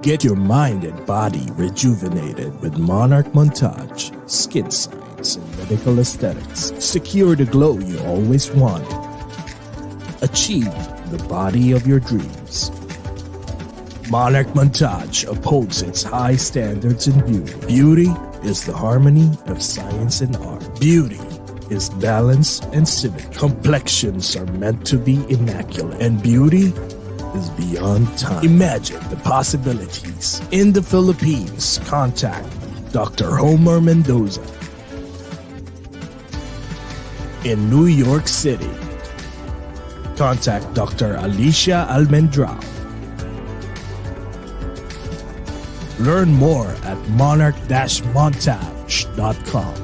Get your mind and body rejuvenated with Monarch Montage, Skin Science and Medical Aesthetics. Secure the glow you always wanted. Achieve the body of your dreams. Monarch Montage upholds its high standards in beauty. Beauty is the harmony of science and art. Beauty is balance and civic. Complexions are meant to be immaculate, and beauty is beyond time. Imagine the possibilities. In the Philippines, contact Dr. Homer Mendoza. In New York City, contact Dr. Alicia Almendrao. Learn more at monarch-montage.com.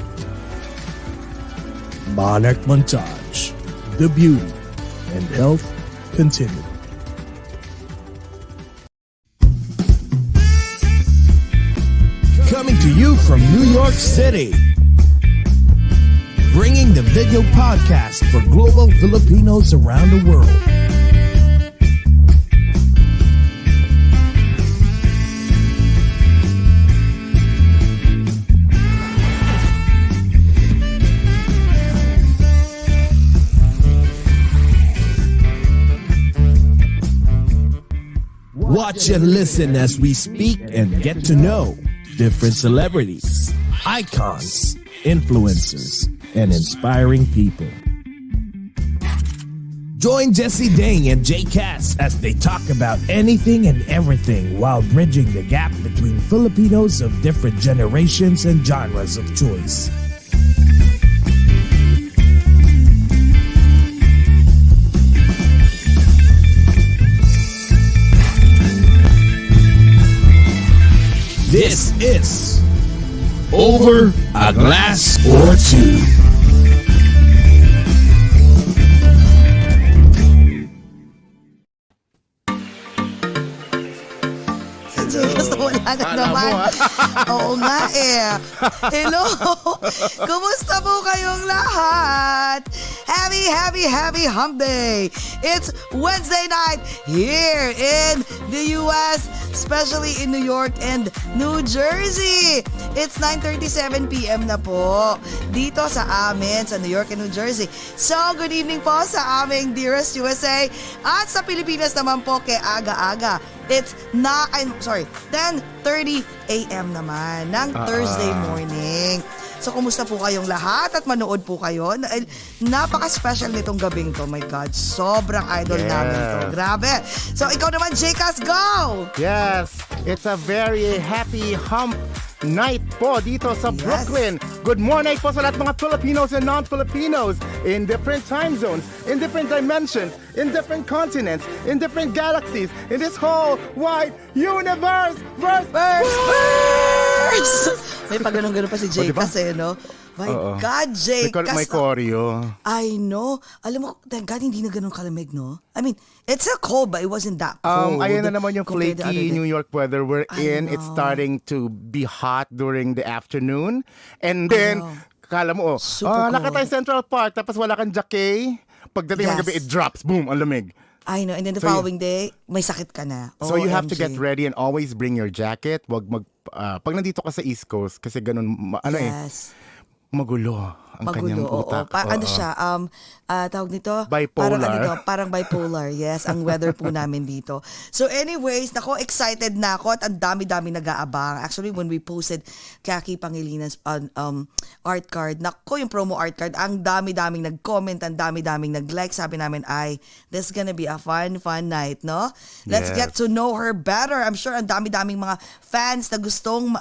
Monarch Montage, the beauty and health continue. Coming to you from New York City, bringing the video podcast for global Filipinos around the world. Watch and listen as we speak and get to know different celebrities, icons, influencers, and inspiring people. Join Jesse Dang and Jay Cass as they talk about anything and everything while bridging the gap between Filipinos of different generations and genres of choice. This is Over a Glass or Two. Wala na naman. Oo nga eh. Hello! Kumusta po kayong lahat? Happy hump day! It's Wednesday night here in the US, especially in New York and New Jersey. It's 9:37 p.m. na po dito sa amin sa New York and New Jersey. So, good evening po sa aming dearest USA at sa Pilipinas naman po kay aga-aga. It's 10:30 a.m. naman ng Thursday morning. So, kumusta po kayong lahat at manood po kayo? Napaka-special nitong gabing to. My God, sobrang idol namin to. Grabe. So, ikaw naman, Jcas, go! Yes, it's a very happy hump night po dito sa Brooklyn. Good morning po sa lahat mga Filipinos and non-Filipinos in different time zones, in different dimensions, in different continents, in different galaxies, in this whole wide universe. May pag-ganun-ganun pa si Jcas no? My God, Jcas. May choreo. I know. Alam mo, thank God, hindi na ganun kalamig, no? I mean, it's still cold, but it wasn't that cold. Ayan na naman yung flaky New York weather we're in. It's starting to be hot during the afternoon. And then, kala mo, lakad tayo Central Park, tapos wala kang jacket. Pagdating ng gabi, it drops. Boom, ang lamig. I know. And then the following day, may sakit ka na. So you have to get ready and always bring your jacket. Pag nandito ka sa East Coast, kasi ganun, magulo ang kanyang utak. Ano siya, tawag nito? Bipolar. Parang bipolar, yes, ang weather po namin dito. So anyways, excited na ako at ang dami-dami nag-aabang. Actually, when we posted Kakie Pangilinan's art card, yung promo art card, ang dami-daming nag-comment, ang dami-daming nag-like. Sabi namin, this is gonna be a fun night, no? Let's get to know her better. I'm sure ang dami-daming mga fans na gustong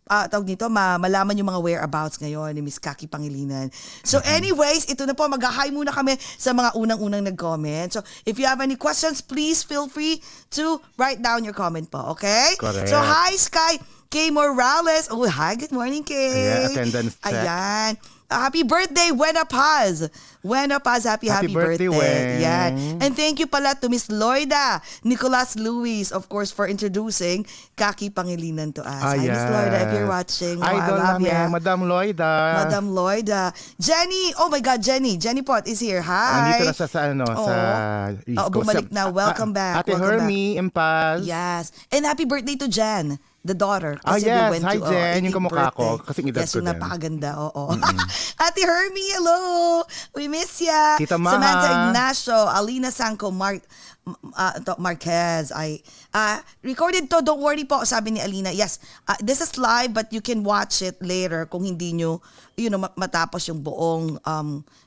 malaman yung mga whereabouts ngayon ni Miss Kakie Pangilinan. So anyways, ito na po, mag-hi muna kami sa mga unang-unang nag-comment. So if you have any questions, please feel free to write down your comment po, okay? Correct. So hi, Sky K. Morales. Oh, hi, good morning, Kay. Attendance check. Ayan. Happy birthday, Buena Paz. Buena Paz, happy birthday. Wen. Yan. And thank you pala to Miss Loida Nicolas Luis, of course, for introducing Kakie Pangilinan to us. Hi, Miss Loida, if you're watching. I Idol love namin, ya. Madam Loida. Madam Loida. Jenny, oh my God, Jenny Pot is here. Hi. Andito na siya sa, sa East Coast. Bumalik na. Welcome back. Ate Hermie, Impaz. Yes. And happy birthday to Jan, the daughter. Kasi yes. we went Hi, to, Jen. Yung kamukha ko. birthday. Kasing edad yes, ko yung din. napakaganda. Oo. Ate Hermie, hello. We miss ya. Tita Maha. Samantha Ignacio, Alina Sanco, Marquez. Recorded to, don't worry po, sabi ni Alina. Yes, this is live but you can watch it later kung hindi nyo, matapos yung buong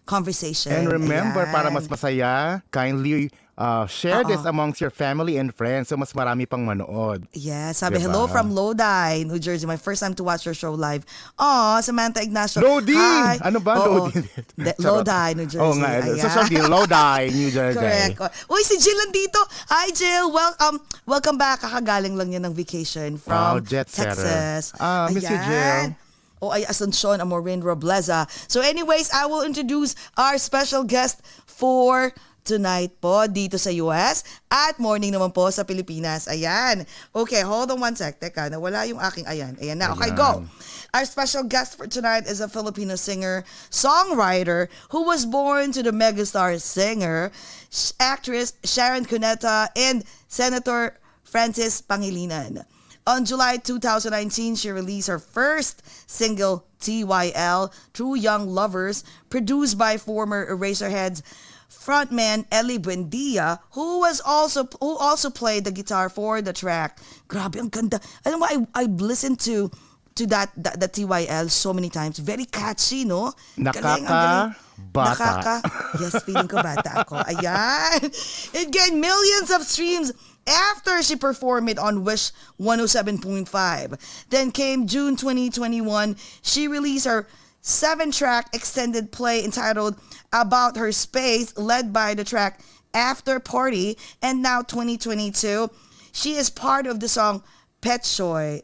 conversation. And remember, Ayan. para mas masaya, kindly share this amongst your family and friends so mas marami pang manood. Yes, sabi, Diba? hello from Lodi, New Jersey. My first time to watch your show live. Aw, Samantha Ignacio. Lodi! Hi. Ano ba? Oo. Lodi? Lodi, New Jersey. Oo nga. Ayan. Social media, Lodi, New Jersey. Correct. Uy, si Jill nandito. Hi, Jill. Welcome back. Kakagaling lang yan ng vacation from jet setter. Texas. Miss you, Jill. Ay, Asuncion, Amorin Robleza. So anyways, I will introduce our special guest for tonight po dito sa US at morning naman po sa Pilipinas. Ayan. Okay, hold on one sec. Teka, nawala yung aking ayan. Ayan na. Okay, go. Our special guest for tonight is a Filipino singer-songwriter who was born to the megastar singer, actress Sharon Cuneta, and Senator Francis Pangilinan. On July 2019, she released her first single, TYL, True Young Lovers, produced by former Eraserheads frontman Ellie Buendia, who also played the guitar for the track. Grabe, ang ganda. Alam mo, I've listened to that the TYL so many times. Very catchy, no? Galing, ang galing. Bata. Yes, feeling ko bata ako. Ayan. It gained millions of streams after she performed it on Wish 107.5. Then came June 2021, she released her 7-track extended play entitled About Her Space, led by the track After Party. And now 2022, she is part of the song Pecho.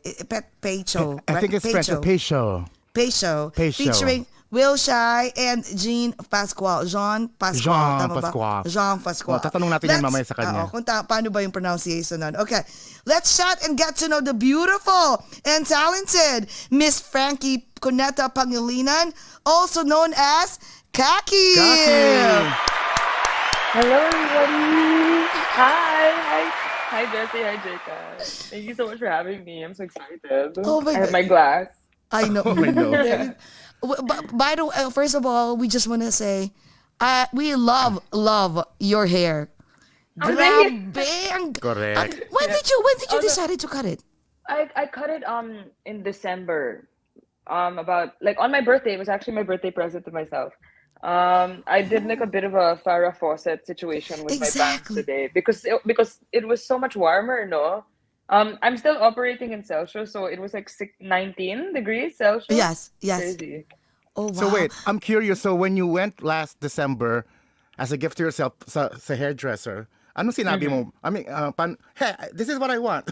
I think it's French. Pecho. Pecho. Featuring Will Shy and Jean Pascual. Jean Pascual. Tatanong natin yan mamaya sa kanya. Kung paano ba yung pronunciation nun. Okay. Let's chat and get to know the beautiful and talented Miss Frankie Cuneta Pangilinan, also known as Kakie. Hello, everybody. Hi, Jessie. Hi, Jacob. Thank you so much for having me. I'm so excited. Oh my I have God. my glass. I know. I know. By the way, first of all, we just want to say, we love your hair. Grabe. Correct. When did you decide to cut it? I cut it in December. About like on my birthday. It was actually my birthday present to myself. I did like a bit of a Farrah Fawcett situation with my bangs today because it was so much warmer, no? I'm still operating in Celsius, so it was like 19 degrees Celsius. Yes. Crazy. Oh, wow. So wait, I'm curious. So when you went last December as a gift to yourself sa hairdresser, ano sinabi mo? I mean, hey, this is what I want.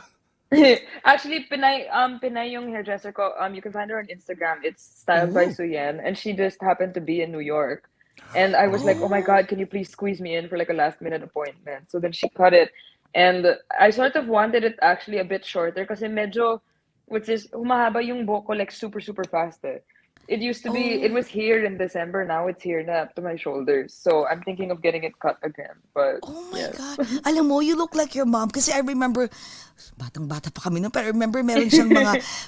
Actually, Pinay yung hairdresser ko. You can find her on Instagram. It's styled by Suyen, and she just happened to be in New York. And I was like, oh my God, can you please squeeze me in for like a last minute appointment? So then she cut it. And I sort of wanted it actually a bit shorter kasi medyo, which is humahaba yung buhok ko like super, super fast eh. It used to be, it was here in December, now it's here na up to my shoulders. So I'm thinking of getting it cut again. But oh my God. Alam mo, you look like your mom kasi I remember, batang-bata pa kami noon, pero I remember meron siyang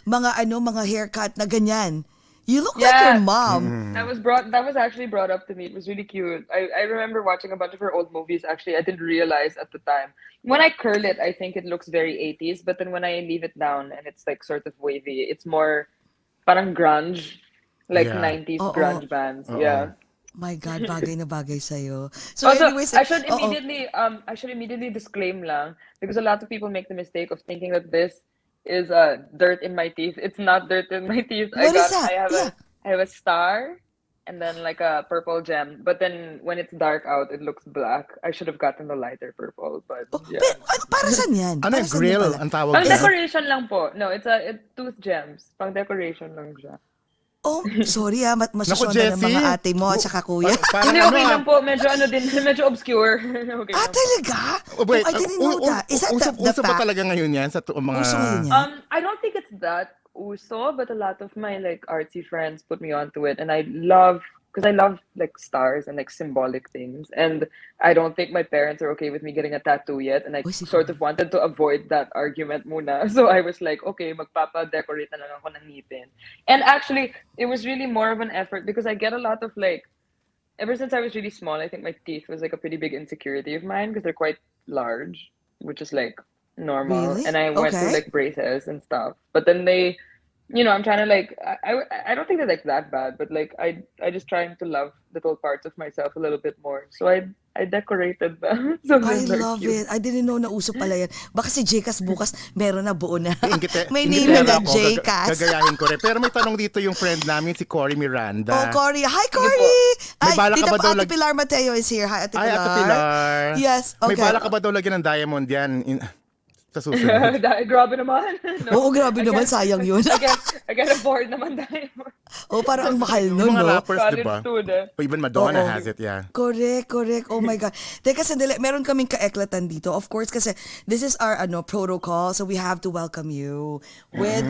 mga haircut na ganyan. You look like your mom. That was actually brought up to me. It was really cute. I remember watching a bunch of her old movies. Actually, I didn't realize at the time. When I curl it, I think it looks very 80s. But then when I leave it down and it's like sort of wavy, it's more parang grunge, like 90s grunge bands. Yeah. My God, bagay na bagay sa'yo. So also, anyways, I should immediately disclaim lang because a lot of people make the mistake of thinking that this is dirt in my teeth. It's not dirt in my teeth. What is that? I have a star and then like a purple gem. But then when it's dark out, it looks black. I should have gotten the lighter purple. But yeah. Para saan yan? Ano Para yung grill saan yan ang tawag Pang dyan? decoration lang po. No, it's tooth gems. Pang decoration lang siya. Oh, sorry Naku, masusyonan ng mga Jessie. ate mo at saka kuya. Parang Hindi, ano okay lang po. Medyo ano din, medyo obscure. Okay lang po. Talaga? Wait, I didn't know that. Is that the uso ba fact? talaga ngayon yan sa mga... Uso ngayon yan? I don't think it's that uso, but a lot of my like artsy friends put me onto it, and I love because I love like stars and like symbolic things, and I don't think my parents are okay with me getting a tattoo yet, and I Uy, siguro. sort of wanted to avoid that argument muna. So I was like, okay, magpapa-decorate na lang ako ng ngipin. And actually, it was really more of an effort because I get a lot of like ever since I was really small, I think my teeth was like a pretty big insecurity of mine because they're quite large, which is like normal. Really? And I went through Okay. like braces and stuff. But then they, I'm trying to like, I don't think they're like that bad, but like I just trying to love little parts of myself a little bit more. So I decorated them. So I they're love cute. it. I didn't know na uso pala yan. Baka si Jcas bukas meron na buo na. May Ingit name na ako, Jcas. gagayahin ko rin. Pero may tanong dito yung friend namin, si Cory Miranda. Oh, Cory. Hi, Cory! May Ay, balak ka dito ba po daw Ate Pilar Mateo is here. Hi, Ate Ay, Pilar. Ate Pilar. Yes, okay. May balak ka ba daw lagyan ng diamond yan sa susunod? Grabe naman. Oo, grabe naman. Sayang yun. I can't afford naman diamond. Oh, parang ang mahal nun, Yung mga no? rappers, di ba? College student. Even Madonna Oo. has it, yeah. Correct. Oh my God. Teka, sandali. Meron kaming kaeklatan dito. Of course, kasi this is our protocol. So we have to welcome you with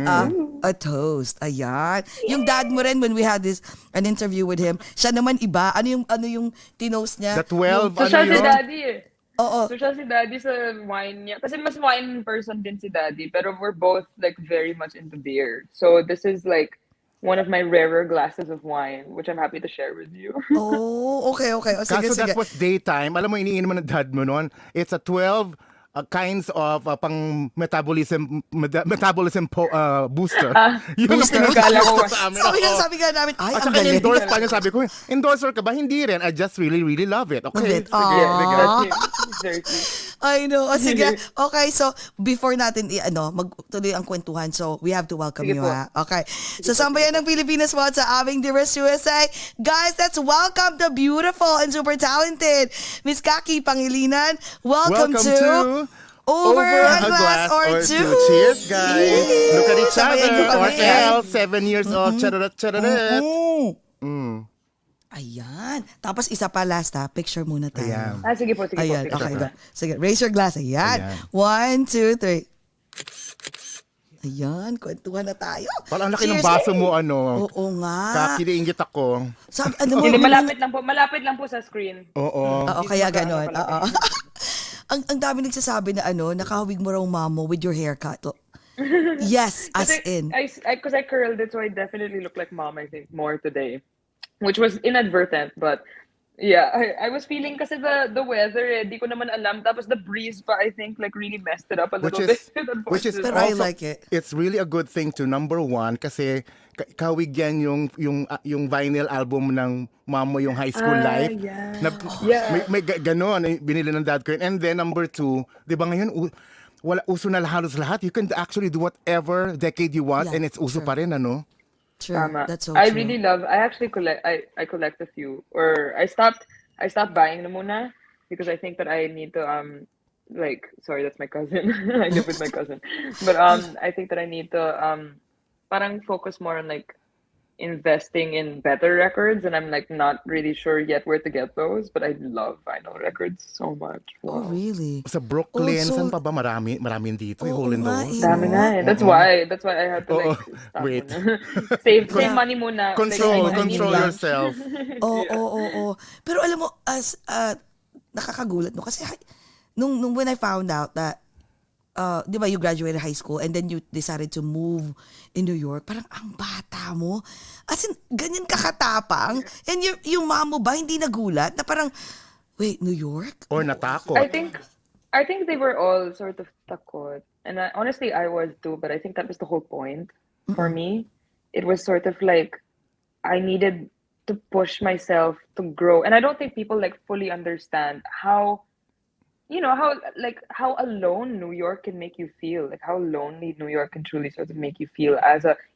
a toast. Ayan. Yung dad mo rin, when we had an interview with him, siya naman iba. Ano yung tinost niya? The 12, So ano siya si yun? Daddy eh. Oo. So siya si Daddy sa wine niya. Kasi mas wine person din si Daddy. Pero we're both like very much into beer. So this is like one of my rarer glasses of wine, which I'm happy to share with you. Oh, okay. O, sige, Kaso that was daytime. Alam mo, iniinom mo ng dad mo noon. It's a 12 kinds of pang metabolism booster. Yun ang booster. pinagkala ko Akala ko, sa amin. Sabi nga namin, ay, At ang saka galing. endorse pa niya. Sabi ko, endorser ka ba? Hindi rin. I just really, really love it. Love Okay. it. Sige, Aw. sige. That's him. Very cute. I know. O, sige. Okay, so before natin magtuloy ang kwentuhan, so we have to welcome Sige you, po. ha? Okay. So sambayan ng Pilipinas mo sa aming Dearest USA. Guys, let's welcome the beautiful and super talented Miss Kakie Pangilinan. Welcome to Over a Glass or Two. Cheers, guys. Look at each Sabayan niyo other. Or kami. else, 7 years old. Chararat, chararat. Ayan. Tapos isa pa last, ha? Picture muna tayo. Ayan. Sige po. Ayan, Sige okay. po. Sige, raise your glass. Ayan. Ayan. 1, 2, 3. Ayan, kwentuhan na tayo. Parang ang laki ng Cheers. baso mo, ano. Oo nga. Kakiliingit ako. Sabi, ano mo, Hindi, malapit lang po sa screen. Oo. Oo, kaya ganon. Oo. ang dami nagsasabi na nakahawig mo raw mamo with your haircut. Yes, as in. Because I curled it, so I definitely look like mom, I think, more today. Which was inadvertent, but yeah, I was feeling kasi the weather, di ko naman alam. Tapos the breeze pa, I think, like really messed it up a little bit. Which is But also, I like it. It's really a good thing to number one kasi kawig yan yung vinyl album ng mamo yung high school life. Yeah. Na, may ganon, binili ng dad ko yun. And then number two, di ba ngayon, wala uso na halos lahat. You can actually do whatever decade you want Yeah, and it's uso pa rin, ano? True. Tama. That's so I true. really love. I actually collect. I collect a few, or I stopped buying them muna because I think that I need to like, sorry, that's my cousin. I live with my cousin, but I think that I need to parang focus more on like investing in better records, and I'm like not really sure yet where to get those, but I love vinyl records so much. Oh, Wow. really? Sa Brooklyn, Also- saan pa ba marami dito? Oo Hole in the nga, walls. Dami na eh. That's why I had to like stop Wait. muna. save money muna. Control Like, I need lang. yourself. Oo. Pero alam mo, as nakakagulat no kasi nung when I found out that di ba you graduated high school and then you decided to move in New York, parang ang bata mo. As in, ganyan kakatapang. And yung mom mo ba hindi nagulat na parang, wait, New York? Or natakot. I think they were all sort of takot. And honestly, I was too, but I think that was the whole point for me. It was sort of like I needed to push myself to grow. And I don't think people like fully understand how alone New York can make you feel, like how lonely New York can truly sort of make you feel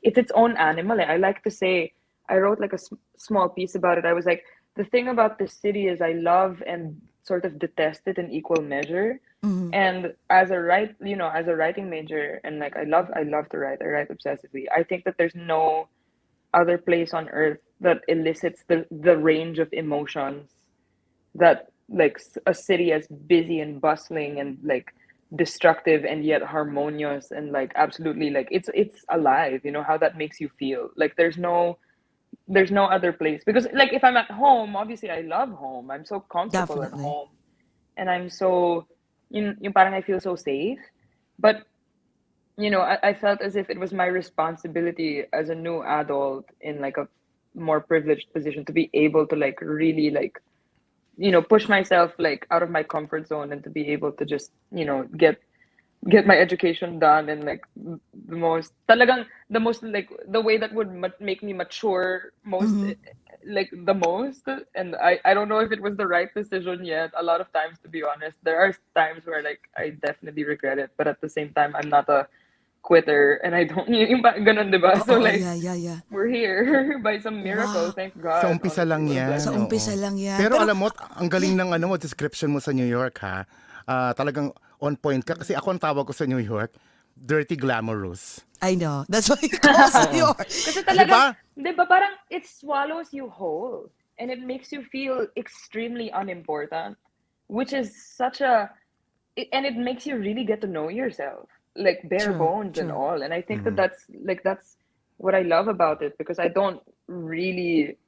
it's its own animal. I like to say, I wrote like a small piece about it. I was like, the thing about this city is I love and sort of detest it in equal measure. And as a writing major, and like I love to write. I write obsessively. I think that there's no other place on earth that elicits the range of emotions that like a city as busy and bustling and like destructive and yet harmonious and like absolutely like it's alive, you know, how that makes you feel. Like there's no other place, because like if I'm at home, obviously I love home. I'm so comfortable at Definitely. home and I'm so yung parang I feel so safe. But you know, I felt as if it was my responsibility as a new adult in like a more privileged position to be able to like really like, you know, push myself like out of my comfort zone and to be able to just, you know, get my education done and like the most talagang the most like the way that would make me mature most Mm-hmm. like the most. And I don't know if it was the right decision yet. A lot of times, to be honest, there are times where like I definitely regret it, but at the same time I'm not a quitter and I don't yung ganun, diba? So Oh, like yeah, yeah, yeah. we're here by some miracle, Wow. thank Sa God. umpisa Honestly, lang what a yan, Sa blessing. umpisa oo. lang yan. Pero Pero, alam mo, ang galing yeah. ng ano mo, description mo sa New York, ha? Talagang on point ka. Kasi ako ang tawag ko sa New York, dirty glamorous. I know. That's why he calls New Oo. York. Kasi Di talagang, ba? di ba parang it swallows you whole and it makes you feel extremely unimportant, which is such a, and it makes you really get to know yourself, like bare True, bones and true. all. And I think that Mhm. that's what I love about it, because I don't really,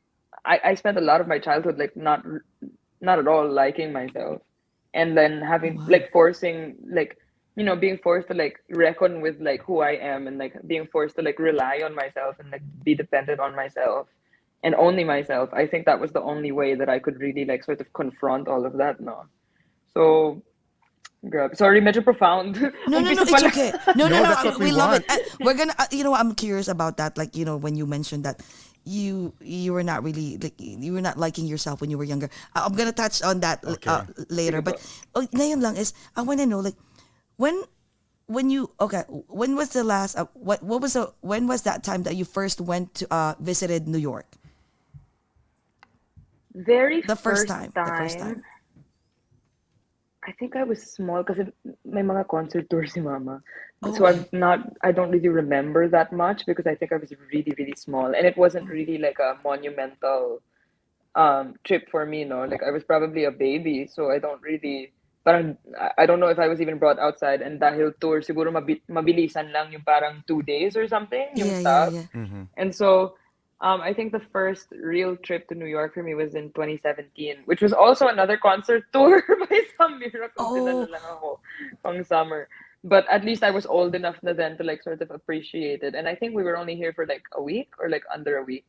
I spent a lot of my childhood like not at all liking myself, and then Oh, having wow. like forcing like, you know, being forced to like reckon with like who I am and like being forced to like rely on myself and like be dependent on myself and only myself. I think that was the only way that I could really like sort of confront all of that, no. So grabe. Sorry, medyo profound. No, no, no. Umpisa It's pala. okay. No, no, No, no. that's what we We love it. want. We're gonna. You know, I'm curious about that. Like, you know, when you mentioned that you were not really like you were not liking yourself when you were younger. I'm gonna touch on that Okay. later. Sige But po. ngayon lang is I wanna know like when you okay, when was the last what was the when was that time that you first went to visited New York? Very The first first time. The first time, time. I think I was small kasi may mga concert tour si mama. Oh, So okay. I don't really remember that much because I think I was really, really small. And it wasn't really like a monumental trip for me, no. Like I was probably a baby, so I don't really, parang I don't know if I was even brought outside, and dahil tour siguro mabilisan lang yung parang 2 days or something yung Yeah, yeah, stop. yeah. Mhm. And so I think the first real trip to New York for me was in 2017, which was also another concert tour by some miracle. Dinala Oh, lang ako pang summer. But at least I was old enough na then to like sort of appreciate it. And I think we were only here for like a week or like under a week.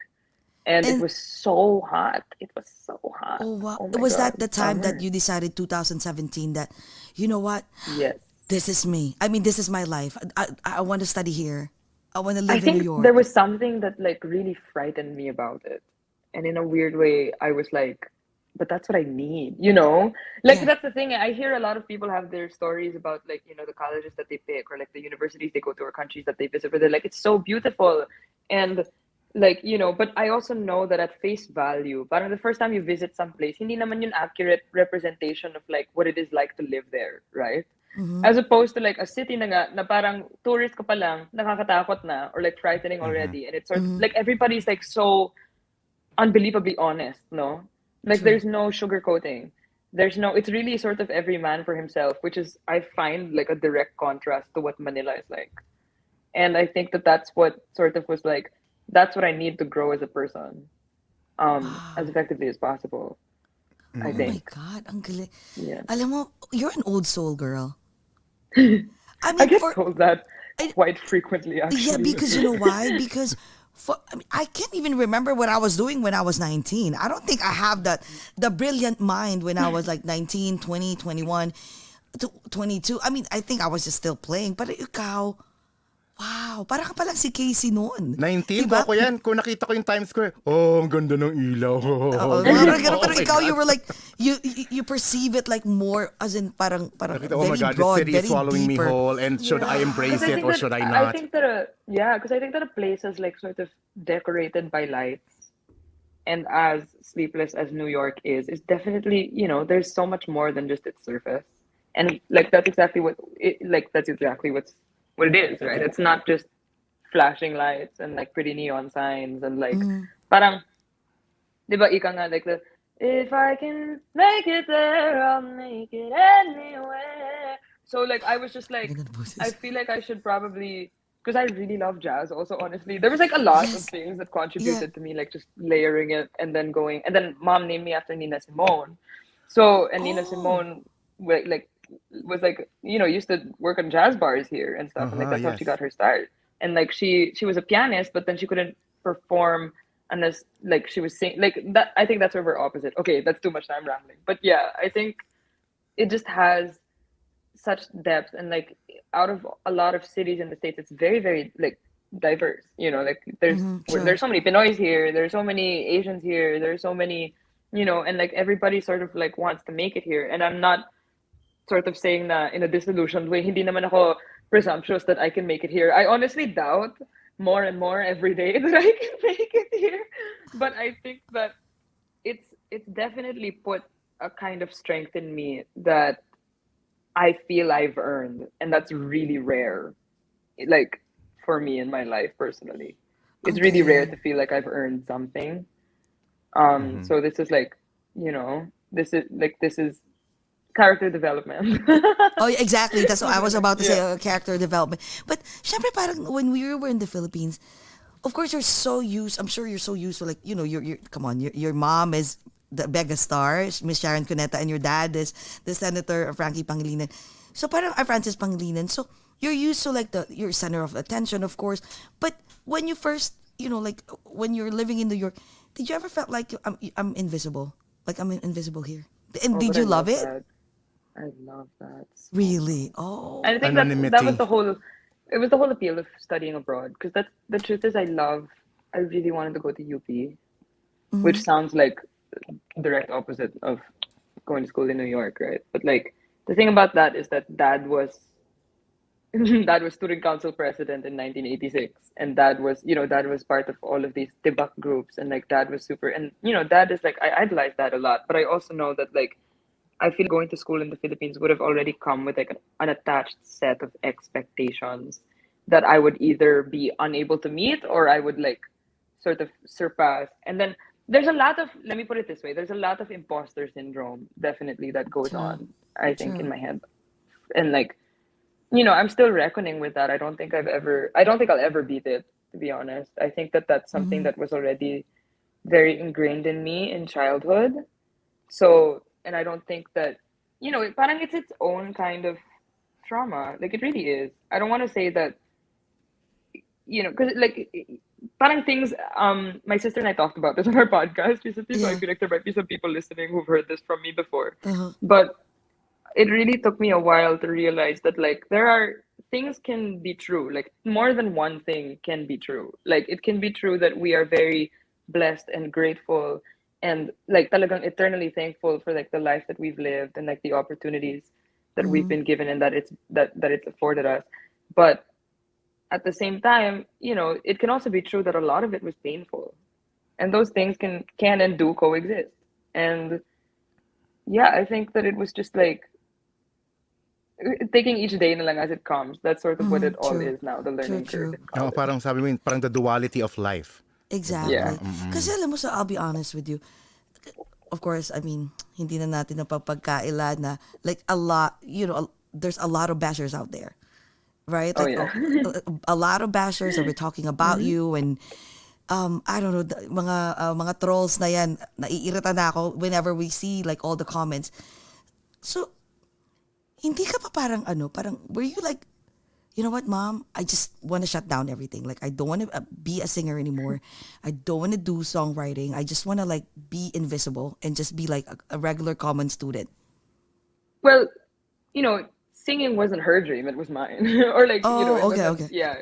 And it and was so hot. It was so hot. oh wow. Oh my Was God, that the time that summer. you decided 2017 that you know what? Yes. This is me. I mean, this is my life. I want to study here. I want to I live in New think there York. was something that like really frightened me about it. And in a weird way, I was like, but that's what I need, you know? Like Yeah. that's the thing. I hear a lot of people have their stories about like, you know, the colleges that they pick or like the universities they go to or countries that they visit where they're like, it's so beautiful. And like, you know, but I also know that at face value, parang the first time you visit some place, hindi naman yun accurate representation of like what it is like to live there, right? Mm-hmm. As opposed to like a city na nga, na parang tourist ka pa lang, nakakatakot na, or like frightening Mhm. already. And it's sort of Mm-hmm. like everybody's like so unbelievably honest, no? Like True. there's no sugarcoating. There's no, it's really sort of every man for himself, which is, I find like a direct contrast to what Manila is like. And I think that that's what sort of was like, that's what I need to grow as a person, as Wow. effectively as possible, I Oh my think. God. Ang galing. Yeah. Alam mo, you're an old soul girl. I I mean, get told that I, quite frequently, yeah, actually. because you know why? Because I mean, I can't even remember what I was doing when I was 19. I don't think I have the brilliant mind when I was like 19, 20, 21, 22. I mean, I think I was just still playing. But ikaw, wow, parang ka palang si Casey noon. 19 ko Diba? ako yan. Kung nakita ko yung Times Square, oh, ang ganda ng ilaw. Oo, Ganyan. parang ganun, Oh pero my ikaw, God. you were like, you perceive it like more, as in parang Nakita, oh my very God, the broad, city is very swallowing me deeper. whole, and should I embrace Because it or should I I not? think that because I think that a place is like sort of decorated by lights, and as sleepless as New York is definitely, you know, there's so much more than just its surface, and like that's exactly what it, like that's exactly what it is, right? It's not just flashing lights and like pretty neon signs and like parang, di ba ika nga like the if I can make it there, I'll make it anywhere. So like I was just like, Ganda ng I boses. feel like I should probably, because I really love jazz also, honestly. There was like a lot of Yes. things that Yeah. contributed to me, like just layering it and then going, and then mom named me after Nina Simone. So, and Nina Oh. Simone like was like, you know, used to work on jazz bars here and stuff, and like that's how she Yes. got her start. And like she was a pianist, but then she couldn't perform unless like she was sing like that. I think that's where we're opposite. Okay, that's too much time rambling, but yeah, I think it just has such depth, and like out of a lot of cities in the States, it's very very like diverse, you know, like True. there's so many Pinoys here, there's so many Asians here, there's so many, you know, and like everybody sort of like wants to make it here. And I'm not sort of saying na in a disillusioned way, hindi naman ako presumptuous that I can make it here. I honestly doubt more and more every day that I can make it here. But I think that it's definitely put a kind of strength in me that I feel I've earned, and that's really rare. Like for me in my life personally, it's really rare Okay. to feel like I've earned something. Mm-hmm. So this is like, you know, this is character development. Oh, yeah, exactly. That's what I was about to say, Yeah. character development. But syempre parang when we were in the Philippines, of course you're so used, I'm sure you're so used to like, you know, you're come on, your mom is the mega star, Miss Sharon Cuneta, and your dad is the Senator Frankie Pangilinan. So parang Francis Pangilinan. So you're used to like your center of attention, of course. But when you first, you know, like when you're living in New York, did you ever felt like I'm invisible? Like I'm invisible here? And Oh, did but you I love love it? that. I love that so Really? much. Oh. And I think that was Anonymity. the whole, it was the whole appeal of studying abroad, because that's the truth is I really wanted to go to UP, which sounds like direct opposite of going to school in New York, right? But like the thing about that is that dad was dad was student council president in 1986, and dad was, you know, dad was part of all of these debug groups, and like dad was super, and you know, dad is like, I idolize that a lot, but I also know that like I feel going to school in the Philippines would have already come with like an unattached set of expectations that I would either be unable to meet or I would like sort of surpass. And then there's a lot of, let me put it this way, there's a lot of imposter syndrome definitely that goes True. on, I think, in True. my head. And like, you know, I'm still reckoning with that. I don't think I'll ever beat it, to be honest. I think that that's something that was already very ingrained in me in childhood. So, and I don't think that, you know, parang it's its own kind of trauma. Like it really is. I don't want to say that, you know, because like parang things. My sister and I talked about this on our podcast recently, so I Yeah. feel like there might be some people listening who've heard this from me before. Uh-huh. But it really took me a while to realize that like there are things can be true. Like more than one thing can be true. Like it can be true that we are very blessed and grateful and like talagang eternally thankful for like the life that we've lived and like the opportunities that we've been given and that it's afforded us. But at the same time, you know, it can also be true that a lot of it was painful. And those things can and do coexist. And yeah, I think that it was just like taking each day na lang as it comes. That's sort of what it all True. is now, the True, learning curve true. in Oo, college. parang sabi mo, parang the duality of life. Yeah. Exactly. Kasi alam mo, so I'll be honest with you. Of course, I mean, hindi na natin napapagkaila na like a lot, you know, there's a lot of bashers out there. Right? Oh Like yeah. a lot of bashers that were talking about you and I don't know, mga trolls na yan, naiirita na ako whenever we see like all the comments. So, hindi ka pa parang parang were you like, you know what, mom? I just want to shut down everything. Like, I don't want to be a singer anymore. I don't want to do songwriting. I just want to like be invisible and just be like a regular common student. Well, you know, singing wasn't her dream, it was mine. Or like, you know, Oh, it okay, wasn't, okay. yeah,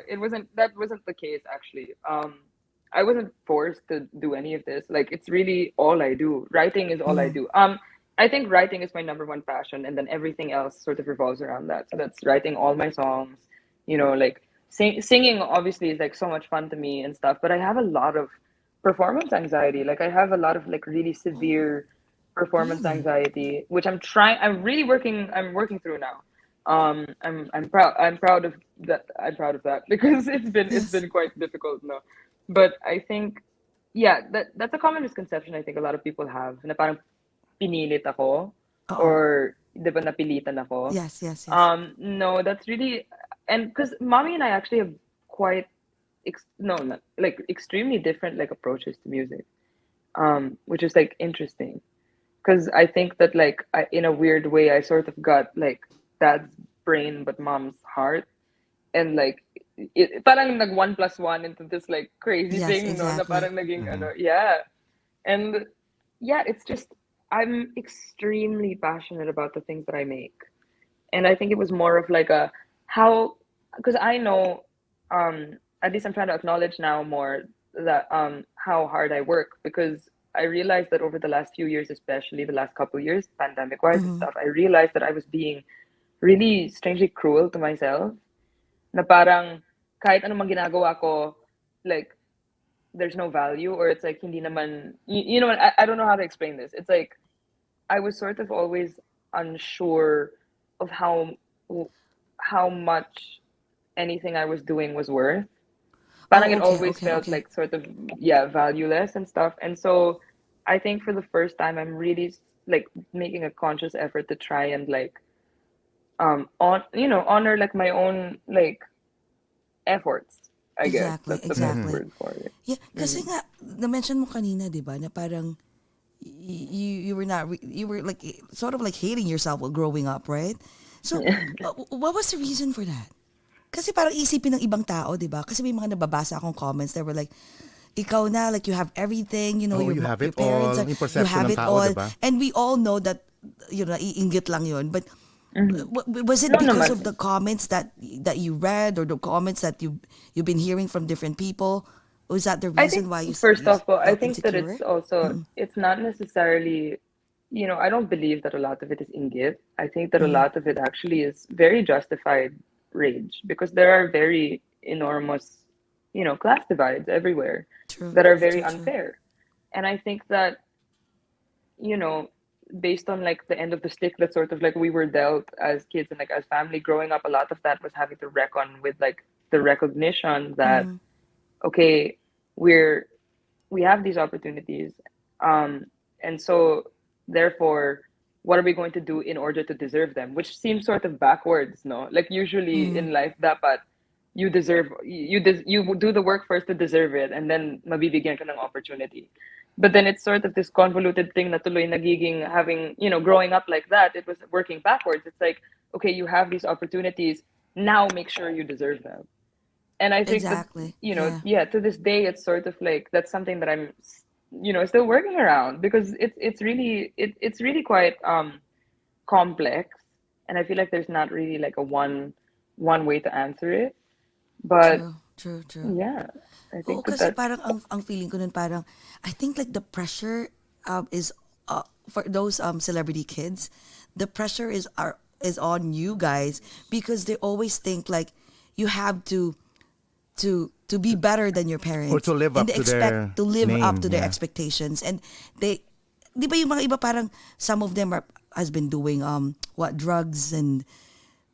that wasn't the case actually. I wasn't forced to do any of this. Like it's really all I do. Writing is all I do. I think writing is my number one passion, and then everything else sort of revolves around that. So that's writing all my songs, you know, like singing obviously is like so much fun to me and stuff, but I have a lot of performance anxiety. Like I have a lot of like really severe performance Really? anxiety, which I'm working through now. I'm proud of that. I'm proud of that because it's Yes. been quite difficult, no. But I think, yeah, that's a common misconception I think a lot of people have na parang pinilit ako Oo. or 'di ba napilitan ako. Yes, yes, yes. No, that's really, and because mommy and I actually have quite no, not, like extremely different like approaches to music, which is like interesting because I think that like in a weird way I sort of got like dad's brain but mom's heart, and like parang nag one plus one into this like crazy Yes, thing, no, na exactly. parang naging ano, yeah. And yeah, it's just I'm extremely passionate about the things that I make. And I think it was more of like a how, because I know, at least I'm trying to acknowledge now more that how hard I work, because I realized that over the last few years, especially the last couple of years, pandemic wise and Mm-hmm. stuff, I realized that I was being really strangely cruel to myself. Na parang kahit anong ginagawa ko, like there's no value, or it's like hindi naman, you know, I don't know how to explain this. It's like I was sort of always unsure of how much anything I was doing was worth. Parang Oh, it okay, always okay, felt okay. like sort of, yeah, valueless and stuff. And so I think for the first time I'm really like making a conscious effort to try and like honor like my own like efforts. I guess Exactly, that's the best Mm-hmm. exactly. word for it. Yeah, kasi Mm. nga, na-mention mo kanina, di ba, na parang you were not, you were like, sort of like hating yourself while growing up, right? So, what was the reason for that? Kasi parang isipin ng ibang tao, di ba? Kasi may mga nababasa akong comments that were like, ikaw na, like you have everything, you know, Oh, you have your it parents all. are, Yung you perception have ng it tao, all. 'di ba? And we all know that, you know, iinggit lang yun. But Mhm. was it No because naman. of the comments that you read, or the comments that you've been hearing from different people? Was that the I think reason why first you off, I felt think that insecure? it's also Mm-mm, it's not necessarily, I don't believe that a lot of it is inggit. I think that a mm-mm. lot of it actually is very justified rage, because there are very enormous, class divides everywhere True, that are true, very true, true. unfair. And I think that, you know, based on like the end of the stick that sort of like we were dealt as kids and like as family growing up, a lot of that was having to reckon with like the recognition that, Mm-hmm. okay, we're we have these opportunities, um, and so therefore what are we going to do in order to deserve them, which seems sort of backwards, no, like usually Mm-hmm. in life dapat you do the work first to deserve it, and then mabibigyan ka ng opportunity. But then it's sort of this convoluted thing na tuloy nagiging having, growing up like that, it was working backwards. It's like, okay, you have these opportunities, now make sure you deserve them. And I think that, Exactly. Yeah. yeah, to this day it's sort of like that's something that I'm still working around, because it's really quite complex, and I feel like there's not really like a one way to answer it. But True, true, true. yeah, I Oo, think that kasi that's parang ang feeling ko nun parang, I think like the pressure is for those celebrity kids, the pressure is on you guys, because they always think like you have to be better than your Or parents, to live and up they to expect their to live up name, to their yeah. expectations, and they, di ba yung mga iba parang some of them has been doing what, drugs, and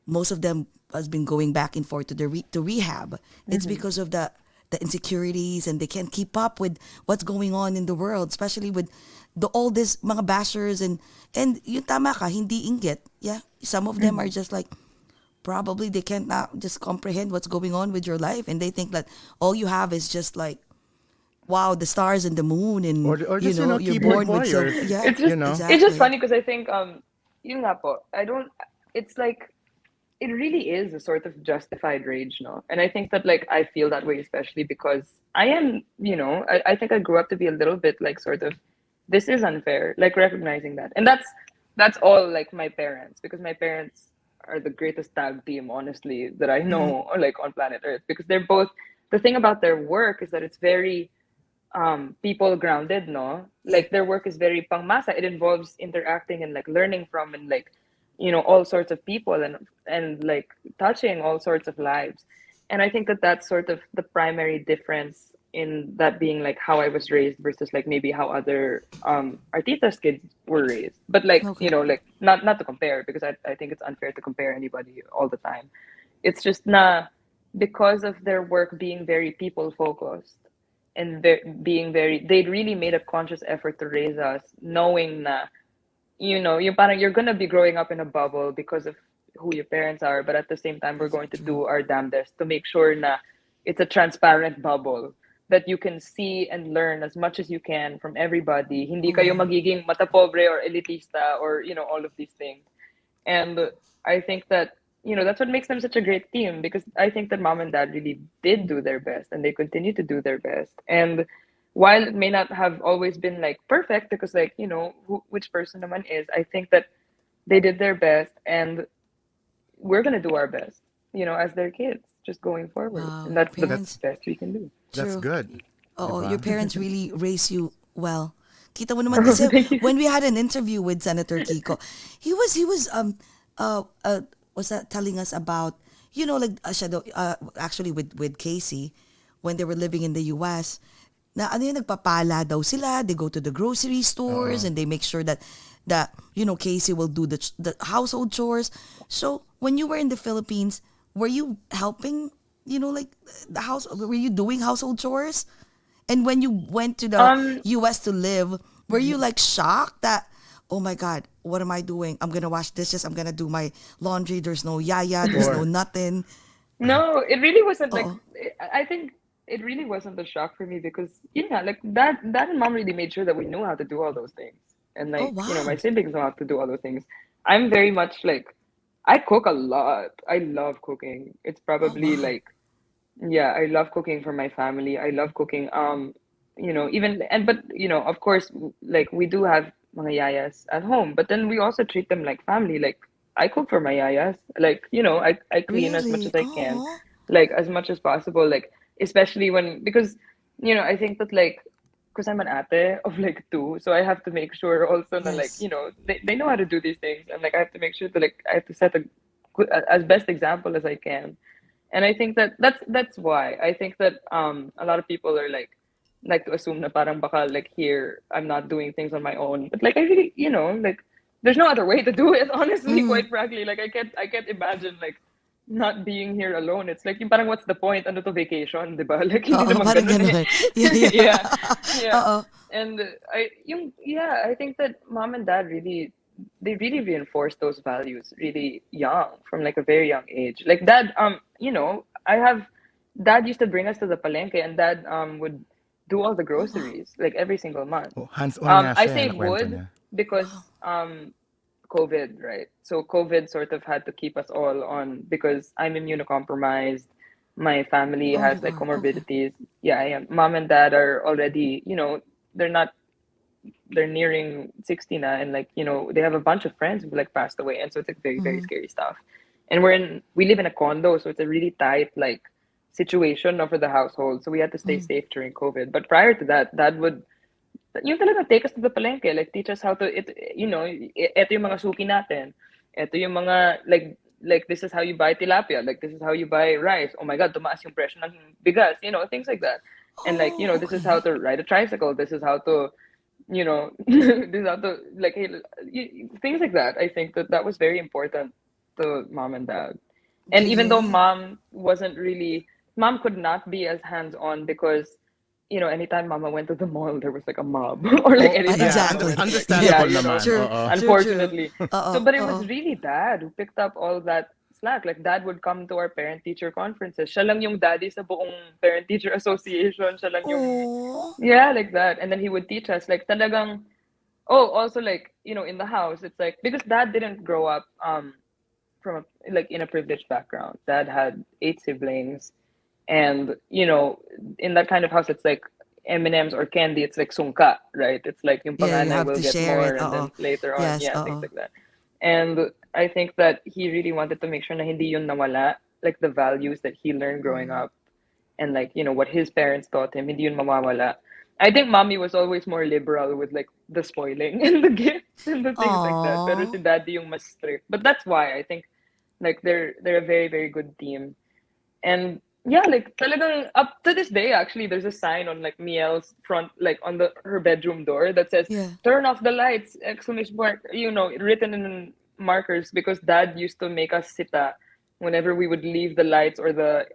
most of them has been going back and forth to to rehab. It's mhm. because of the insecurities, and they can't keep up with what's going on in the world, especially with all this mga bashers, and yung tama ka, hindi inggit. Yeah, some of them are Mhm. just like, probably they can't now just comprehend what's going on with your life, and they think that all you have is just like, wow, the stars and the moon, and Or you just, know, you're keyboard born with silver. warriors, Yeah, It's you just know. it's just exactly. funny because I think yun nga po, I don't it's like it really is a sort of justified rage, no? And I think that like I feel that way especially because I am, I think I grew up to be a little bit like sort of this is unfair, like recognizing that. And that's all like my parents, because my parents are the greatest tag team, honestly, that I Mm-hmm. know, or like on planet Earth, because they're both the thing about their work is that it's very people grounded, no, Yeah. like their work is very pangmasa. It involves interacting and like learning from and like all sorts of people, and like touching all sorts of lives. And I think that that's sort of the primary difference in that being like how I was raised versus like maybe how other artistas kids were raised. But like, Okay. you know, like not to compare, because I think it's unfair to compare anybody all the time. It's just na because of their work being very people focused and being very, they really made a conscious effort to raise us knowing na, you know, you're gonna be growing up in a bubble because of who your parents are, but at the same time we're That's going to true. do our damnedest to make sure na it's a transparent bubble that you can see and learn as much as you can from everybody. Hindi kayo Oh, magiging mata pobre or elitista or, you know, all of these things. And I think that, you know, that's what makes them such a great team, because I think that mom and dad really did do their best and they continue to do their best. And while it may not have always been like perfect, because like, you know, which person naman is, I think that they did their best and we're going to do our best, you know, as their kids just going forward. wow. And Your that's the That's parents, best we can do. that's true. good. Oh, your Diba? parents really raised you well. Kita mo naman kasi Thank you. when we had an interview with Senator Kiko, he was was that telling us about, you know, like siya daw, actually with Casey when they were living in the US, na ano yung nagpapala daw sila, they go to the grocery stores and they make sure that you know Casey will do the household chores. So when you were in the Philippines, were you helping, you know, like the house, were you doing household chores? And when you went to the Um, US to live, were you like shocked that, oh my God, what am I doing? I'm gonna wash dishes, I'm gonna do my laundry, there's no yaya, there's no Or nothing. no, it really wasn't like, Oh, I think it really wasn't a shock for me because, yeah, like dad and mom really made sure that we knew how to do all those things. And oh like, you know, my wow. siblings know how to do all those things. I'm very much like, I cook a lot. I love cooking. It's Oh probably wow. like, yeah, I love cooking for my family. I love cooking. You know, even and but you know, of course, like we do have mga yayas at home, but then we also treat them like family. Like I cook for my yayas. Like, you know, I clean as much Really? as I can, Oh, like as much as possible. Like especially when because you know, I think that like because I'm an ate of like two, so I have to make sure also that like, yes. you know, they know how to do these things, and like I have to make sure that like I have to set a good as best example as I can. And I think that that's why I think that a lot of people are like to assume na parang baka like here I'm not doing things on my own, but like I really, you know, like there's no other way to do it, honestly, Mm. quite frankly. Like I can't imagine like not being here alone. It's like yung parang what's the point, ano to vacation, 'di ba? Like hindi Oo, naman parang ganun eh. ganun. Yeah, yeah. Yeah, yeah. Oo. And I think that mom and dad really, they really reinforce those values really young, from like a very young age. Like dad, you know, I have dad used to bring us to the palengke, and dad would do all the Oh wow. groceries like every single month. oh, hands-on nga I siya eh, say nakwento would niya. Wow. because COVID, right? So COVID sort of had to keep us all on, because I'm immunocompromised. My family Oh, has you like are. Okay. comorbidities. Yeah, I am. Mom and dad are already, you know, they're not, they're nearing 60 now, and like, you know, they have a bunch of friends who like passed away, and so it's like very, very Mm-hmm. scary stuff. And we live in a condo, so it's a really tight like situation for the household, so we had to stay Mm-hmm. safe during COVID. But prior to that, dad would yung talaga take us to the palengke, like teach us how to you know, ito yung mga suki natin, ito yung mga like this is how you buy tilapia, like this is how you buy rice. Oh my god, tumaas yung presyo ng bigas, you know, things like that. And like, you Oh, know, this is how okay. to ride a tricycle, this is how to, you know, this is how to like things like that. I think that that was very important to mom and dad. And even though Galing. mom could not be as hands on, because you know, anytime mama went to the mall, there was like a mob, or like Oh, anytime yeah, mama Exactly. went to like, Yeah. yeah, understandable you know, naman. True. Oo. True, true. unfortunately. So, Oo, but it was oo. really dad who picked up all that slack. Like dad would come to our parent teacher conferences. Siya lang yung daddy sa buong parent teacher association. Siya lang yung, Oh. yeah, like that. And then he would teach us like talagang, oh, also like, you know, in the house, it's like, because dad didn't grow up from like in a privileged background. Dad had 8 siblings, and you know, in that kind of house, it's like M&Ms or candy. It's like sungka, right? It's like yung Yeah, you panganay have will to get share more, it. and Oo. then later on, Yes, yeah, things oo. like that. And I think that he really wanted to make sure na hindi yun nawala, like the values that he learned growing up, and like, you know, what his parents taught him, hindi yun mawawala. I think mommy was always more liberal with like the spoiling and the gifts and the things like that. Pero Aw. si daddy yung mas strict. But that's why I think like they're a very, very good team. And Yeah, like talagang up to this day actually there's a sign on like Miel's front like on the her bedroom door that says Yeah. turn off the lights exclamation mark, written in markers because dad used to make us sita whenever we would leave the lights or the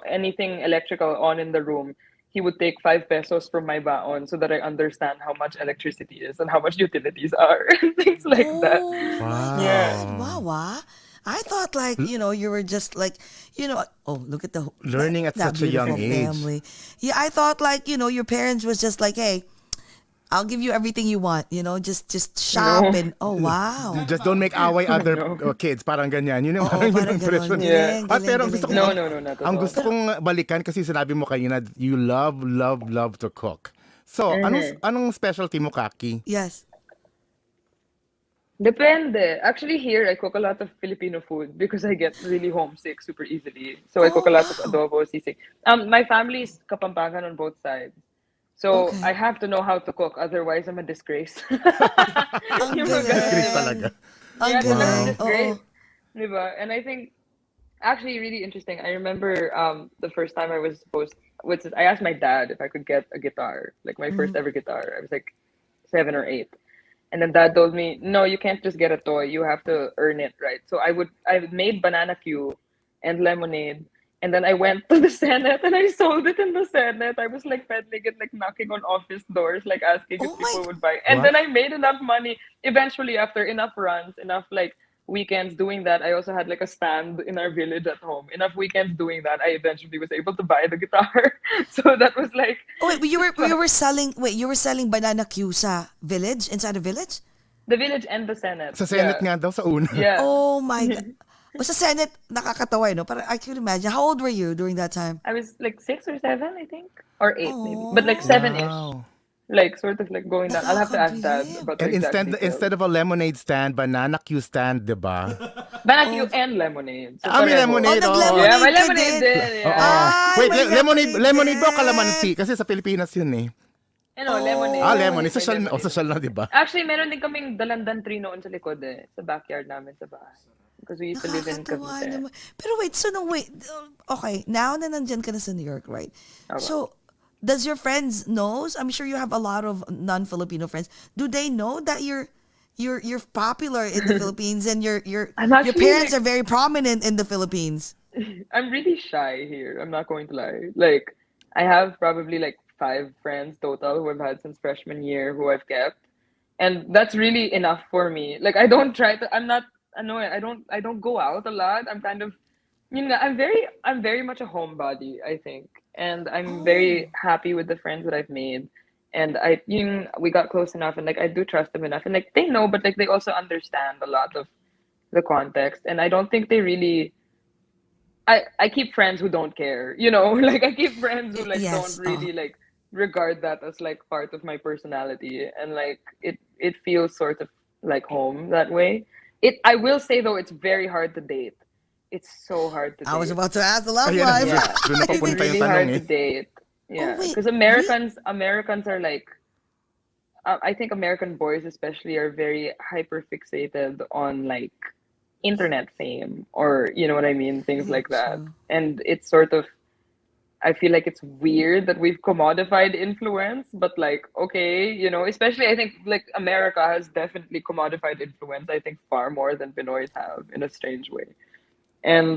anything electrical on in the room. He would take 5 pesos from my baon so that I understand how much electricity is and how much utilities are and things like that. Oh my Yeah. God. Wow. Wow. I thought like, you were just like, oh, look at Learning at that such a young beautiful age. family. Yeah, I thought like, your parents was just like, hey, I'll give you everything you want, just shop No. and oh wow. Just don't make away other No. kids. Parang ganyan. Yun yung, Oo, parang yung parang ganon. impression. Yeah. Galing, Ay, galing, pero galing, gusto ko, No, galing. no, no, not at ang all. gusto kong balikan kasi sinabi mo kanina, you love, love, love to cook. So, anong specialty mo, Kaki? Yes. Depende. Actually, here I cook a lot of Filipino food because I get really homesick super easily. So I cook Oh a lot of wow. adobo, sisig. My family is Kapampangan on both sides. So I Okay. have to know how to cook, otherwise I'm a disgrace. Ang Yung mga Disgrace ganun. galing. talaga. Ang Yeah, talagang galing. Wow. Oo. disgrace. Diba? And I think actually really interesting. I remember the first time I was supposed which is I asked my dad if I could get a guitar, like my first ever guitar. I was like 7 or 8. And then dad told me, no, you can't just get a toy. You have to earn it, right? So I made banana Q and lemonade. And then I went to the Senate and I sold it in the Senate. I was like peddling it, like knocking on office doors, like asking if Oh my people would buy. And Wow. then I made enough money eventually after enough runs, enough like weekends doing that. I also had like a stand in our village at home. Enough weekends doing that. I eventually was able to buy the guitar. So that was like Oh wait, you were selling banana Q sa village, inside the village? the village and the Senate. Sa Senate Yeah. nga daw, sa una. Yeah. Oh my God. O sa Senate, nakakatawa, no? Parang I can imagine. How old were you during that time? I was like 6 or 7, I think, or 8 maybe, but like Oh, 7-ish, Wow. like sort of like going down. I'll have to ask dad nakakabilib. about the And exact instead details. of a lemonade stand, banana Q stand, di ba? Banana and lemonade. So May pareho. lemonade. Oh, oh. Yeah, nag-lemonade my ka lemonade din. din. Oo. Yeah. Ay, Wait, may lemonade ba o din. kalamansi? Kasi sa Pilipinas yun eh. Lemonade. Lemonade. May Social, lemonade. social na, di ba? Actually, meron din kaming dalandan tree noon sa likod sa backyard namin sa bahay. Because we used to live in Nakakatawa Cavite. naman. Pero wait, so no, wait. Okay, now na nandyan ka na sa New York, right? Okay. So, does your friends knows? I'm sure you have a lot of non-Filipino friends. Do they know that you're popular in the Philippines and your I'm actually, parents like- are very prominent in the Philippines? I'm really shy here. I'm not going to lie. Like, I have probably like 5 friends total who I've had since freshman year who I've kept. And that's really enough for me. Like, I don't try to, I'm not annoying. I don't go out a lot. I'm kind of, I'm very much a homebody, I think. And I'm very happy with the friends that I've made. And we got close enough and like, I do trust them enough. And like, they know, but like, they also understand a lot of the context. And I don't think they really, I keep friends who don't care, like I keep friends who like Yes, don't really like regard that as like part of my personality, and like it feels sort of like home that way. I will say though, it's very hard to date. It's so hard to I was date. about to ask the love Ayan, life. Yeah. doon na It's papunta yung really tanong hard eh. to date. Yeah, wait, because Americans are like, I think American boys especially are very hyper fixated on like internet fame, or you know what I mean, things like that. True. And it's sort of, I feel like it's weird that we've commodified influence, but like, okay, especially I think like America has definitely commodified influence, I think far more than Pinoys have in a strange way. And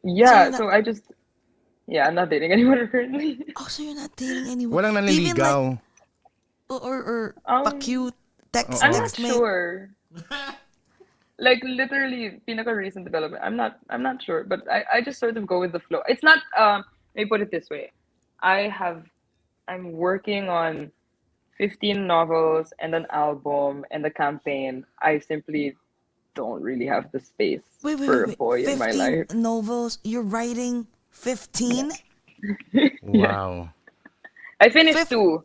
you're yeah, not, so I'm not dating anyone currently. so you're not dating anyone. Walang Even like, nanliligaw. or Um, pa-cute text, I'm text not mate. sure. Like literally, pinaka recent development. I'm not sure, but I just sort of go with the flow. It's not. Let me put it this way. I'm working on 15 novels and an album and a campaign. I simply don't really have the space Wait, wait, for wait, a wait. boy in my 15 life. novels. You're writing 15? Wow. I finished Fif- 2.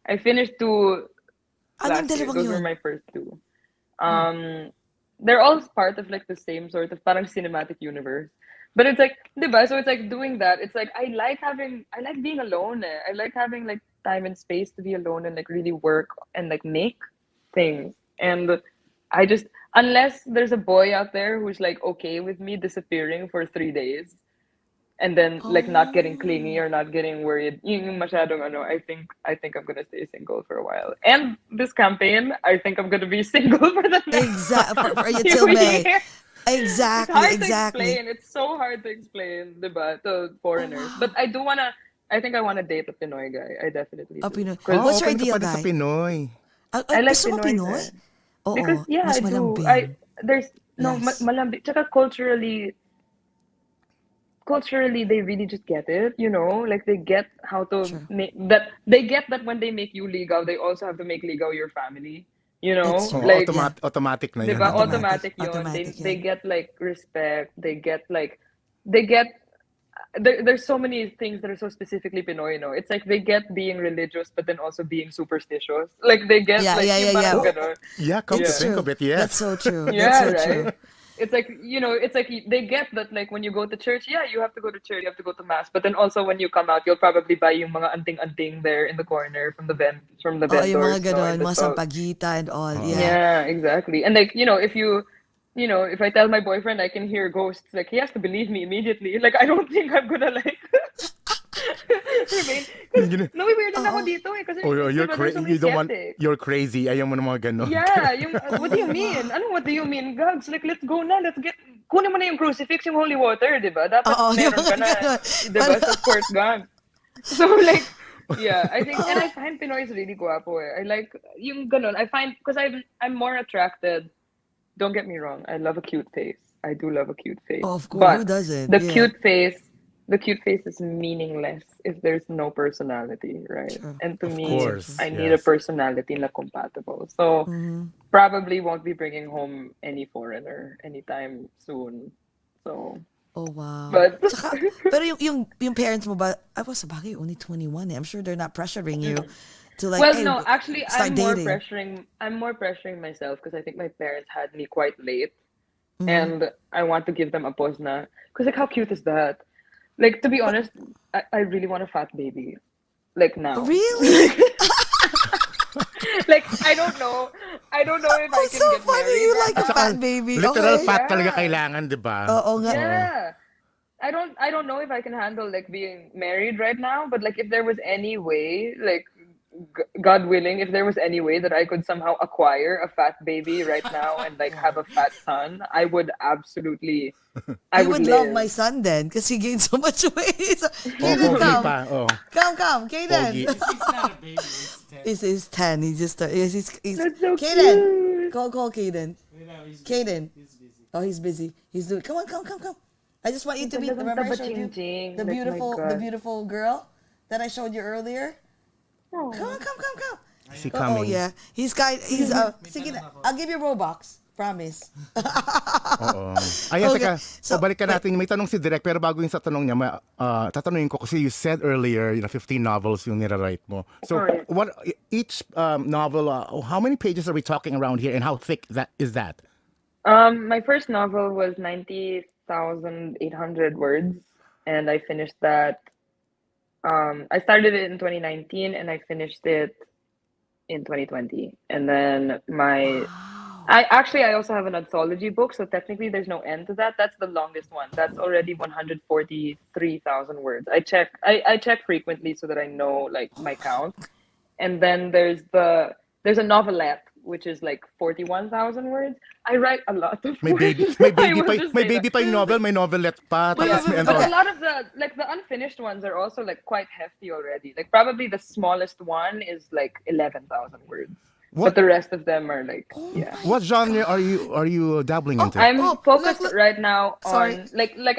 I finished 2 Anong last year. dalawang Those were yun? my first 2. They're all part of like the same sort of parang cinematic universe. But it's like, diba? So it's like doing that. It's like I like being alone. I like having like time and space to be alone and like really work and like make things. And I just, unless there's a boy out there who's like okay with me disappearing for 3 days, and then like not getting clingy or not getting worried. Yung masyadong ano, I think I'm gonna stay single for a while. And this campaign, I think I'm gonna be single for the next For few until May. years. It's Exactly, hard to exactly. explain. It's so hard to explain, diba, to foreigners. But I do wanna. I think I wanna date a Pinoy guy. I definitely Oh, do. Pinoy. Because What's your open ka ideal pa din sa guy? Pinoy. I like Gusto mo Pinoy. Pinoy? Because Oo, yeah, mas I do. malambing. There's no Yes. malambing. Tsaka culturally they really just get it, like they get how to Sure. make that. They get that when they make you ligaw, they also have to make ligaw your family. It's true. Like, Yeah. Automatic na yun. diba, Automatic. automatic yun. They Automatic they yan. get like respect. They get there's so many things that are so specifically Pinoy, It's like they get being religious, but then also being superstitious. Like they get Yeah, like yeah, yung yeah, yeah. parang ganon. Yeah, come to It's think true. of it, yes. That's so true. That's Yeah, so right. true. It's like, it's like they get that, like when you go to church, yeah, you have to go to church, you have to go to mass, but then also when you come out, you'll probably buy yung mga anting-anting there in the corner from the Oh, yung mga vendors, ganon, in the mga stall. sampagita and all. Yeah. Yeah, exactly. And like, if I tell my boyfriend I can hear ghosts, like he has to believe me immediately. Like I don't think I'm gonna like remain. Weird na ako dito eh. Kasi there's so many skeptics. You're crazy. Ayaw mo ng mga ganon. Yeah, what do you mean? What do you mean, Gags? Like, let's go na. Kunin mo na yung crucifix, yung holy water, di ba? Dapat Oo, yung meron ka mga na, ganon. di ba, sa squirt gun. So, like, yeah, I think, and I find Pinoy is really guapo eh. I like, yung ganon, I find, because I'm more attracted, don't get me wrong, I love a cute face. I do love a cute face. Oh, of course, But who doesn't? the Yeah. cute face is meaningless if there's no personality, right? True. And to Of me, course, I need a yes. personality na compatible. So probably won't be bringing home any foreigner anytime soon. So, Oh, wow. but Tsaka, pero yung parents mo ba, I was sabagay, only 21 eh. I'm sure they're not pressuring you to like, well, hey, no, actually, start dating. I'm more pressuring myself because I think my parents had me quite late, and I want to give them a pause na. Because like, how cute is that? Like, to be honest, I really want a fat baby. Like now. Really? Like, I don't know if I Oh, can so get funny. married. You like a At saka, fat baby. Literal Okay. fat Yeah. talaga kailangan, di ba? Oo nga. Yeah. I don't know if I can handle like being married right now, but like if there was any way, like God willing, if there was any way that I could somehow acquire a fat baby right now and like have a fat son, I would absolutely I You would live. love my son then because he gained so much weight. So, Oh, Kaden, pogi come. pa. Oh. Come, Kaden. Pogi. He's not a baby. He's 10. He just started. Yes, he's That's so Kaden. cute. Call Kaden. He's Kaden. He's busy. Oh, he's busy. He's doing. Come on. I just want you to meet. Ang Remember I showed you taba-ching-ching. the Like, my God. beautiful girl that I showed you earlier. Oh. Come. Is he Oh coming? yeah, he's sige na, I'll give you Robux. Promise. Oo. Ayan, Okay, teka. so, Balikan natin. May tanong si Direk, pero bago yung sa tanong niya, tatanungin ko kasi you said earlier, 15 novels yung nirewrite mo. So, Correct. what each novel, how many pages are we talking around here and how thick is that? My first novel was 90,800 words, and I finished that. I started it in 2019, and I finished it in 2020. And then I also have an anthology book, so technically there's no end to that. That's the longest one. That's already 143,000 words. I check frequently so that I know like my count. And then there's a novelette, which is like 41,000 words. I write a lot of May words. baby, I will just may say baby that. pa yung novel, may novelette pa. Wait, Tapos may wait, But ano. a lot of the unfinished ones are also like quite hefty already. Like probably the smallest one is like 11,000 words. What? But the rest of them are like, yeah. What genre are you dabbling into? I'm Oh, focused look. right now Sorry. on like hello.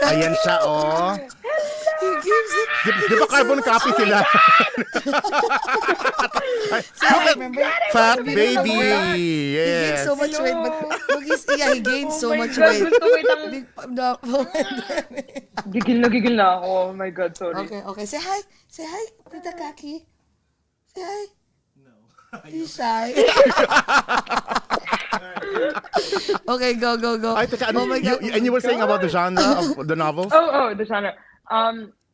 Ayan siya, oh. He gives it. Di ba carbon copy sila? Remember? Fat Sabi ko baby. na, He gained Yes. so much weight, but he gained so Oh my much God, weight. gusto ko itang- Big, no, Gigil na ako. Oh my God, sorry. okay. Say hi, Tita Kakie. Say hi. No. He's shy. Okay, go. Ay, teka, Oh my God. and you were saying about the genre of the novels? Oh, the genre.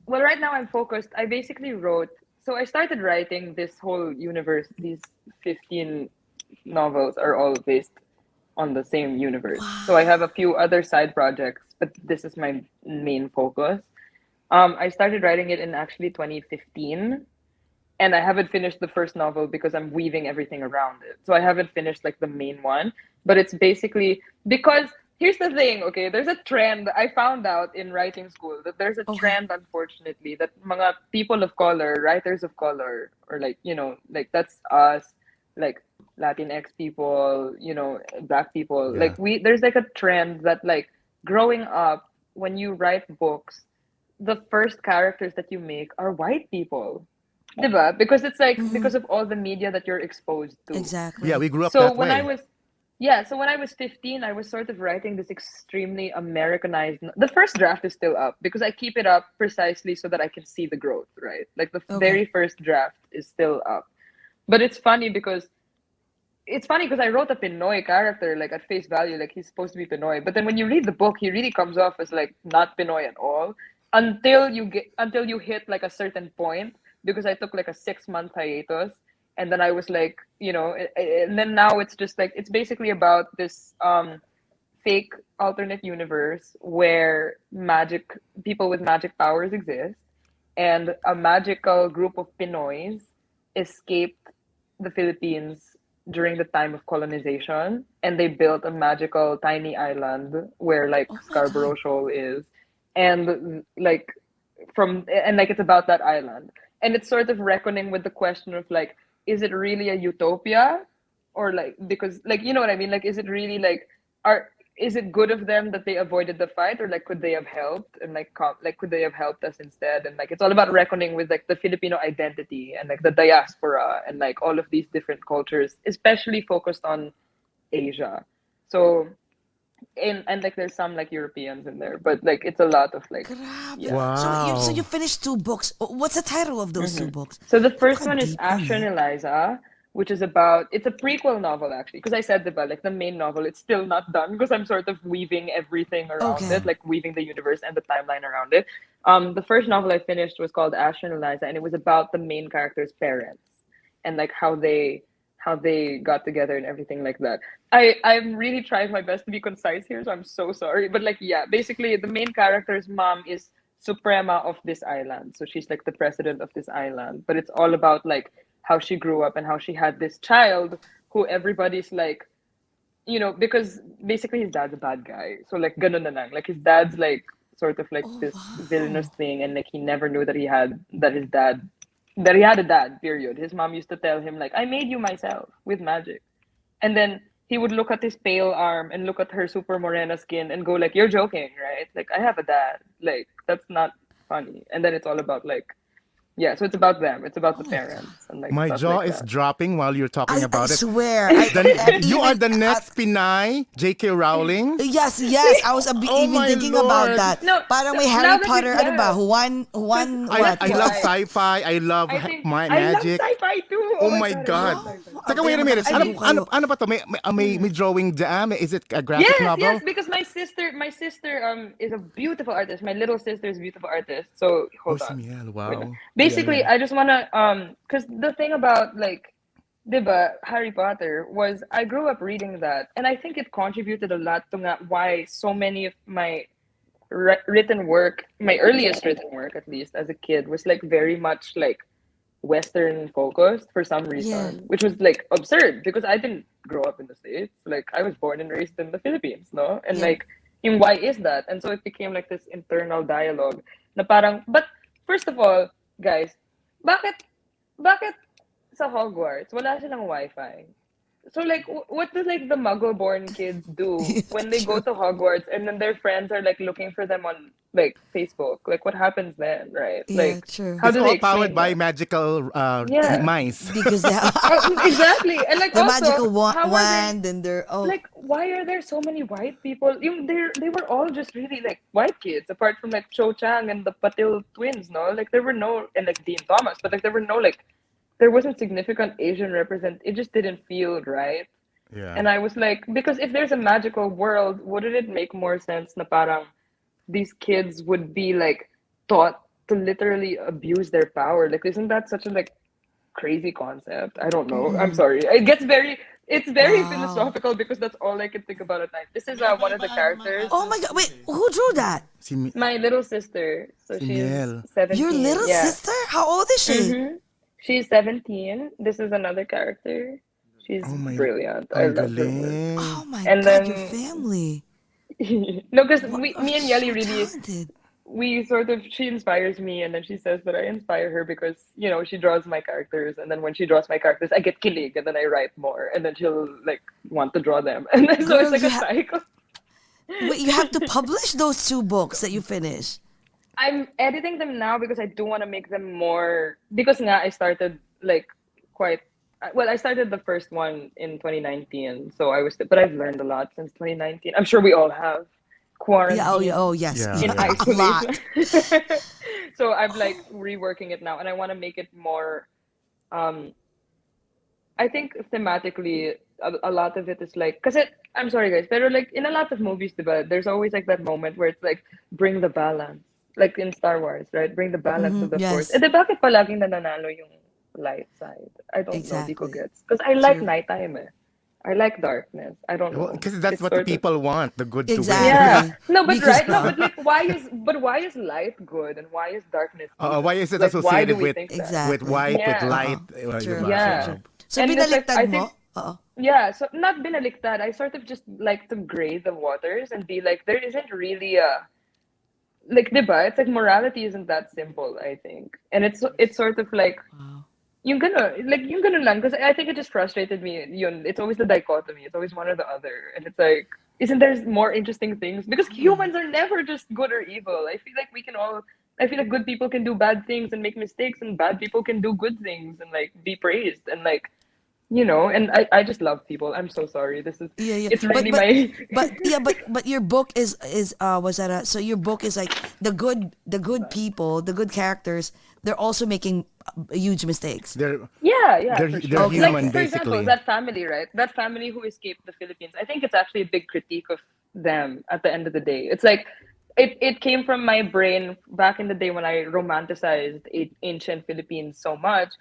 Well, right now I'm focused. I basically wrote. So I started writing this whole universe. These 15 novels are all based on the same universe. So I have a few other side projects, but this is my main focus. I started writing it in actually 2015, and I haven't finished the first novel because I'm weaving everything around it. So I haven't finished like the main one, but it's basically because here's the thing, okay? There's a trend I found out in writing school that there's a trend, unfortunately, that mga people of color, writers of color, or like, you know, like that's us, like Latinx people, you know, Black people. Yeah. Like there's like a trend that like growing up, when you write books, the first characters that you make are white people. Diba? Because it's like because of all the media that you're exposed to. Exactly. Yeah, we grew up So that way. so when I was 15, I was sort of writing this extremely Americanized. The first draft is still up because I keep it up precisely so that I can see the growth, right? Like the very first draft is still up. But it's funny because I wrote a Pinoy character like at face value, like he's supposed to be Pinoy. But then when you read the book, he really comes off as like not Pinoy at all until you hit like a certain point, because I took like a 6-month hiatus, and then I was like, you know, and then now it's just like it's basically about this fake alternate universe where people with magic powers exist, and a magical group of Pinoys escaped the Philippines during the time of colonization, and they built a magical tiny island where like Scarborough Shoal is, and like it's about that island, and it's sort of reckoning with the question of like, is it really a utopia, or like, because like, you know what I mean, like, is it really like, is it good of them that they avoided the fight, or like could they have helped, and like could they have helped us instead? And like it's all about reckoning with like the Filipino identity and like the diaspora and like all of these different cultures, especially focused on Asia. So and like there's some like Europeans in there, but like it's a lot of like yeah. Wow. So you finished 2 books. What's the title of those 2 books? So the first one is Deep Asher and eh. Eliza, which is it's a prequel novel actually, because I said about like the main novel, it's still not done because I'm sort of weaving everything around it, like weaving the universe and the timeline around it. The first novel I finished was called Asher and Eliza, and it was about the main character's parents and like how they got together and everything like that. I'm really trying my best to be concise here, so I'm so sorry. But like, yeah, basically the main character's mom is Suprema of this island. So she's like the president of this island. But it's all about like how she grew up and how she had this child who everybody's like, you know, because basically his dad's a bad guy. So like ganun na lang. Like his dad's like sort of like this villainous thing, and like he never knew that he had a dad, period. His mom used to tell him like, I made you myself with magic. And then he would look at his pale arm and look at her super morena skin and go like, you're joking, right? Like, I have a dad. Like, that's not funny. And then it's all about like, yeah, so it's about them. It's about the parents. And like My stuff jaw like is that. dropping while you're talking I about it. swear. You are the next Pinay, J.K. Rowling. Yes. I was Oh even my thinking Lord. about that. No, Parang may now Harry that Potter, you- ano ba? yeah. Juan, I what? love why. sci-fi. I love I think my I love magic. sci-fi too. Oh my God. I love sci-fi. Teka, wait a minute. Okay, Ano, mag-add ano, kayo. ano ba to? May drawing dyan? Is it a graphic Yes, novel? yes, because my sister is a beautiful artist. My little sister is a beautiful artist. So hold on. Miel, Wait wow. lang. Basically, I just wanna because the thing about like diba, Harry Potter was I grew up reading that, and I think it contributed a lot to why so many of my written work, my earliest written work at least as a kid, was like very much like Western focused for some reason, which was like absurd because I didn't grow up in the States. Like I was born and raised in the Philippines, no? And like, why is that? And so it became like this internal dialogue na parang, but first of all, guys, bakit sa Hogwarts wala silang Wi-Fi? So like, what do like the Muggle-born kids do when they go to Hogwarts and then their friends are like looking for them on like Facebook? Like, what happens then, right? Like, true. how It's do all they powered explain by that? magical Yeah. mice. Because they have Exactly, and like the also, magical how are they? wand and they're Like, why are there so many white people? They were all just really like white kids, apart from like Cho Chang and the Patil twins, no? Like there were no, and like Dean Thomas, but like there were no like, there wasn't significant Asian represent. It just didn't feel right. Yeah. And I was like, because if there's a magical world, wouldn't it make more sense na parang these kids would be like taught to literally abuse their power? Like, isn't that such a like crazy concept? I don't know. I'm sorry. It's very Wow. philosophical because that's all I can think about at night. This is one of the Pinapaibahan naman characters. Oh ata my God. sis Wait, eh. who drew that? Si, My little sister. So si she's Miel. Your 17. little Yeah. sister? How old is she? Mm-hmm. She's 17. This is another character. She's Oh my, brilliant. I ang love her work. galing. Oh my And God, your then family. no, because What are me and so Yeli really talented. we sort of she inspires me, and then she says that I inspire her because she draws my characters, and then when she draws my characters I get kilig, and then I write more, and then she'll like want to draw them, and then so it's Girl, like a cycle. wait, you have to publish those two books that you finish. I'm editing them now because I do want to make them more, because nga I started like quite well. I started the first one in 2019, so but I've learned a lot since 2019. I'm sure we all have Yeah, quarantine oh yes. Yeah, in Yeah, yeah. a isolation. lot. So I'm like reworking it now, and I want to make it more. Um, I think thematically, a lot of it is like, because I'm sorry guys, but like in a lot of movies, diba, there's always like that moment where it's like, bring the balance. Like in Star Wars, right? Bring the balance of the force. Eh, Yes, di bakit palaging nananalo yung light side? I don't know, di ko exactly. gets. Because I like True. nighttime eh. I like darkness. I don't know. Because that's It's what the sort of, people want, the good to win. yeah. Exactly. No, but Because right? No, but like why is light good and why is darkness Why evil? is it Like why do associated we think that? with exactly. white, with Yeah. light? True, Diba? true, Yeah. true. So And it's like binaliktad I think mo? Oo. yeah, so not binaliktad. I sort of just like to gray the waters and be like, there isn't really a like, diba? It's like morality isn't that simple, I think. And it's sort of like Wow. yung gano lang, because I think it just frustrated me. Yun, it's always the dichotomy. It's always one or the other. And it's like, isn't there more interesting things? Because humans are never just good or evil. I feel like good people can do bad things and make mistakes, and bad people can do good things and like be praised and like, and I just love people. I'm so sorry. Yeah, yeah. It's But really my but your book is was that so your book is like the good people, the good characters, they're also making huge mistakes. They're Yeah, they're for they're sure. Okay. human Like, for example, basically. that family, right? That family who escaped the Philippines. I think it's actually a big critique of them at the end of the day. It's like it came from my brain back in the day when I romanticized ancient Philippines so much.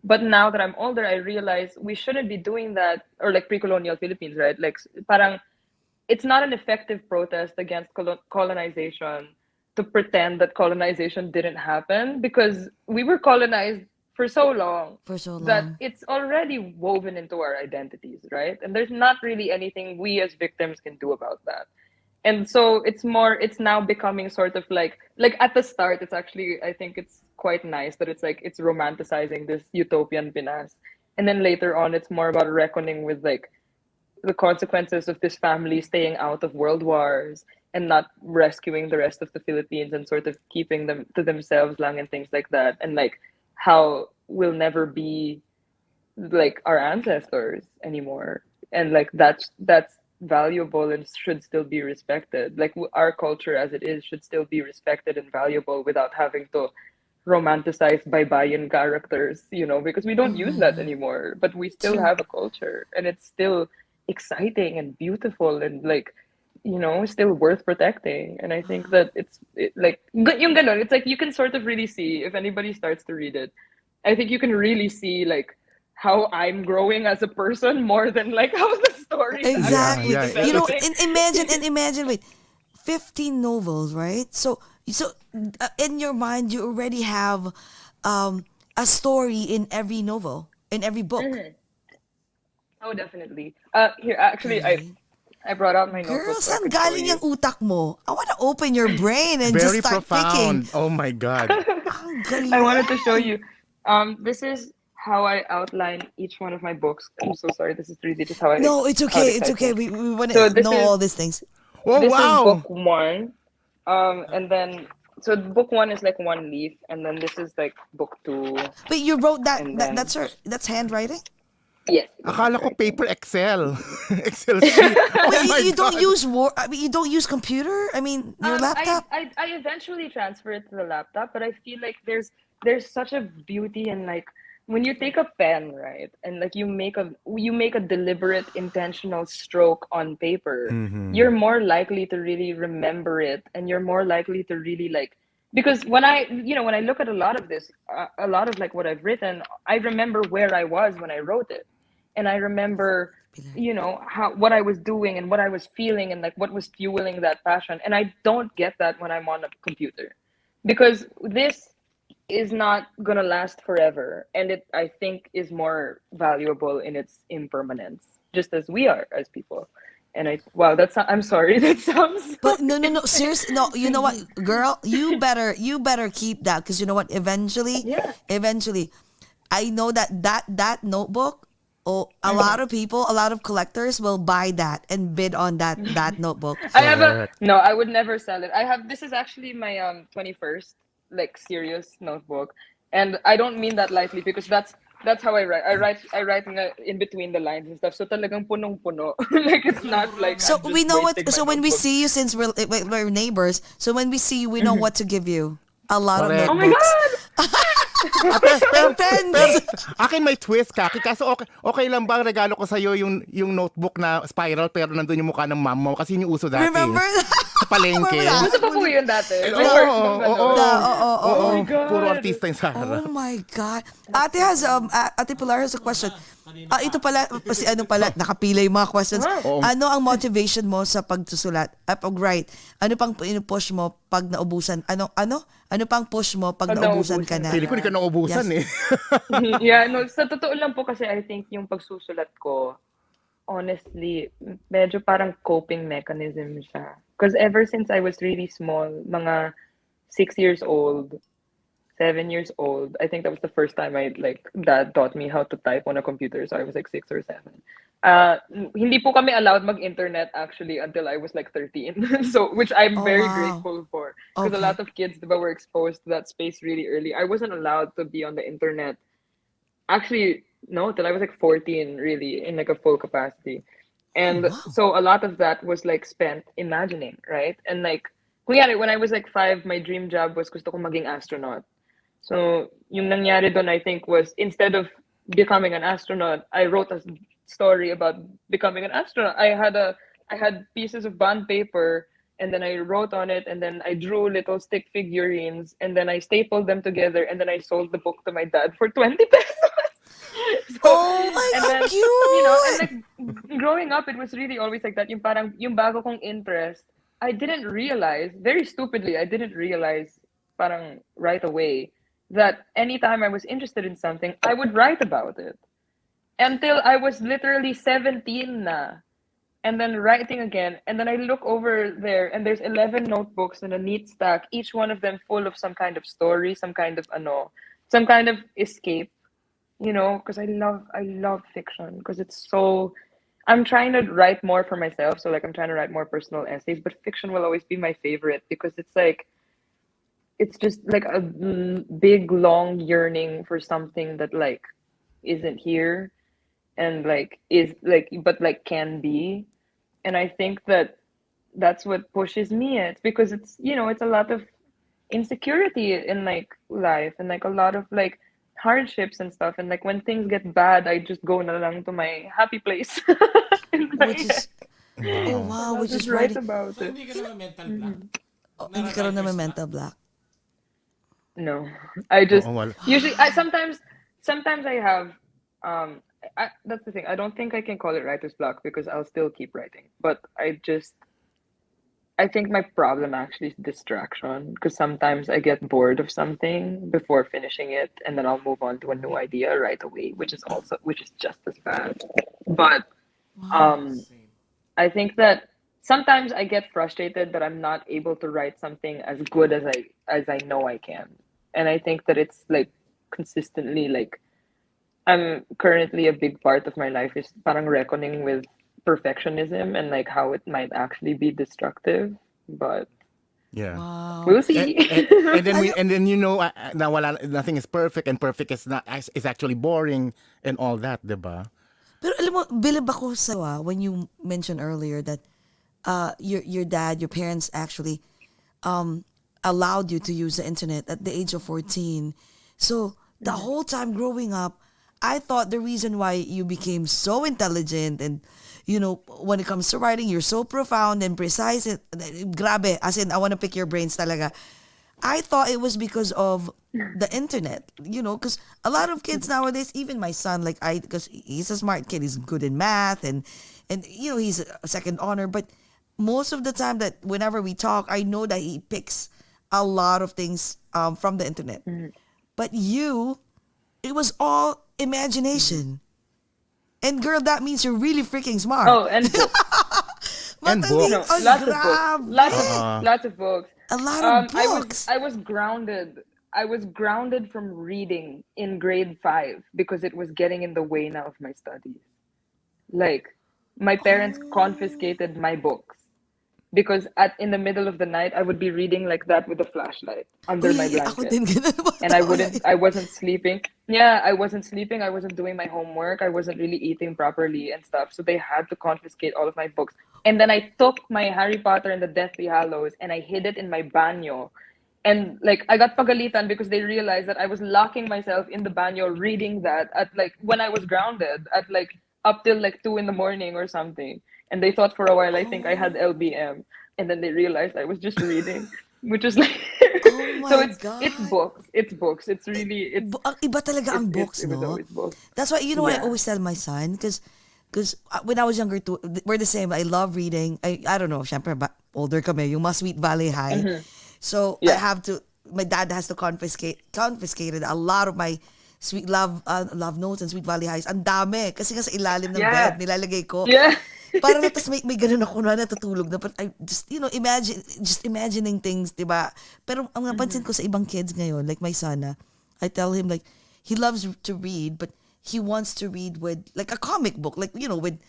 But now that I'm older, I realize we shouldn't be doing that, or like pre-colonial Philippines, right? Like parang it's not an effective protest against colonization to pretend that colonization didn't happen, because we were colonized for so long For so that long. it's already woven into our identities, right? And there's not really anything we as victims can do about that. And so it's now becoming sort of like at the start, it's actually, I think it's quite nice that it's like it's romanticizing this utopian Pinas. And then later on it's more about reckoning with like the consequences of this family staying out of world wars and not rescuing the rest of the Philippines and sort of keeping them to themselves lang and things like that, and like how we'll never be like our ancestors anymore, and like that's valuable and should still be respected. Like our culture as it is should still be respected and valuable without having to romanticize baybayin characters, because we don't use that anymore, but we still True. have a culture and it's still exciting and beautiful and like still worth protecting. And I think that like yung ganon, it's like you can sort of really see if anybody starts to read it. I think you can really see like how I'm growing as a person more than like how the story is Exactly. Yeah, actually You know, developing. and imagine, wait, 15 novels, right? So in your mind, you already have a story in every novel, in every book. Mhm. Oh, definitely. Here, actually, Galing. I brought out my Girl, notebook so I saan could show galing you. yung utak mo? I want to open your brain and just Very start picking. profound. Oh my God. Ang I wanted to show galing. you. This is how I outline each one of my books. I'm so sorry. This is really just No, it's how it okay. It's excites okay. me. We want So to know all these things. Oh this is wow. book one. And then so book one is like one leaf, and then this is like book two, But you wrote that, and that then that's handwriting? yes. Akala ko paper Excel. Excel sheet. Oh Wait, my you don't God. use Word? I mean, you don't use computer? I mean, your laptop? I eventually transfer it to the laptop, but I feel like there's such a beauty in like when you take a pen, right, and like you make a deliberate, intentional stroke on paper, you're more likely to really remember it, and you're more likely to really like, because when I look at a lot of this, a lot of like what I've written, I remember where I was when I wrote it. and I remember, what I was doing and what I was feeling and like what was fueling that passion. And I don't get that when I'm on a computer, because this is not gonna last forever, and it, I think, is more valuable in its impermanence, just as we are as people. And I'm sorry, that sounds. But no. Seriously, no. You know what, girl? You better keep that, because you know what? Eventually, Yeah. I know that notebook. Oh, a lot of people, a lot of collectors will buy that and bid on that notebook. I have a no. I would never sell it. This is actually my 21st like serious notebook, and I don't mean that lightly, because that's how I write. I write in between the lines and stuff. So talagang punong-puno. Like it's not like So I'm just we know what. wasting my So when we notebook. see you, since we're neighbors, so when we see you, we know what to give you. A lot of Correct. Oh my notebooks. god! And pens. Akin may twist, Kaki. Kaso okay lang ba regalo ko sa'yo yung notebook na spiral pero nandun yung mukha ng mom mo? Kasi yun yung uso dati. Remember that? Sa palengke. Remember that? Gusto pa po yun dati. Oo, May work nung oo. gano'n. Oo, my God. puro artista yung sa harap. Oh my God. Ate Pilar has a question. Ito pala, nakapila yung mga questions. Oo. Ano ang motivation mo sa pagsusulat? Pag-write? Ano pang push mo pag naubusan? Ano pang push mo pag Pag naubusan ka na? Pili ko di ka naubusan Yes. Yeah, no, sa totoo lang po kasi I think yung pagsusulat ko, honestly, medyo parang coping mechanism siya. Because ever since I was really small, mga 6 years old, 7 years old, I think that was the first time dad taught me how to type on a computer. So I was like 6 or 7. Hindi po kami allowed mag-internet actually until I was like 13. So, which I'm very wow. grateful for. Because Okay. a lot of kids were exposed to that space really early. I wasn't allowed to be on the internet. Actually, no, till I was like 14, really, in like a full capacity. And so a lot of that was like spent imagining, right? And like, kunyari, when I was like 5, my dream job was gusto ko maging astronaut. So yung nangyari doon, I think, was instead of becoming an astronaut, I wrote a story about becoming an astronaut. I had pieces of bond paper, and then I wrote on it, and then I drew little stick figurines, and then I stapled them together, and then I sold the book to my dad for 20 pesos. Oh my And God, then, cute! and like growing up, it was really always like that. Yung parang, yung bago kong interest, I didn't realize, very stupidly, I didn't realize parang right away that anytime I was interested in something, I would write about it. Until I was literally 17 na. And then writing again. And then I look over there and there's 11 notebooks in a neat stack, each one of them full of some kind of story, some kind of escape. Because I love fiction, because it's so, I'm trying to write more for myself. So like I'm trying to write more personal essays, but fiction will always be my favorite, because it's just like a big, long yearning for something that like isn't here and like is like, but like can be. And I think that's what pushes me. It's because it's, it's a lot of insecurity in like life, and like a lot of like hardships and stuff. And like when things get bad, I just go na lang to my happy place. Which is, oh wow, I'll which is just write writing. about it. Hindi ka naman mental block. Hindi ka rin naman mental block. No, I just Oo, wala. usually sometimes I have that's the thing. I don't think I can call it writer's block, because I'll still keep writing. But I think my problem actually is distraction, because sometimes I get bored of something before finishing it, and then I'll move on to a new idea right away, which is just as bad. But I think that sometimes I get frustrated that I'm not able to write something as good as I know I can. And I think that it's like consistently like I'm currently a big part of my life is parang reckoning with perfectionism and like how it might actually be destructive. But Yeah. Wow. we'll see. And then na nothing is perfect, and perfect is actually boring and all that, 'di ba? Pero alam mo, bilib ako sa when you mentioned earlier that your dad, your parents actually allowed you to use the internet at the age of 14. So the whole time growing up, I thought the reason why you became so intelligent and when it comes to writing, you're so profound and precise. And, grabe, as in, I want to pick your brains talaga. I thought it was because of the internet, because a lot of kids nowadays, even my son, because he's a smart kid, he's good in math, and he's a second honor, but most of the time that whenever we talk, I know that he picks a lot of things from the internet. But it was all imagination. And girl, that means you're really freaking smart. Oh, and books. And books. No, Oh, lots of grabe. books. Lots of books. A lot of books. I was grounded. I was grounded from reading in grade 5 because it was getting in the way now of my studies. Like, my parents confiscated my books because in the middle of the night I would be reading like that with a flashlight under my Ako blanket. din ganun. And I wasn't sleeping. Yeah, I wasn't sleeping. I wasn't doing my homework. I wasn't really eating properly and stuff. So they had to confiscate all of my books. And then I took my Harry Potter and the Deathly Hallows and I hid it in my banyo. And like I got pagalitan because they realized that I was locking myself in the banyo reading that at like when I was grounded at like up till like 2 in the morning or something. And they thought for a while I think I had LBM. And then they realized I was just reading, which was like Oh my so it's God. books. It's books. It's really Ang iba talaga ang books, it was no? always books. That's why, what I Yeah. always tell my son, because when I was younger too, we're the same. I love reading. I don't know, syempre, older kami, yung mga Sweet Valley High. So I Yeah. have to, my dad has to confiscated a lot of my sweet love notes and Sweet Valley Highs. Ang dami. Kasi nga sa ilalim ng Yeah. bed, nilalagay ko. Yeah. Para na, tas may ganun ako na natutulog na. But I just, imagining things, diba? Pero ang napansin ko sa ibang kids ngayon, like my son, I tell him like, he loves to read, but he wants to read with like a comic book, like, with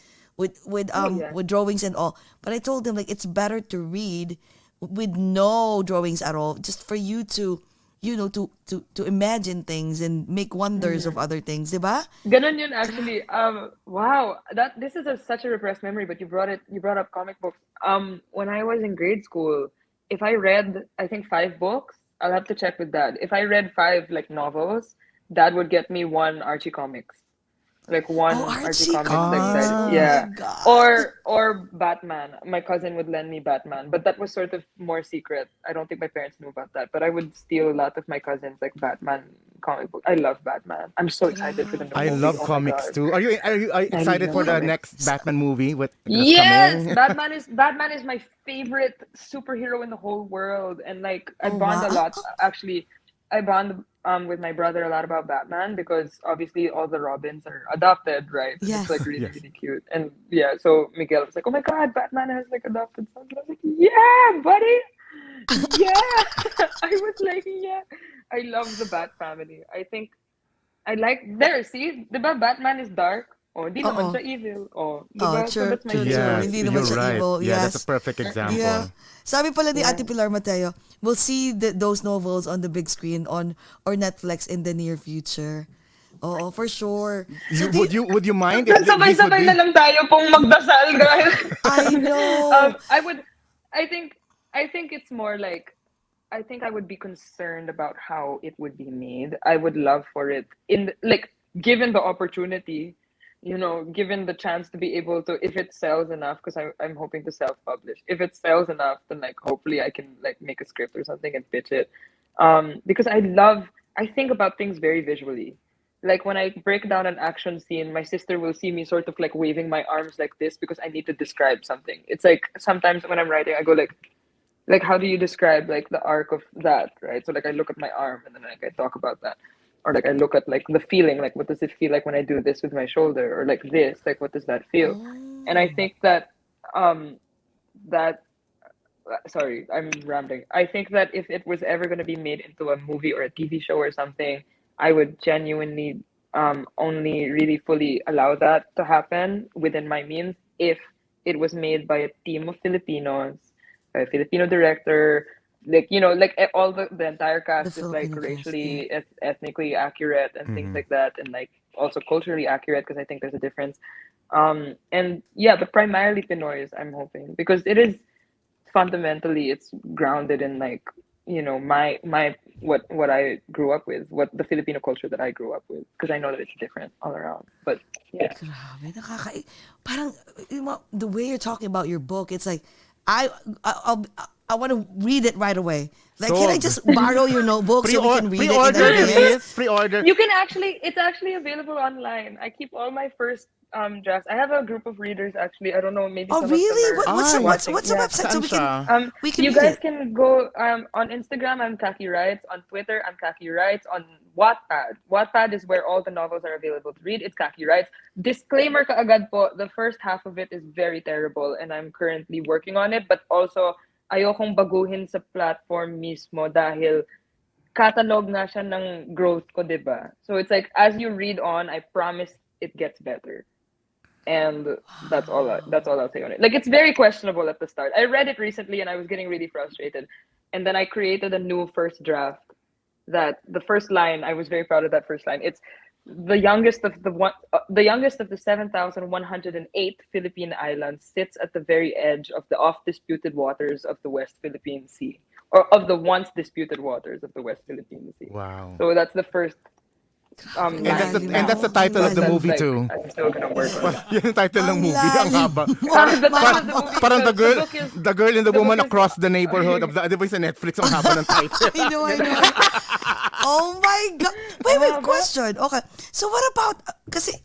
drawings and all. But I told him like, it's better to read with no drawings at all, just for you to, to imagine things and make wonders of other things, diba? Ganon yun actually. Wow, this is such a repressed memory, but you brought up comic books. When I was in grade school, if I read I think 5 books, I'll have to check with Dad. If I read 5 like novels, Dad would get me 1 Archie comics. Like 1 Archie Archie comics like comics. that. Oh Yeah. my God. Or Batman. My cousin would lend me Batman, but that was sort of more secret. I don't think my parents knew about that, but I would steal a lot of my cousins like Batman comic book. I love Batman. I'm so excited for the new I movie. love Oh my comics God. too. Are you excited for the comics. next Batman movie with that's Yes, coming? Batman is my favorite superhero in the whole world, and like I Oh, bond a wow. lot. Actually, I bond with my brother a lot about Batman because obviously all the Robins are adopted, right? And Yes. it's like really Yes. really cute, and yeah. So Miguel was like, "Oh my God, Batman has like adopted sons." And I was like, "Yeah, buddy, yeah." I was like, "Yeah." I love the Bat family. I think I like see, diba Batman is dark. Oh, di naman Oo. siya evil. Oh, Oh, diba? So true, that's my true, favorite. true. Yes, Hindi naman you're siya right. evil. Yeah, Yes. that's a perfect example. Yeah. Sabi pala ni Yeah. Ate Pilar Mateo, we'll see those novels on the big screen or Netflix in the near future. Oo, for sure. So Would you mind if these would Sabay-sabay be? na lang tayo pong magdasal, guys. I know. I think it's more like, I think I would be concerned about how it would be made. I would love for it like, given the opportunity, given the chance to be able to, if it sells enough, because I'm hoping to self-publish. If it sells enough, then like hopefully I can like make a script or something and pitch it. Because I think about things very visually. Like when I break down an action scene, my sister will see me sort of like waving my arms like this because I need to describe something. It's like sometimes when I'm writing, I go like how do you describe like the arc of that, right? So like I look at my arm and then like I talk about that, or like I look at like the feeling, like what does it feel like when I do this with my shoulder, or like this, like what does that feel? And I think that sorry, I'm rambling. I think that if it was ever going to be made into a movie or a TV show or something, I would genuinely only really fully allow that to happen within my means if it was made by a team of Filipinos, by a Filipino director, like all the entire cast The is like Filipino cast, racially ethnically accurate and things like that, and like also culturally accurate, because I think there's a difference. And yeah, but primarily Pinoy, I'm hoping, because it is fundamentally, it's grounded in like my what I grew up with, what the Filipino culture that I grew up with, because I know that it's different all around. But yeah. Grabe, parang the way you're talking about your book, it's like I'll I want to read it right away. Like, So, can I just borrow your notebook so we can read it in pre-order, advance? please. Pre-order. You can actually, it's actually available online. I keep all my first drafts. I have a group of readers actually. I don't know, maybe Oh, some really? of them are What's watching. the Yeah. website so we Saan can siya? we can You read guys it? can go on Instagram. I'm Kakie Writes. On Twitter, I'm Kakie Writes. On Wattpad. Wattpad is where all the novels are available to read. It's Kakie Writes. Disclaimer kaagad po, the first half of it is very terrible and I'm currently working on it. But also, ayokong baguhin sa platform mismo dahil catalog nga siya ng growth ko, diba? So it's like, as you read on, I promise it gets better. And that's all I'll say on it. Like, it's very questionable at the start. I read it recently and I was getting really frustrated. And then I created a new first draft that the first line, I was very proud of that first line. It's the youngest of the 7,108 Philippine islands sits at the very edge of the oft-disputed waters of the West Philippine Sea, or of the once disputed waters of the West Philippine Sea. Wow. So that's the first And line. that's the title of the That's movie like, too. I'm still gonna work on it. Yun yung title ng Ang movie. Ang lalim haba. mo. Parang the title of the movie, Parang the girl, book is- the girl and the the woman book is- across the neighborhood of the, di ba yung sa Netflix ang haba ng title? I know. Oh my God. Wait, question. Okay. So what about, kasi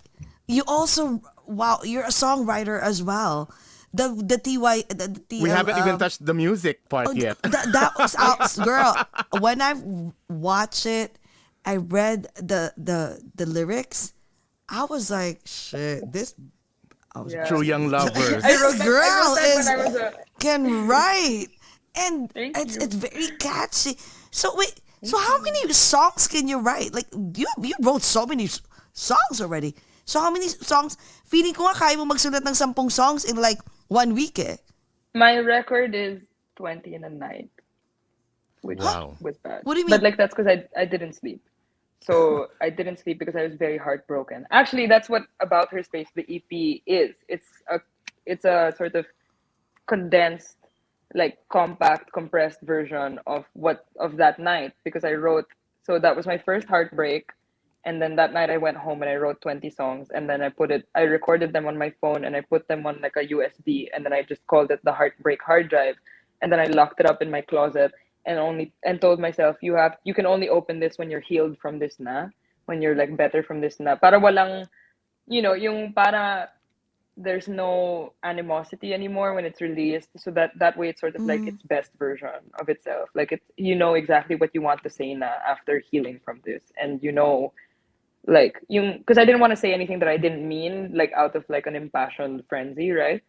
you also, wow, you're a songwriter as well. The We haven't even touched the music part yet. That was out, girl. When I watched it, I read the lyrics. I was like, shit, this. I was Yeah. True young lovers. I wrote this that- girl I wrote that when I was can write, and Thank it's you. very catchy. So wait, so how many songs can you write? Like you wrote so many songs already. So how many songs? Feeling ko nga kaya mo magsulat ng 10 songs in like 1 week eh. My record is 20 in a night, which Wow. was bad. What do you mean? But like that's because I didn't sleep. So I didn't sleep because I was very heartbroken. Actually, that's what About Her Space, the EP, is. It's a sort of condensed, like compact, compressed version of that night, because I wrote. So that was my first heartbreak, and then that night I went home and I wrote 20 songs, and then I recorded them on my phone and I put them on like a USB, and then I just called it the Heartbreak hard drive, and then I locked it up in my closet. And told myself, you can only open this when you're healed from this na, when you're like better from this na. Para walang, yung para there's no animosity anymore when it's released. So that way it's sort of like its best version of itself. Like it's, exactly what you want to say na after healing from this. And like because I didn't want to say anything that I didn't mean, like out of like an impassioned frenzy, right?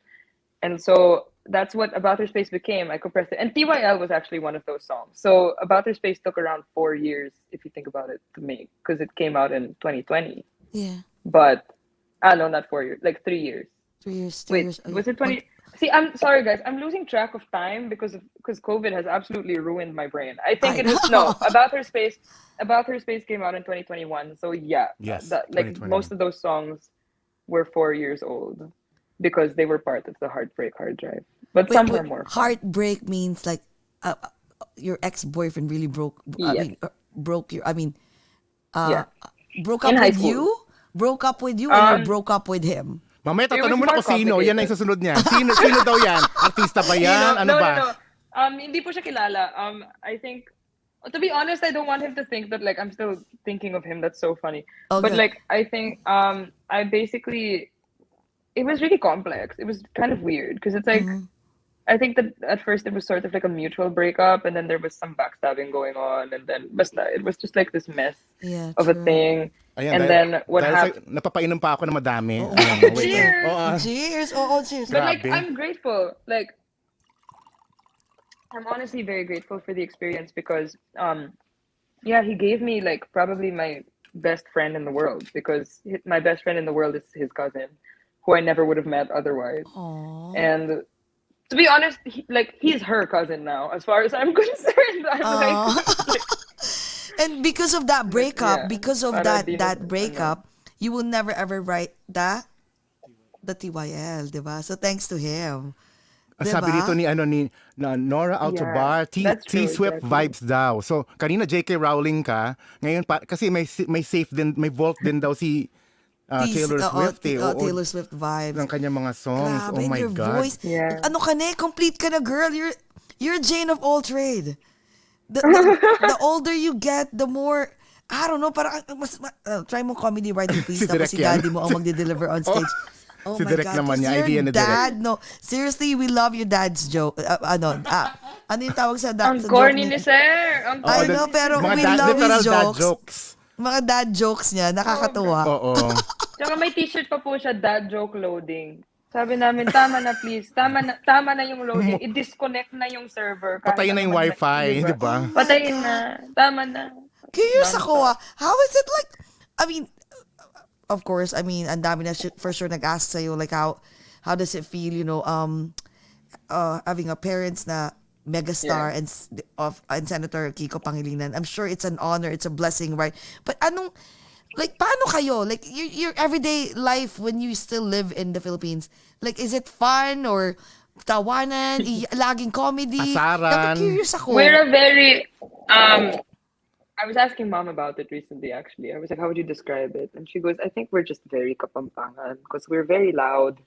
And so that's what About Her Space became. I compressed it. And TYL was actually one of those songs. So About Her Space took around 4 years, if you think about it, to make, because it came out in 2020. Yeah, But, no, not 4 years, like 3 years. 3 years. 3 Wait, years. was it 20? See, I'm sorry, guys. I'm losing track of time because COVID has absolutely ruined my brain. I think it was, no, About Her Space came out in 2021. So yeah, Yes, like 2021. most of those songs were 4 years old, because they were part of the Heartbreak hard drive. But some were more fun. Heartbreak means like your ex-boyfriend really broke. Yes. Broke your. Yeah. Broke In up high with school. you. Broke up with you, or you broke up with him. Mamaya It tatanong mo was na more kung sino. Yan ang complicated. susunod niya. Sino daw yan? Artista ba yan? Ano no, ba? No. Hindi po siya kilala. I think, to be honest, I don't want him to think that like I'm still thinking of him. That's so funny. Okay. But like I think I basically, it was really complex. It was kind of weird because it's like I think that at first it was sort of like a mutual breakup, and then there was some backstabbing going on, and then basta, it was just like this mess Yeah, of a true. thing. Ayan, And dahil- then what dahil happened? Napapainom pa ako ng madami. Oh. Ayan, wait. Cheers! Oh, Cheers! Oh, cheers! But like Grabe. I'm grateful. Like I'm honestly very grateful for the experience because yeah, he gave me like probably my best friend in the world, because my best friend in the world is his cousin, who I never would have met otherwise. Aww. And to be honest, he's her cousin now, as far as I'm concerned. I'm like, And because of that breakup, Yeah, because of para that di that na- breakup, you will never ever write the TYL, diba? So thanks to him. Ang sabi Diba? dito ni Nora Altobar, Yeah, that's true, T-Swift exactly. vibes daw. So, kanina J.K. Rowling ka, ngayon kasi may safe din, may vault din daw si Taylor Swift. Oo, Taylor Swift vibes. ng kanyang mga songs. Grabe, Oh and my your God. voice. Yeah. Ano ka na, complete ka na, girl. You're a Jane of all trade. The older you get, the more, I don't know, parang, try mo comedy writing, please. Si Tapos Direk si yan. daddy mo ang magde-deliver on stage. Oh Si my Direk God. naman Kasi niya. your Idea ni Direk. dad, no. Seriously, we love your dad's joke. Ano yung tawag sa, Ang sa joke corny ni... ni Sir. Ang I Oo, know, pero mga we love literal his dad jokes. jokes. Mga dad jokes niya, nakakatuwa. Oo. Tsaka may t-shirt pa po siya, dad joke loading. Sabi namin, tama na please. Tama na yung loading. I-disconnect na yung server. Kahit Patayin na yung ano man wifi, di ba? Oh my Patayin God. na. Tama na. Curious ako Non-stop. how is it like, I mean, of course, I mean, ang dami na for sure nag-ask sa'yo, like how does it feel, having a parents na megastar and Senator Kiko Pangilinan. I'm sure it's an honor, it's a blessing, right? But paano kayo? Like, your everyday life when you still live in the Philippines, like, is it fun or tawanan, laging comedy? Asaran. Dapat curious ako. We're a very, I was asking mom about it recently, actually. I was like, how would you describe it? And she goes, I think we're just very kapampangan because we're very loud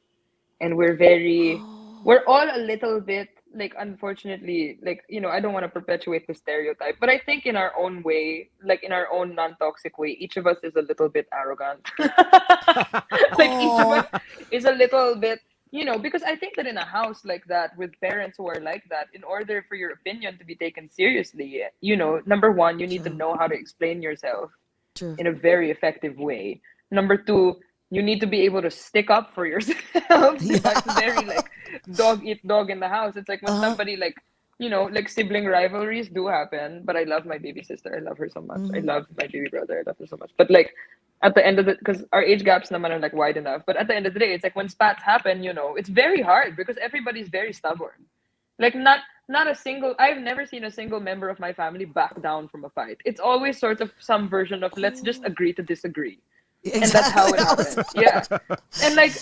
and we're all a little bit, like, unfortunately, like, I don't want to perpetuate the stereotype, but I think in our own way, like in our own non-toxic way, each of us is a little bit arrogant. Like each of us is a little bit, because I think that in a house like that, with parents who are like that, in order for your opinion to be taken seriously, number one, you need to know how to explain yourself True. in a very effective way. Number two, you need to be able to stick up for yourself. It's very like dog eat dog in the house. It's like when somebody like sibling rivalries do happen, but I love my baby sister. I love her so much. I love my baby brother. I love her so much. But like at the end of because our age gaps naman are like wide enough. But at the end of the day, it's like when spats happen, it's very hard because everybody's very stubborn. Like not a single, I've never seen a single member of my family back down from a fight. It's always sort of some version of let's just agree to disagree. Exactly. And that's how it happens. Yeah. And like,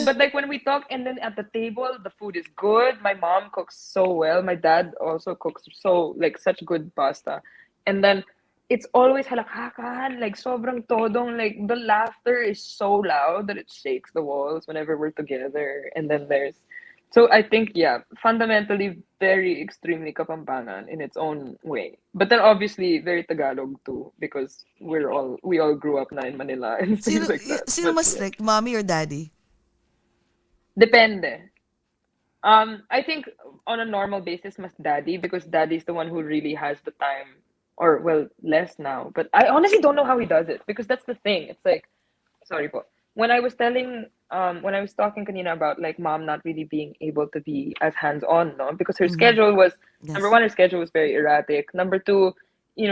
but like when we talk and then at the table, the food is good. My mom cooks so well. My dad also cooks such good pasta. And then it's always halakhakan, like sobrang todong, like the laughter is so loud that it shakes the walls whenever we're together. And then so I think, fundamentally very extremely Kapampangan in its own way. But then obviously very Tagalog too, because we all grew up na in Manila and things like that. Sino But, mas strict, mommy or daddy? Depende. I think on a normal basis, mas daddy, because daddy's the one who really has the time, or well, less now. But I honestly don't know how he does it, because that's the thing. It's like, sorry po. When I was talking kanina about like mom not really being able to be as hands-on, no? Because her schedule was, number one, her schedule was very erratic. Number two,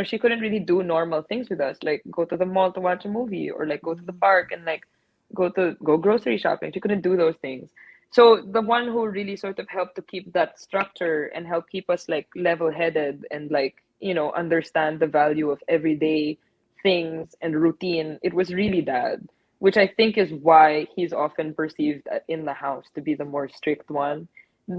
she couldn't really do normal things with us, like go to the mall to watch a movie or like go to the park and like go grocery shopping. She couldn't do those things. So the one who really sort of helped to keep that structure and help keep us like level-headed and like, understand the value of everyday things and routine, it was really dad. Which I think is why he's often perceived in the house to be the more strict one.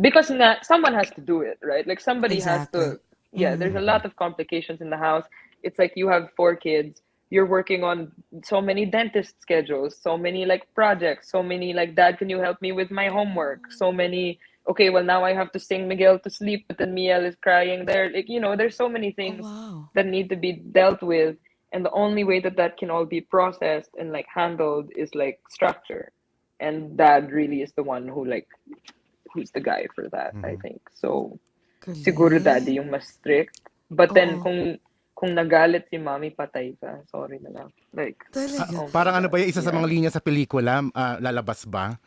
Because someone has to do it, right? Like somebody has to, there's a lot of complications in the house. It's like you have 4 kids, you're working on so many dentist schedules, so many like projects, so many like, dad, can you help me with my homework? So many, okay, well now I have to sing Miguel to sleep, but then Miel is crying there. Like, there's so many things that need to be dealt with. And the only way that can all be processed and like handled is like structure. And dad really is the one who's the guy for that, I think. So, siguro daddy yung mas strict. But then kung nagalit si mommy, patay ka. Sorry na lang. Like, Parang ano ba yung isa sa mga linya sa pelikula, lalabas ba?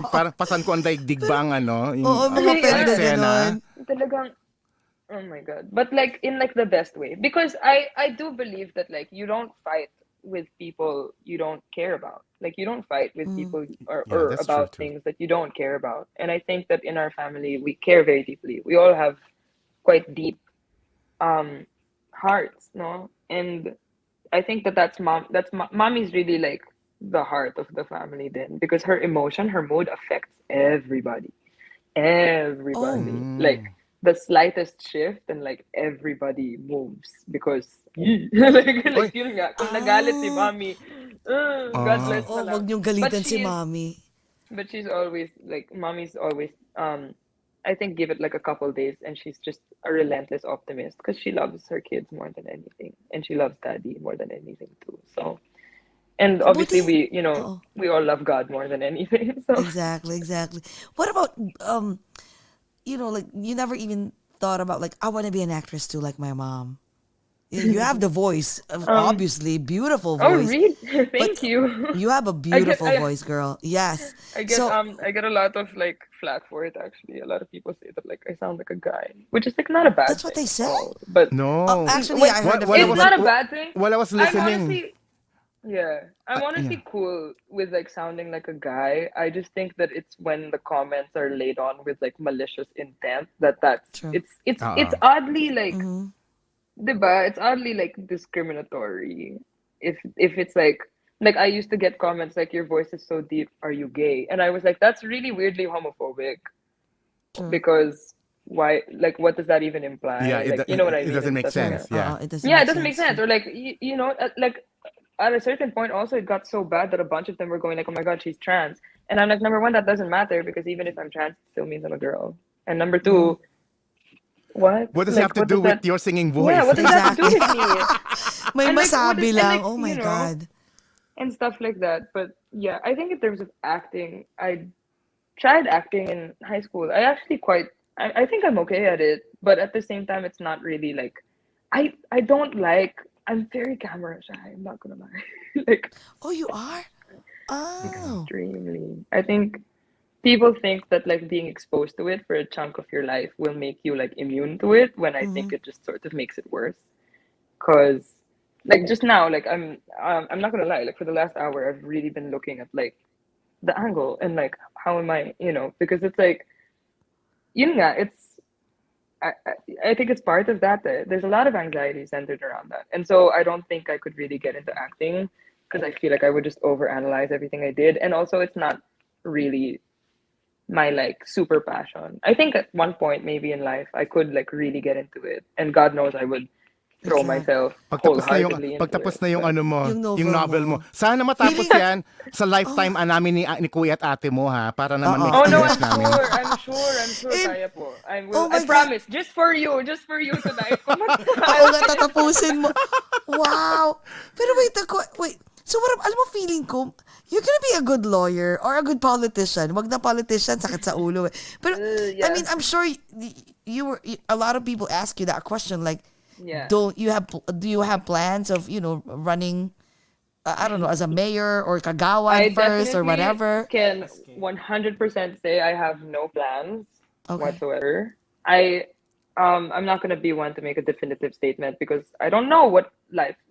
Parang pasan ko ang daigdig ba ang yung mga pwede eksena? Talagang, oh my god. But like in like the best way, because I do believe that like you don't fight with people you don't care about. Like you don't fight with people or about things that you don't care about. And I think that in our family we care very deeply. We all have quite deep hearts, no? And I think that's mommy's really like the heart of the family then, because her emotion, her mood affects everybody. Like the slightest shift and like everybody moves because like yun nga, kung nagalit si mommy, God bless na lang. Wag niyong galitan But si mommy. But she's always like, mommy's always I think give it like a couple days, and she's just a relentless optimist because she loves her kids more than anything, and she loves daddy more than anything too. So, and obviously Buti, we, oh, we all love God more than anything. So, exactly, exactly. What about, like you never even thought about like, I want to be an actress too, like my mom. You have the voice, um, obviously, beautiful oh voice, really? but Thank you. you have a I get beautiful I voice, girl. Yes. So I get a lot of like flack for it actually. A lot of people say that like I sound like a guy, which is like not a bad that's what thing they at say? all. But No. Actually, when I heard a While I few it's was that. not a bad thing, while I was I'm listening, honestly yeah, I'm yeah. honestly cool with like sounding like a guy. I just think that it's when the comments are laid on with like malicious intent that's True. it's Uh-uh. oddly like Mm-hmm. diba, it's oddly like discriminatory if it's like I used to get comments like your voice is so deep, are you gay? And I was like, that's really weirdly homophobic True. because why, like what does that even Yeah, imply? Like you know what I it mean doesn't and make stuff like True. that. sense. Yeah. It doesn't Yeah, it make doesn't make sense. sense. True. Or like like at a certain point also it got so bad that a bunch of them were going like, oh my god, she's trans. And I'm like, number one, that doesn't matter because even if I'm trans, it still means I'm a girl. And number Mm-hmm. two, what? What does it have Like to what do does with that, your singing yeah, voice? what does that have to do Exactly. with me? May And like what is masabi and lang. like, Oh my God. and stuff like that. But yeah, I think in terms of acting, I tried acting in high school. I think I'm okay at it, but at the same time it's not really like I don't like I'm very camera shy, I'm not gonna lie. Like Oh, you are? Oh. extremely. I think people think that like being exposed to it for a chunk of your life will make you like immune to it when I Mm-hmm. think it just sort of makes it worse. Cause like just now, like I'm not gonna lie, like for the last hour I've really been looking at like the angle and like how am I, because it's like yun nga, I think it's part of that. There's a lot of anxiety centered around that. And so I don't think I could really get into acting because I feel like I would just overanalyze everything I did. And also it's not really my like super passion. I think at one point maybe in life I could like really get into it. And God knows I would throw Exactly. myself wholeheartedly into Pagtapos it. na yung But ano mo, Yung yung novel novel mo. mo. Sana matapos Feeling, yan sa oh, lifetime namin ni Kuya at ate mo ha, para naman oo. may oh no, experience namin. I'm sure And, kaya po. oh I my God. promise, just for you tonight. Oo I'll nga, finish it. tatapusin mo. Wow. Pero wait, wait. So what, alam mo feeling ko, you're gonna be a good lawyer or a good politician. Wag na politician, sakit sa ulo eh. Pero, I Yeah. mean, I'm sure a lot of people ask you that question, like, Yeah. do you have plans of, running, I don't know, as a mayor or I kagawan first or definitely whatever? can 100% say I have no plans Okay. whatsoever. I'm not gonna be one to make a definitive statement because I don't know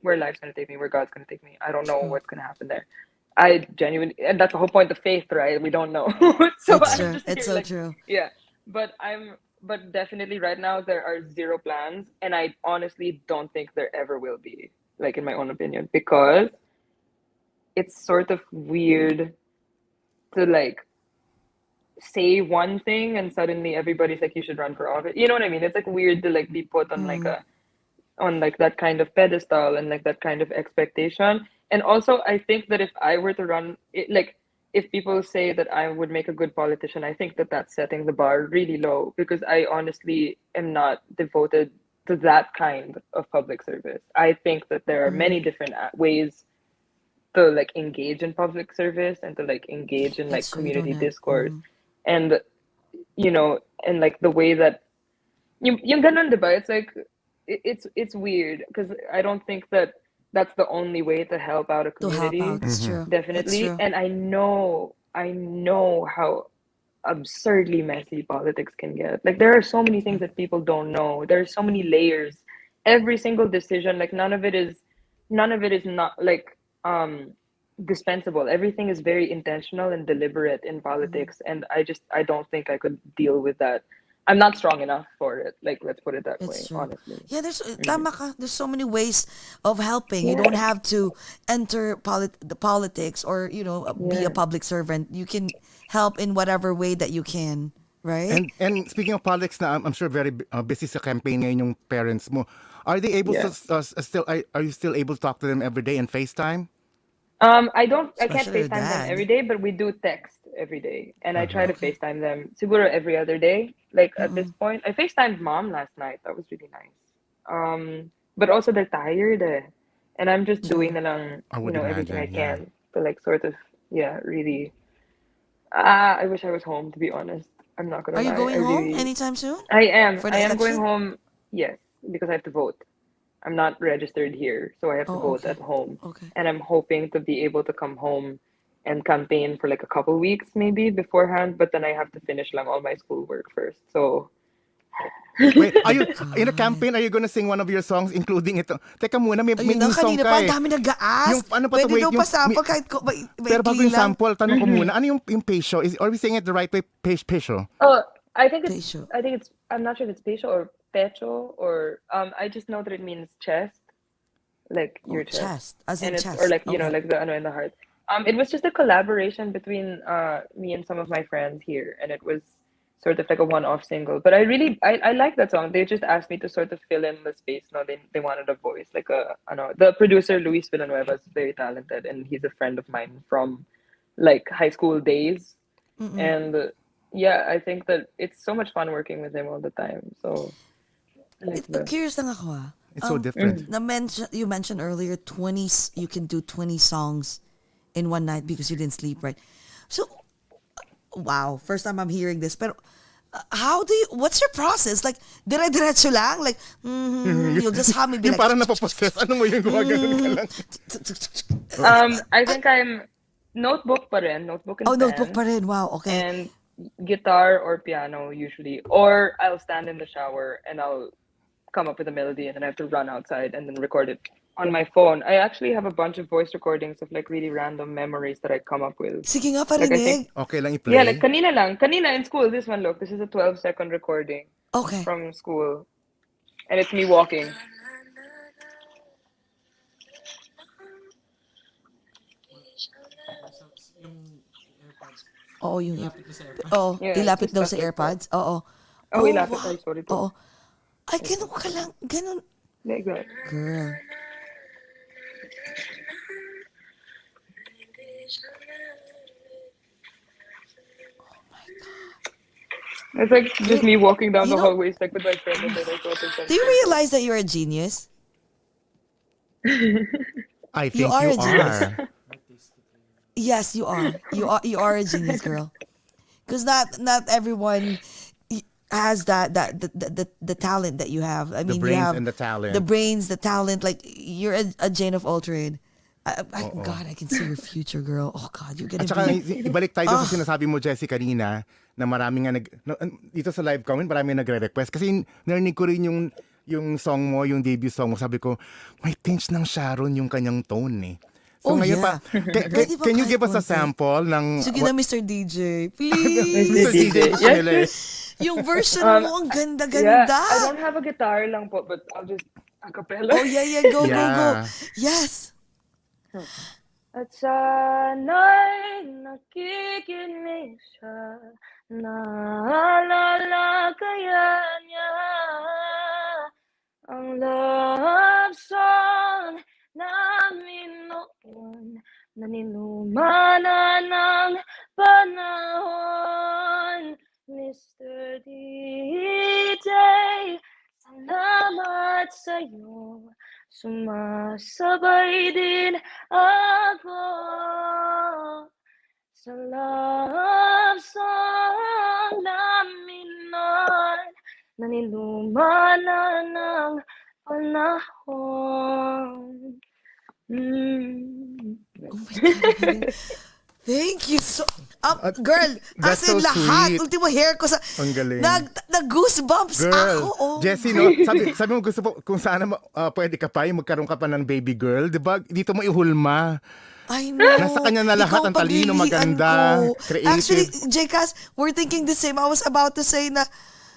where life's gonna take me, where God's gonna take me. I don't know True. what's gonna happen there. I genuinely, and that's the whole point of faith, right? We don't know. So It's I'm true. just It's here so like, true. yeah. But definitely right now there are zero plans, and I honestly don't think there ever will be, like in my own opinion, because it's sort of weird to like say one thing and suddenly everybody's like you should run for office. You know what I mean? It's like weird to like be put on like Mm, a on like that kind of pedestal and like that kind of expectation. And also I think that if I were to run it, like if people say that I would make a good politician, I think that that's setting the bar really low because I honestly am not devoted to that kind of public service. I think that there are mm. many different ways to like engage in public service and to like engage in like It's true. You don't community have. discourse and and like the way that yung ganun, diba? It's like it's weird because I don't think that that's the only way to help out a To help community, out. It's true. It's definitely. true. And I know how absurdly messy politics can get. Like there are so many things that people don't know. There are so many layers. Every single decision, like none of it is not like dispensable. Everything is very intentional and deliberate in politics, and I don't think I could deal with that. I'm not strong enough for it. Like let's put it that It's way, true. honestly. Yeah, Mhm. tama ka. There's so many ways of helping. You don't Yeah, have to enter the politics or, be a yeah. public servant. You can help in whatever way that you can, right? And speaking of politics na I'm sure very busy sa campaign ngayon yung parents mo. Are they able to Yeah. still are you still able to talk to them every day and FaceTime? I can't Especially your FaceTime them dad. every day, but we do text every day. And I try to FaceTime them siguro every other day. Like at this point, I FaceTimed mom last night. That was really nice. But also they're tired and I'm just doing True. na lang, I would everything I imagine, yeah. can to like sort of, yeah, really. I wish I was home, to be honest. I'm not gonna Are you lie. going home anytime soon I am. for I the am going election? home, yes, because I have to vote. I'm not registered here, so I have to Oh, vote okay. at home. Okay. And I'm hoping to be able to come home and campaign for like a couple weeks maybe beforehand, but then I have to finish lang all my schoolwork first. So Wait, are you, in a God. campaign, are you gonna sing one of your songs including ito? Teka muna, may Ayun na, new song kanina ka pa, ang eh. dami Yung, nag-a-ask. ano pa to, Pwede wait, daw yung, pa sample kahit pero bago maikli yung lang. sample, tanong ko muna, ano yung peso? Are we saying it the right way? Peso? oh, Peso. I'm not sure if it's pecho or pecho or I just know that it means chest, like Oh, your chest. chest. As in And it's or chest. like Okay. like the ano in the heart. It was just a collaboration between me and some of my friends here, and it was sort of like a one-off single. But I like that song. They just asked me to sort of fill in the space. No, they wanted a voice like a I know the producer Luis Villanueva is very talented, and he's a friend of mine from like high school days, and yeah, I think that it's so much fun working with him all the time. So I like the. Curious lang ako It's so different. You mentioned earlier you can do 20 songs in one night because you didn't sleep right. So, wow, first time I'm hearing this. Pero, what's your process? Like, dire-diretso lang? Like, you'll just hum me be Yung like, parang napaposes, ano mo yung gumagano'n ka lang? I think I'm notebook pa rin, notebook and oh, pen, notebook pa rin. Wow, okay. and guitar or piano usually, or I'll stand in the shower and I'll come up with a melody, and then I have to run outside and then record it on my phone. I actually have a bunch of voice recordings of like really random memories that I come up with. Sige nga, Like I think, parinig. Okay lang i-play? yeah, like kanina in school. This one, look, this is a 12-second recording Okay. from school, and it's me walking. Oo, yung Oo, Yeah, ilapit just daw stuff sa like that. AirPods. Oo. Oh, ilapit. Wow. Ay, sorry po. Oo. Ay, ganun ka lang. Ganun. Like that. Girl. It's like just me walking down You the know- hallways like with my friend, and then I go to Do you realize that you're a genius? I You think are you a genius. are. Yes, you are. You are a genius, girl. Because not everyone has the talent that you have. I mean, you brains have and the talent. The brains, the talent. Like you're a Jane of all trade. God, I can see your future, girl. Oh God, you're gonna At saka, be. ibalik tayo doon sa sinasabi mo, Jessie, kanina, na marami nga dito sa live comment, marami nagre-request. Kasi narinig ko rin yung song mo, yung debut song mo, sabi ko, may tinge ng Sharon yung kanyang tone eh. So Oh, ngayon yeah. Pwede ba can you kahit give us a konti? sample ng... Sige na, Mr. DJ. Please. Mr. DJ, gusto Yes, nila eh. Yung version mo, ang Yeah, ganda-ganda. I don't have a guitar lang po, but I'll just a cappella. Oh, yeah. Go. Yeah. Yes. At sana'y nakikinig siya, naalala kaya niya ang love song namin noon, naninumana ng panahon. Mr. DJ, salamat sa'yo, sumasabay din ako sa love song namin noon, naninumana ng panahon. Oh my God. Thank you so... girl, That's as in so lahat. sweet. Ultimo hair ko sa... Ang galing. Nag-goosebumps Girl, ako. Oh. Jessie, no, sabi mo gusto po, kung sana pwede ka pa, yung magkaroon ka pa ng baby girl, di ba? Dito mo ihulma. I know. Nasa kanya na lahat, Ikaw ang talino, paglilihan maganda, ko. creative. Actually, Jcas, we're thinking the same. I was about to say na,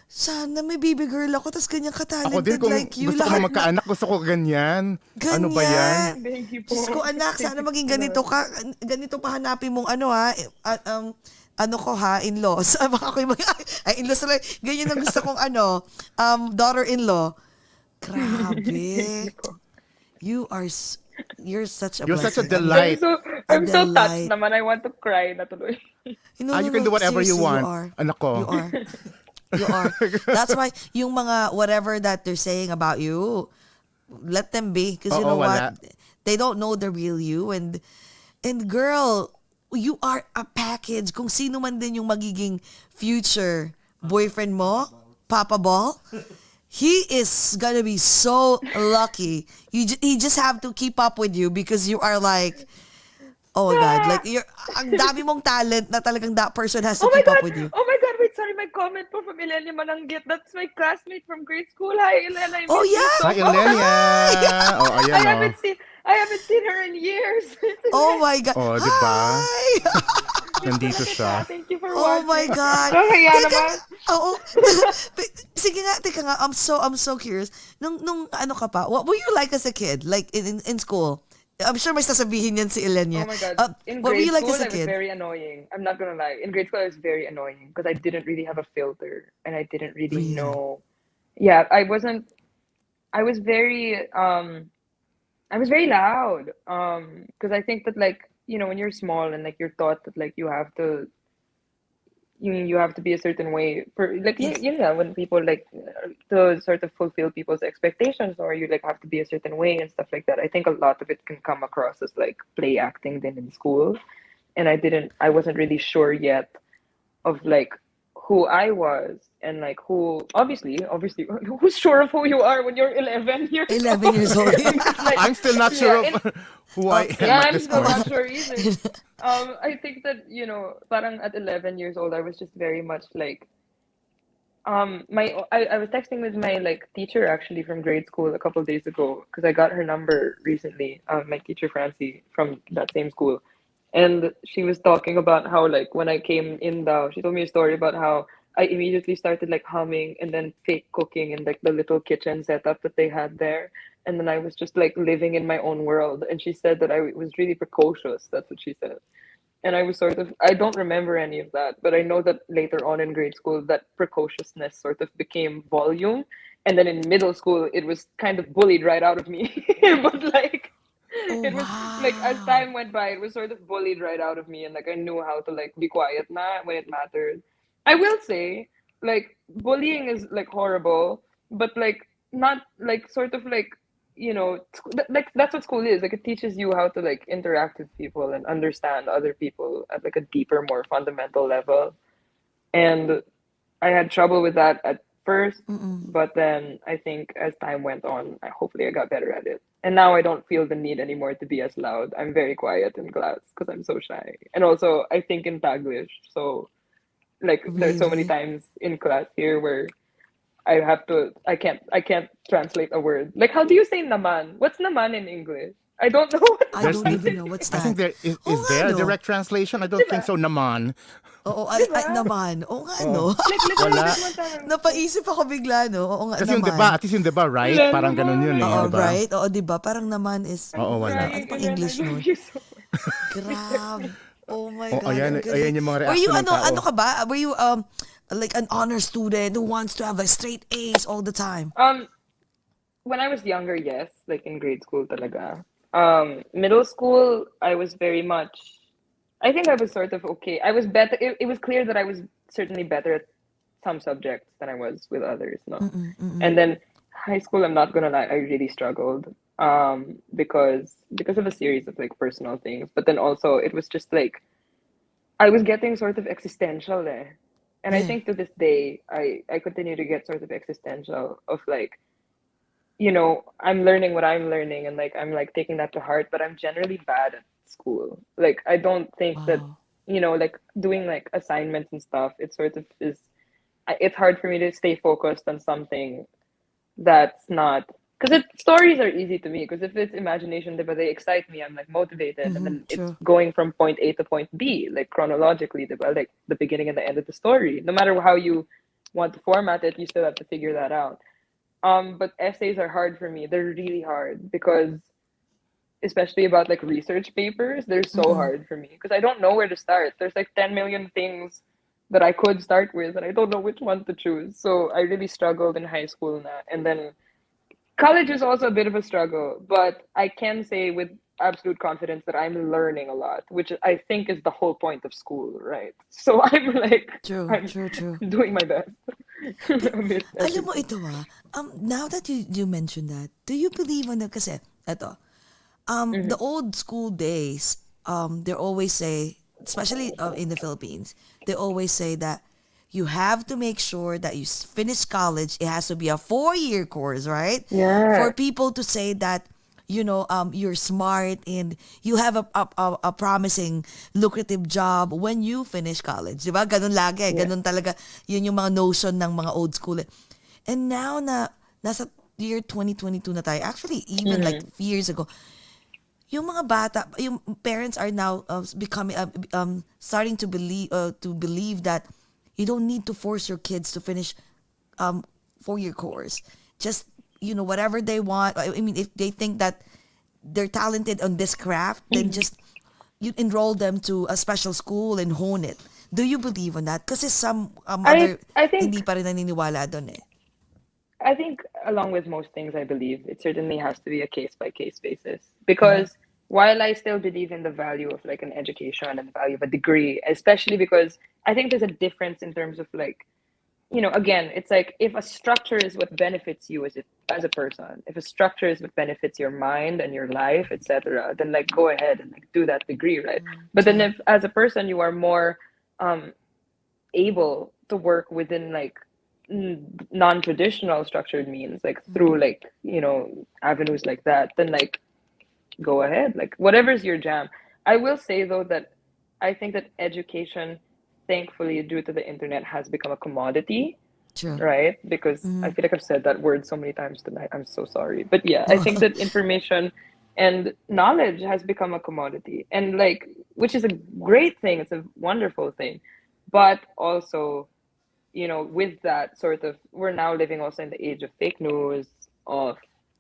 sana may baby girl ako, tas ganyan Ako ka-talented din, kung like you. gusto ko Lahat magkaanak, gusto ko ganyan. ganyan. Ano ba yan? Thank you po. Diyos ko, anak, sana maging ganito ka. Ganito pa hanapin mong ano ha, ano ko ha, in-laws. Baka ako yung in-laws talaga. Ganyan ang gusto kong daughter-in-law. Grabe. You're such a You're such a blessing. delight. So, I'm a so touched delight. naman. I want to cry na tuloy. No, You no, can no. do whatever you Seriously, you want. are. Anak You ko. are. You are. That's why yung mga whatever that they're saying about you, let them be. Because you Oo, know what? wala. They don't know the real you. And girl, you are a package. Kung sino man din yung magiging future boyfriend mo, Papa Ball, he is gonna be so lucky. He just have to keep up with you because you are like, oh my God, like you're, ang dami mong talent na talagang that person has to Oh my keep up god! with you. Oh my god! Wait, sorry, my comment po from Ilenia Mananggit. That's my classmate from grade school. Hi, Elena. I Oh miss you yeah? so Hi, much. Ilenia. Oh, I ayan, oh. haven't seen her in years. Oh my God. Oh, di ba? Hi! Nandito siya. Thank you for Oh watching. my God. Nakakaya Teka naman. nga. Oo. Sige nga, teka nga. I'm so curious. Nung ano ka pa, what were you like as a kid? Like in school? I'm sure may sasabihin yan si Elenia. Oh my god. In What were grade you like school, as a I was kid? very annoying. I'm not gonna lie. In grade school, I was very annoying because I didn't really have a filter and I didn't really Really? know. Yeah, I wasn't. I was very I was very loud. Because I think that like when you're small and like you're taught that like you have to be a certain way for like Yes. when people like to sort of fulfill people's expectations, or you like have to be a certain way and stuff like that. I think a lot of it can come across as like play acting then in school, and I wasn't really sure yet of like who I was, and like who obviously who's sure of who you are when you're 11 years 11 years old. It's like, I'm still not sure yeah, of who I am yeah, at I'm this still point. not sure either. I think that parang at 11 years old, I was just very much like, I was texting with my like teacher actually from grade school a couple of days ago because I got her number recently. My teacher Francie from that same school, and she was talking about how like when I came in now, she told me a story about how I immediately started like humming and then fake cooking in like the little kitchen setup that they had there. And then I was just like living in my own world. And she said that I was really precocious. That's what she said. And I was sort of, I don't remember any of that, but I know that later on in grade school, that precociousness sort of became volume. And then in middle school, it was kind of bullied right out of me. But like, Oh, it was like as wow. time went by, it was sort of bullied right out of me. And like, I knew how to like be quiet na when it mattered. I will say, like, bullying is like horrible, but like, not like sort of like, like that's what school is. Like, it teaches you how to like interact with people and understand other people at like a deeper, more fundamental level. And I had trouble with that at first, Mm-mm. but then I think as time went on, hopefully I got better at it. And now I don't feel the need anymore to be as loud. I'm very quiet in class because I'm so shy. And also, I think in Taglish, so like there's so many Really? times in class here where I can't translate a word. Like, how do you say naman? What's naman in English? I don't know what I There's, don't naman even is. know what's I think that. there is, Oo is nga, there a no? direct translation? I don't think Diba? so naman. Oo, Diba? ay naman. Oo nga, Oh, no? Like, literally, wala. there's one time I was like, Napaisip ako bigla, no? Oo nga Kasi yung diba, naman. at least yung diba, right? Wala Parang ganun naman. yun I eh, Oo, know. diba? right? Oo, di ba? Parang naman is, I'm Oo, wala. ano crying pang again. I English love nun? you so much. Grab. Oh my Oh, God, ang ayan, galing. ayan yung mga Were you, reaction ng tao. ano ka ba? Were you, like an honor student who wants to have a straight A's all the time? When I was younger, yes, like in grade school talaga. Middle school, I was very much. I think I was sort of okay. I was better. It was clear that I was certainly better at some subjects than I was with others, no. Mm-mm, mm-mm. And then high school, I'm not gonna lie, I really struggled. Because of a series of like personal things, but then also it was just like I was getting sort of existential eh. And I Yeah. think to this day, I continue to get sort of existential of like I'm learning what I'm learning and like I'm like taking that to heart, but I'm generally bad at school. Like I don't think that, Wow. like doing like assignments and stuff, it sort of is it's hard for me to stay focused on something that's not because stories are easy to me because if it's imagination but they excite me, I'm like motivated, and Mm-hmm, then it's true. going from point A to point B like chronologically, like the beginning and the end of the story. No matter how you want to format it, you still have to figure that out. But essays are hard for me. They're really hard because, especially about like research papers, they're so Mm-mm. hard for me because I don't know where to start. There's like 10 million things that I could start with, and I don't know which one to choose. So I really struggled in high school now. And then college is also a bit of a struggle, but I can say with absolute confidence that I'm learning a lot, which I think is the whole point of school, right? So I'm like, True, I'm true, true. doing my best amidst Alam mo everything. ito now that you mentioned that, do you believe on the, kasi, eto, the old school days, they always say, especially in the Philippines, they always say that you have to make sure that you finish college. It has to be a 4-year course, right? For Yeah. people to say that, you're smart and you have a promising, lucrative job when you finish college. Di ba? Ganun lagi. Yeah. Ganun talaga. Yun yung mga notion ng mga old school. And now na nasa year 2022 na tayo, actually even like years ago, yung mga bata, yung parents are now becoming starting to believe that you don't need to force your kids to finish 4-year course. Just whatever they want. I mean, if they think that they're talented on this craft, then just you enroll them to a special school and hone it. Do you believe on that? Kasi some other I think hindi pa rin naniniwala doon eh. I think, along with most things, I believe it certainly has to be a case by case basis. Because while I still believe in the value of like an education and the value of a degree, especially because I think there's a difference in terms of like, again, it's like if a structure is what benefits you as a person, if a structure is what benefits your mind and your life, etc., then like go ahead and like do that degree, right? But then if as a person you are more able to work within like non-traditional structured means, like through like avenues like that, then like go ahead, like whatever's your jam. I will say though that I think that education, thankfully, due to the internet, has become a commodity, True. right? Because I feel like I've said that word so many times tonight. I'm so sorry. But yeah, I think that information and knowledge has become a commodity, and like, which is a great thing. It's a wonderful thing. But also, with that sort of, we're now living also in the age of fake news, of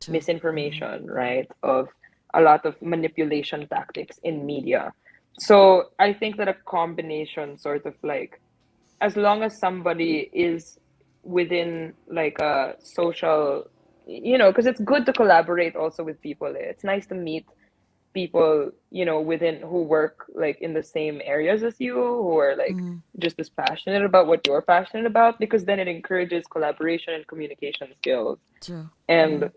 misinformation, right? Of a lot of manipulation tactics in media. So I think that a combination sort of like, as long as somebody is within like a social, because it's good to collaborate also with people. It's nice to meet people, within who work like in the same areas as you, who are like just as passionate about what you're passionate about, because then it encourages collaboration and communication skills. True. And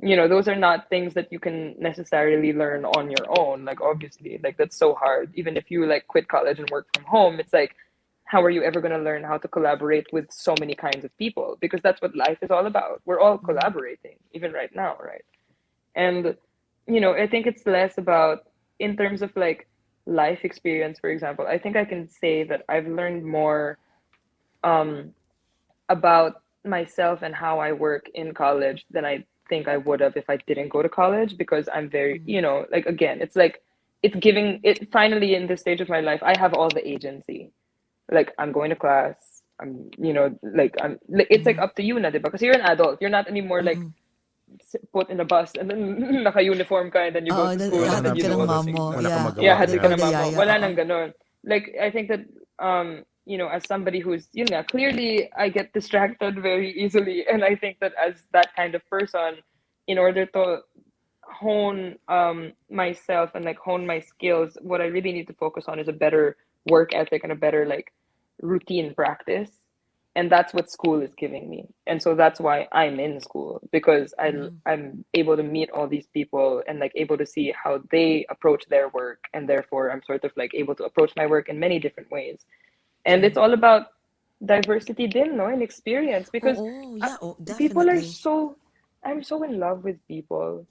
those are not things that you can necessarily learn on your own. Like obviously, like that's so hard. Even if you like quit college and work from home, it's like, how are you ever going to learn how to collaborate with so many kinds of people? Because that's what life is all about. We're all collaborating, even right now, right? And I think it's less about, in terms of like life experience, for example, I think I can say that I've learned more about myself and how I work in college than I think I would have if I didn't go to college, because I'm very, like, again, it's like, it's giving it finally in this stage of my life, I have all the agency. Like, I'm going to class, I'm, it's like up to you na, diba? Because you're an adult, you're not anymore like put in a bus and then naka-uniform ka and then you go to school and then hatid you ka do ng all those mom things. mo. Wala kang magawa. Yeah, hatid ka ng Ikaw mama. yaya, Wala oo. nang ganon. Like, I think that, as somebody who's, clearly I get distracted very easily. And I think that as that kind of person, in order to hone myself and like hone my skills, what I really need to focus on is a better work ethic and a better like routine practice. And that's what school is giving me. And so that's why I'm in school, because I'm able to meet all these people and like able to see how they approach their work. And therefore I'm sort of like able to approach my work in many different ways. And it's all about diversity din, no, and experience, because people are definitely. I'm so in love with people.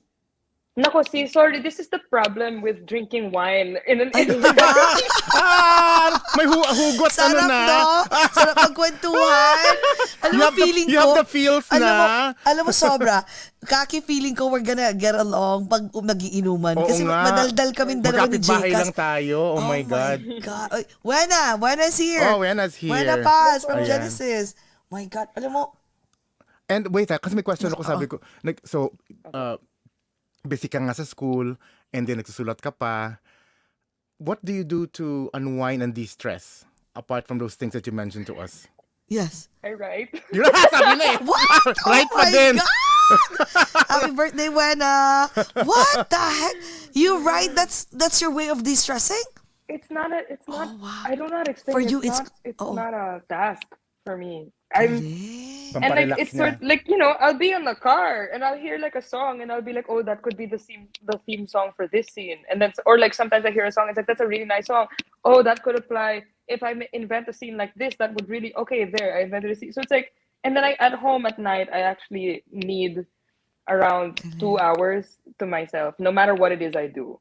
Nako, see, sorry, this is the problem with drinking wine in an Ay, Instagram. diba? May hugot Sarap, na. no? Sarap magkwentuhan. Alam mo, feeling You ko, have the feels na. alam mo, sobra. Kaki, feeling ko we're gonna get along pag magiinuman. Oo Kasi nga. madaldal kami dalawa ni Magkapit-bahay Jcas. lang tayo. Oh my God. Oy, Buena's here. Oh, Buena's here. Buena Paz from Ayan. Genesis. My God, alam mo, And wait, kasi may question ako, sabi ko, busy ka nga sa school, and then nagsusulat ka pa. What do you do to unwind and de-stress, apart from those things that you mentioned to us? yes. I write. Yun na, sabi na eh. What? Right Oh pa my din. God! Happy birthday, Wena. What the heck? You right? That's your way of de-stressing? It's not Oh, wow. I don't know how to explain For it. you, it's It's oh, not a task for me. I'm really? and like Pamparelax it's niya. sort like I'll be in the car and I'll hear like a song and I'll be like, oh, that could be the theme song for this scene. And then or like sometimes I hear a song, it's like that's a really nice song. Oh, that could apply if I invent a scene like this. That would really okay. There, I invented a scene. So it's like, and then at home at night, I actually need around 2 hours to myself, no matter what it is I do.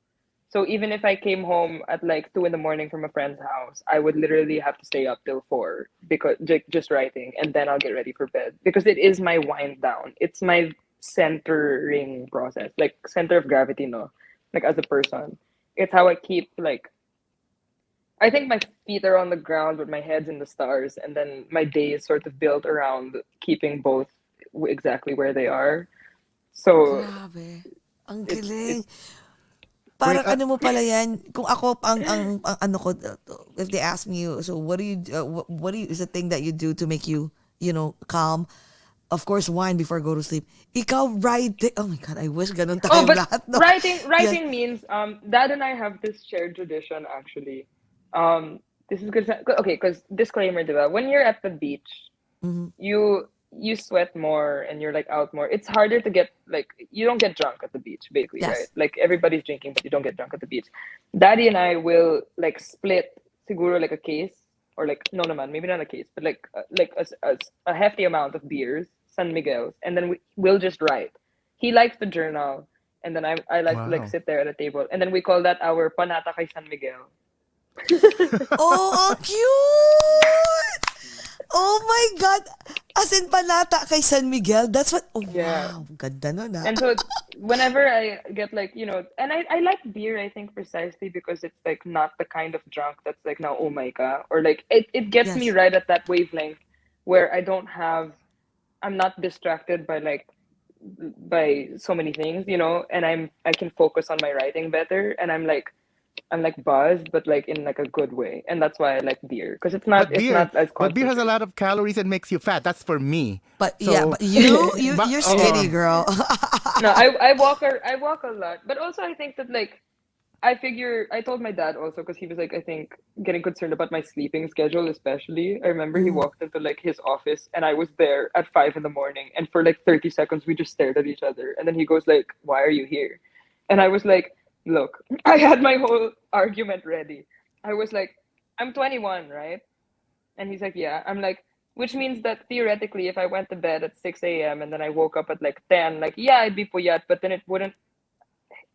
So even if I came home at like 2 in the morning from a friend's house, I would literally have to stay up till 4 because just writing, and then I'll get ready for bed because it is my wind down. It's my centering process, like center of gravity, no, like as a person. It's how I keep like. I think my feet are on the ground, but my head's in the stars, and then my day is sort of built around keeping both exactly where they are. So Grabe. Ang it's galing. Parang ano mo pala yan, kung ako, ang ano ko, if they ask me, so what do you, what do you, is the thing that you do to make you, calm? Of course, wine before I go to sleep. Ikaw, writing. Oh my God, I wish ganun tayo but lahat. No? writing means Dad and I have this shared tradition actually. This is good. Okay, because disclaimer, diba? When you're at the beach, you sweat more and you're like out more. It's harder to get like you don't get drunk at the beach, basically, Yes. right? Like everybody's drinking, but you don't get drunk at the beach. Daddy and I will like split siguro like a case or like no naman, maybe not a case, but like a hefty amount of beers, San Miguel's, and then we'll just write. He likes the journal, and then I like to like Wow. sit there at a table, and then we call that our panata kay San Miguel. Oh, ang cute! Oh my God! As in panata kay San Miguel? That's what, oh Yeah. wow, ganda nun ah. And so whenever I get like, and I like beer, I think precisely because it's like not the kind of drunk that's like now, oh my God, or like it gets me Yes. right at that wavelength where I'm not distracted by so many things, and I can focus on my writing better, and I'm like buzzed, but like in like a good way, and that's why I like beer because it's not as But beer has a concentrated. lot of calories and makes you fat. That's for me. But So, yeah, but you're But- skinny, girl. No, I walk a lot, but also I think that like I told my dad also because he was like I think getting concerned about my sleeping schedule, especially. I remember he walked into like his office and I was there at 5 in the morning, and for like 30 seconds we just stared at each other, and then he goes like, "Why are you here?" And I was like, "Look, I had my whole argument ready." I was like, "I'm 21, right?" And he's like, "Yeah." I'm like, which means that theoretically, if I went to bed at 6 a.m. and then I woke up at like 10, like, yeah, I'd be puyat, but then it wouldn't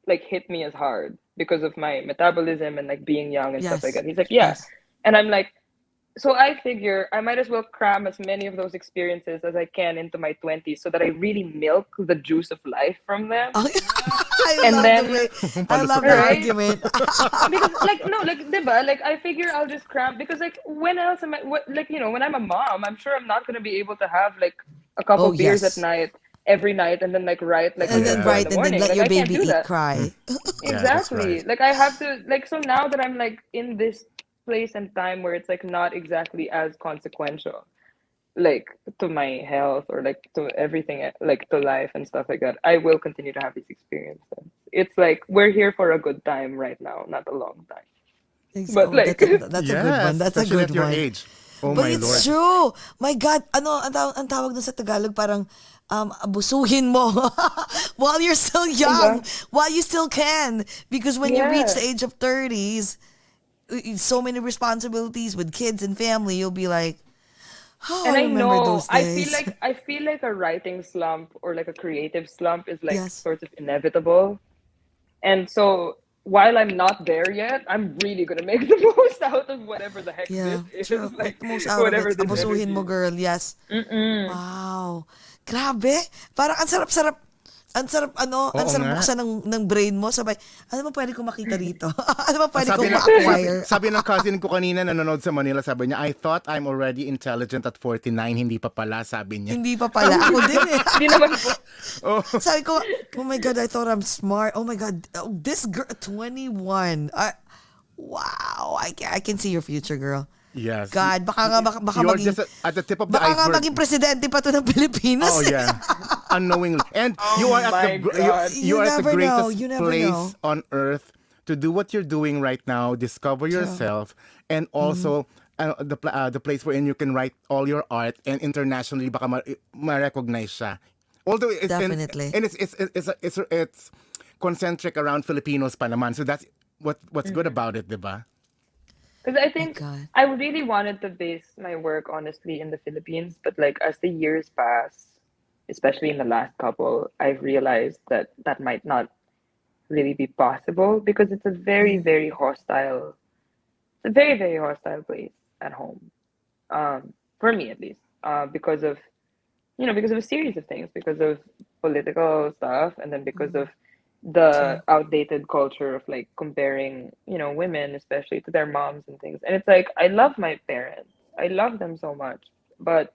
like hit me as hard because of my metabolism and like being young and stuff like Yes. that. He's like, yeah. Yes. And I'm like, so I figure I might as well cram as many of those experiences as I can into my 20s so that I really milk the juice of life from them. I And love then- the way, I love the Right? argument. Because like no, like diba, like I figure I'll just cram because like when else am I when I'm a mom, I'm sure I'm not gonna be able to have like a couple Oh, beers yes. at night every night and then like write like And at then 4 in right, the and then morning. let Like, your I can't baby do eat that. cry. Yeah, that's Exactly. right. Like I have to like so now that I'm like in this place and time where it's like not exactly as consequential like to my health or like to everything like to life and stuff like that, I will continue to have these experiences. It's like we're here for a good time right now, not a long time. But, like- That's a good one. That's a especially good at your one. age. Oh But my it's Lord. true. My God, ang tawag dun sa Tagalog parang abusuhin mo while you're still young, while you still can. Because when you reach the Yeah. age of 30s, so many responsibilities with kids and family, you'll be like, oh, And I I remember know those days. I feel like a writing slump or like a creative slump is like Yes. sort of inevitable. And so while I'm not there yet, I'm really gonna make the most out of whatever the heck Yeah, this is. true. Like Make the most out of whatever it. this Abusuhin energy mo, is. girl. Yes. Wow. Grabe. Parang ang sarap-sarap. Ang sarap, ang Oo sarap nga. buksan ng brain mo. Sabay, ano ba pwede kong makita dito? Ano ba pwede kong Sabi, ma-acquire? sabi ng cousin ko kanina nanonood sa Manila, sabi niya, I thought I'm already intelligent at 49, hindi pa pala, sabi niya. Hindi pa pala. Ako din eh. Hindi naman po. Sabi ko, oh my God, I thought I'm smart. Oh my God, this girl, 21. Wow, I can see your future, girl. Yes. God, baka You're maging, just at the tip of the baka nga iceberg. maging presidente pa to ng Pilipinas. Oh, eh. yeah. unknowingly. And you Oh are at my God. you You are at the never know. greatest You never place know. on earth to do what you're doing right now, discover True. yourself, and also the place wherein you can write all your art and internationally baka ma-recognize siya. Although it's Definitely. and it's concentric around Filipinos pa naman. So that's what's good about it, 'di ba? Because I My think God. I really wanted to base my work honestly in the Philippines, but like as the years pass, especially in the last couple, I've realized that that might not really be possible because it's a very, very hostile, it's a very, very hostile place at home. For me at least, because of because of a series of things, because of political stuff, and then because of the True. outdated culture of like comparing, women, especially to their moms and things. And it's like, I love my parents, I love them so much, but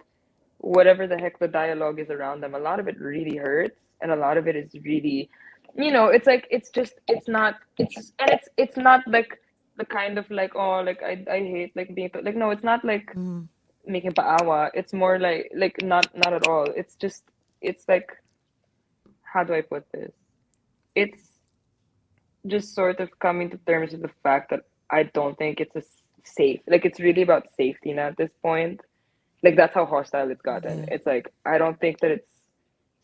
whatever the heck the dialogue is around them, a lot of it really hurts, and a lot of it is really, it's like, it's just, it's not, it's not like the kind of like, oh, like I hate like being like, no, it's not like Mm. making paawa. It's more like not at all. It's just, it's like, how do I put this? It's just sort of coming to terms with the fact that I don't think it's a safe. Like it's really about safety now at this point. Like that's how hostile it's gotten. Yeah. It's like I don't think that it's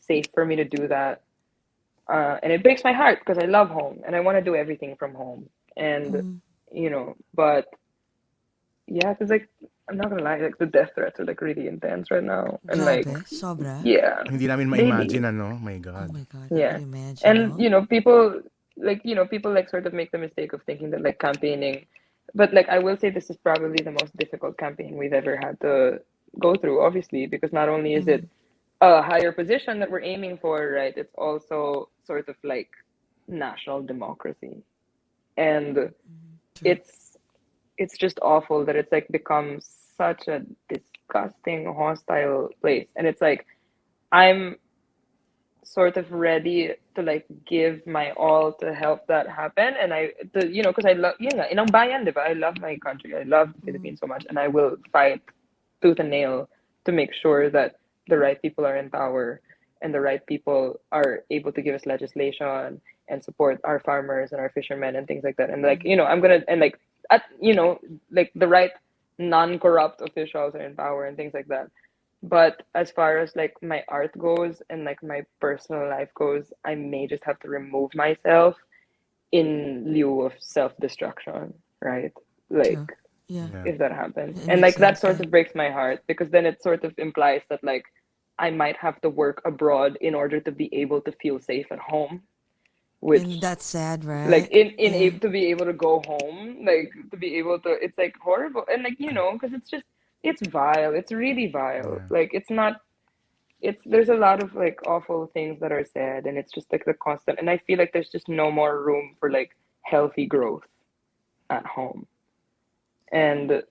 safe for me to do that, and it breaks my heart because I love home and I want to do everything from home. And Mm. but yeah, because like I'm not gonna lie, like the death threats are like really intense right now, and like Grabe. Sobra. yeah, Hindi namin daily. ma-imagine ano. My Oh God. my God. I Yeah. could imagine, And no? people like sort of make the mistake of thinking that like campaigning, but like I will say this is probably the most difficult campaign we've ever had to go through, obviously, because not only is it Mm. a higher position that we're aiming for, right? It's also sort of like national democracy. And True. it's it's just awful that it's like become such a disgusting, hostile place. And it's like I'm sort of ready to like give my all to help that happen. And because I love, inang bayan, diba? I love my country. I love the Mm. Philippines so much, and I will fight tooth and nail to make sure that the right people are in power and the right people are able to give us legislation and support our farmers and our fishermen and things like that. And like, I'm gonna and like like the right non-corrupt officials are in power and things like that. But as far as like my art goes and like my personal life goes, I may just have to remove myself in lieu of self-destruction, right? Like True. Yeah. Yeah. if that happens. It And makes like that sense. sort Yeah. of breaks my heart because then it sort of implies that like I might have to work abroad in order to be able to feel safe at home, And which that's sad, like right? in Yeah. to be able to go home, like to be able to, it's like horrible. And like because it's just, it's vile, it's really vile. Yeah. Like it's not, it's there's a lot of like awful things that are said, and it's just like the constant, and I feel like there's just no more room for like healthy growth at home. And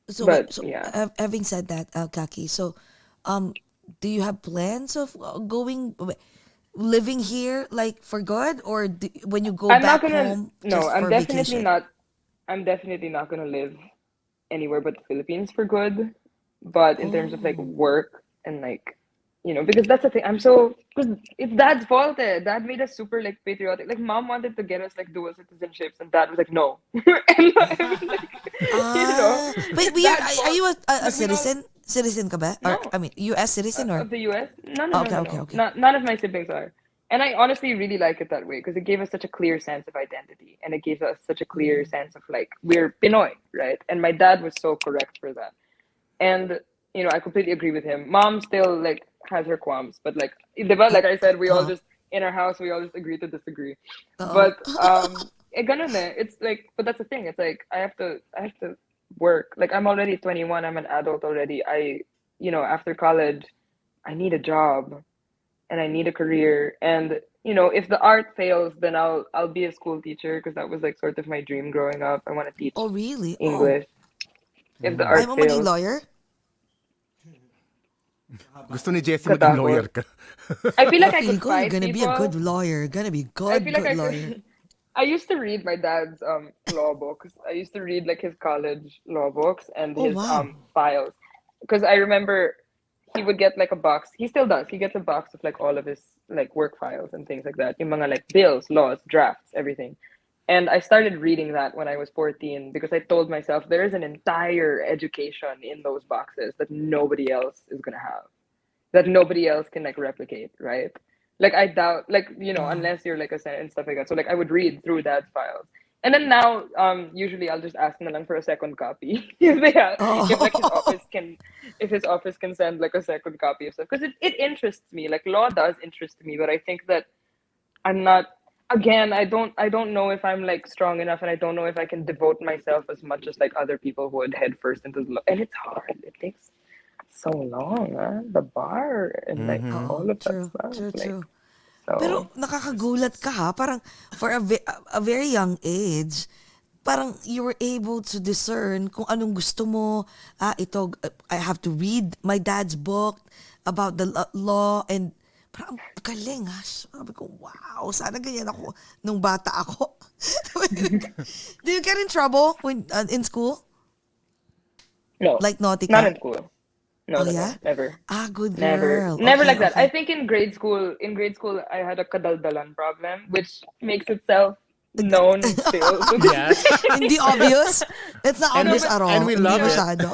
So wait, but so yeah, having said that, Kaki, so um, do you have plans of living here like for good, or when you go I'm not back gonna, home no, just for vacation? I'm definitely not gonna live anywhere but the Philippines for good. But in terms of like Oh, work and like, because that's the thing. I'm so, because it's dad's fault. Dad made us super like patriotic. Like mom wanted to get us like dual citizenships, and dad was like no. And I was like, Wait, it's dad's are fault. you a But we all citizen? Citizen ka ba? Or no I mean, U.S. citizen or? of the US. No, no, no, Okay, no, okay, no. okay. Not none of my siblings are. And I honestly really like it that way because it gave us such a clear sense of identity, and it gave us such a clear Mm. sense of like we're Pinoy, right? And my dad was so correct for that. And I completely agree with him. Mom still like has her qualms, but like, diba, like I said, we all Uh, just in our house we all just agree to disagree. uh, But ganun eh. It's like, but that's the thing. It's like I have to work. Like I'm already 21. I'm an adult already. After college, I need a job and I need a career. And if the art fails, then I'll be a school teacher because that was like sort of my dream growing up. I want to teach oh, really? Oh, English. If the I'm art a maging fails, lawyer. Gusto ni Jessie maging lawyer katakot. ka. I feel like I Feeling could ko you're fight gonna be a good people. lawyer. Gonna be I good, feel like good I lawyer. could. I used to read my dad's law books. I used to read like his college law books and Oh, his wow. files because I remember he would get like a box. He still does. He gets a box of like all of his like work files and things like that. Yung mga like bills, laws, drafts, everything. And I started reading that when I was 14 because I told myself there is an entire education in those boxes that nobody else is gonna have, that nobody else can like replicate, right? Like I doubt, like unless you're like a senate and stuff like that. So like I would read through Dad's files, and then now usually I'll just ask na lang for a second copy if they have, if like his Oh. office can, if his office can send like a second copy of stuff because it interests me. Like law does interest me, but I think that I'm not. Again, I don't know if I'm like strong enough, and I don't know if I can devote myself as much as like other people would head first into the law. And it's hard. It takes so long, huh? The bar and like Oo, all of that true, stuff. true, Like true. so. Pero nakakagulat ka ha, parang for a very young age, parang you were able to discern kung anong gusto mo. Ito, I have to read my dad's book about the law and parang ang galing ha. Sabi ko, wow, sana ganyan ako nung bata ako. Do you get in trouble when in school? No, Like naughty not ka? in school. No, Oh no, yeah? no, never. Good Never, girl. never Okay, like that. I okay. think in grade school, I had a kadaldalan problem, which makes itself known still to this Yes. Hindi day. obvious. It's not And we obvious at all. and we Hindi love it. masyado.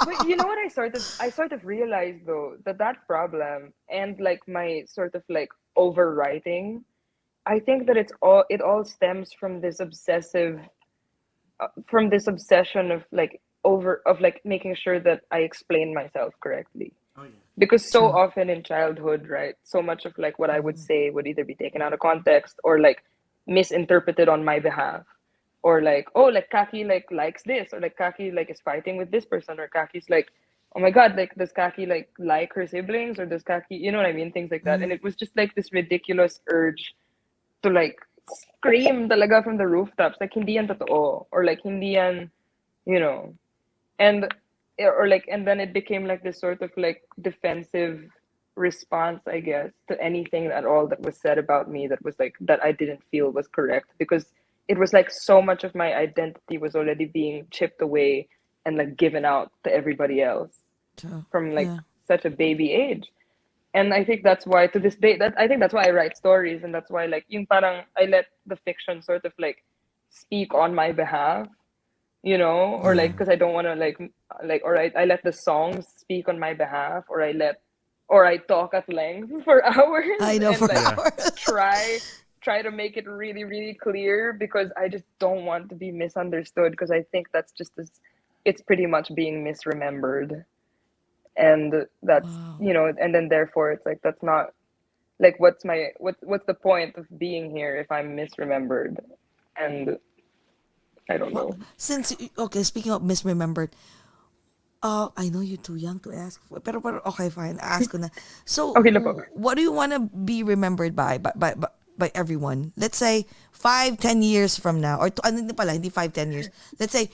But you know what I sort of realized though that problem and like my sort of like overwriting, I think that it all stems from this obsession of like making sure that I explain myself correctly. Because so True. often in childhood, right, so much of like what I would say would either be taken out of context or like misinterpreted on my behalf. Or like, oh, like Kaki like likes this, or like Kaki like is fighting with this person, or Kaki's like, oh my god, like does Kaki like her siblings, or does Kaki, you know what I mean, things like that. And it was just like this ridiculous urge to like scream talaga from the rooftops, like hindi yan totoo, or like hindi yan, you know, and or like, and then it became like this sort of like defensive response, I guess, to anything at all that was said about me that was like that I didn't feel was correct, because it was like so much of my identity was already being chipped away and like given out to everybody else True. from like Yeah. such a baby age. And I think that's why to this day, that I think that's why I write stories, and that's why like yung parang I let the fiction sort of like speak on my behalf, or like because I don't want to like or I let the songs speak on my behalf, or I talk at length for hours I know and for like Yeah. hours. try to make it really really clear, because I just don't want to be misunderstood, because I think that's just it's pretty much being misremembered. And that's Wow. and then therefore it's like that's not like what's the point of being here if I'm misremembered? And I don't Well, know. okay, speaking of misremembered, I know you're too young to ask for, pero okay, fine, ask ko na. So, Okay na po. what do you want to be remembered by everyone? Let's say 5-10 years from now, or hindi pala, hindi 5-10 years. Let's say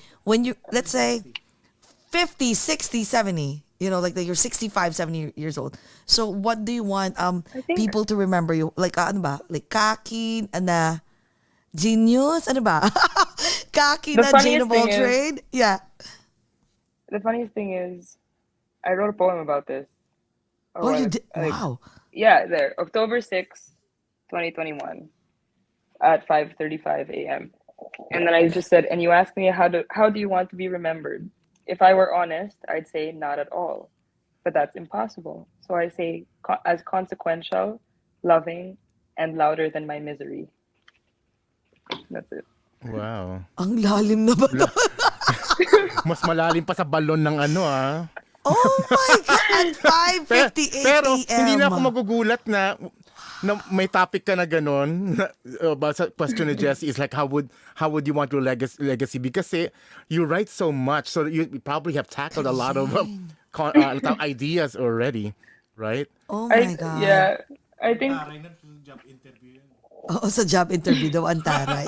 50, 60, 70. Like that you're 65, 70 years old. So what do you want I think people to remember you? Like ano ba? Like Kaki na genius? Ano ba? Kaki the na Jane funniest of all thing is trade? Yeah. the funniest thing is I wrote a poem about this a Oh, you while did? like Wow. yeah, there, October 6th, 2021 at 5:35 a.m. And then I just said, and you asked me how do you want to be remembered? If I were honest, I'd say not at all. But that's impossible. So I say as consequential, loving, and louder than my misery. That's it. Wow. Ang lalim na ba? Mas malalim pa sa balon ng Oh my God! At Pero 5:58 hindi na a.m. ako magugulat na may topic ka na ganon. Sa question ni Jessie is like how would you want your legacy, because you write so much, so you probably have tackled a lot of ideas already, right? Oh my God. I think Oo, sa job interview daw ang taray.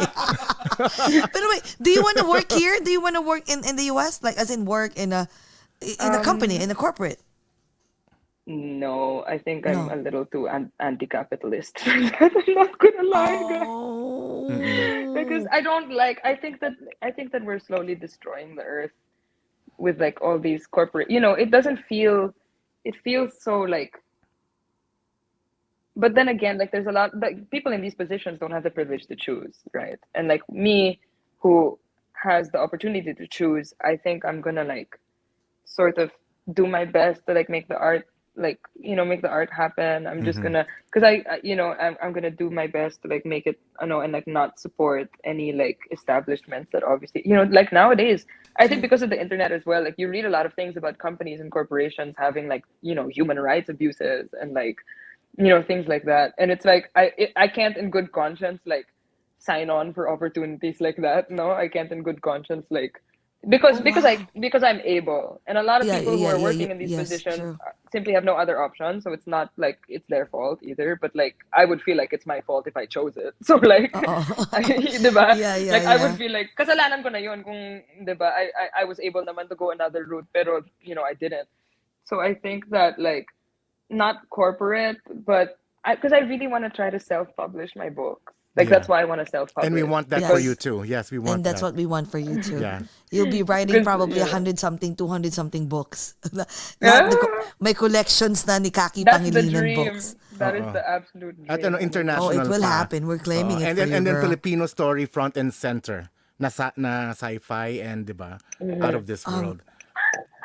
Pero wait, do you want to work here? Do you want to work in the US? Like as in work in a company, in a corporate? no, I think I'm No. a little too anti-capitalist for that. I'm not gonna lie, guys. Oh. Because I think that we're slowly destroying the earth with like all these corporate, it doesn't feel it feels so like, but then again, like there's a lot, like people in these positions don't have the privilege to choose, right? And like me, who has the opportunity to choose, I think I'm gonna like sort of do my best to like make the art, like, you know, make the art happen. I'm just gonna, because you know, I'm gonna do my best to like make it, you know, and like not support any like establishments that obviously, you know, like nowadays, I think because of the internet as well, like you read a lot of things about companies and corporations having like, you know, human rights abuses and like, you know, things like that. And it's like, I can't in good conscience like sign on for opportunities like that. No, I can't in good conscience like, Oh, wow. because I'm able, and a lot of Yeah, people who yeah, are yeah, working yeah. in these Yes, positions true. simply have no other option. So it's not like it's their fault either, but like I would feel like it's my fault if I chose it. So like, Oo. diba? Yeah, yeah, Like I would yeah. feel like kasalanan ko na yun kung, diba? I was able naman to go another route, pero you know I didn't. So I think that like not corporate, but because I really want to try to self-publish my books. Like Yeah. that's why I want to And we self-publish want that for you Yes. because too. Yes, we And want that's that. what we want for you too. Yeah. You'll be writing because probably you know 100 something, 200 something books. Lahat ah, may collections na ni Kakie that's the Pangilinan books. dream. That is Oo. the absolute At dream. Oh my Oh, god. it international will pa. happen. We're Oo. claiming it for you, And then girl. Filipino story front and center. Na sci-fi and 'di ba? Out Mhm. of this Um, world.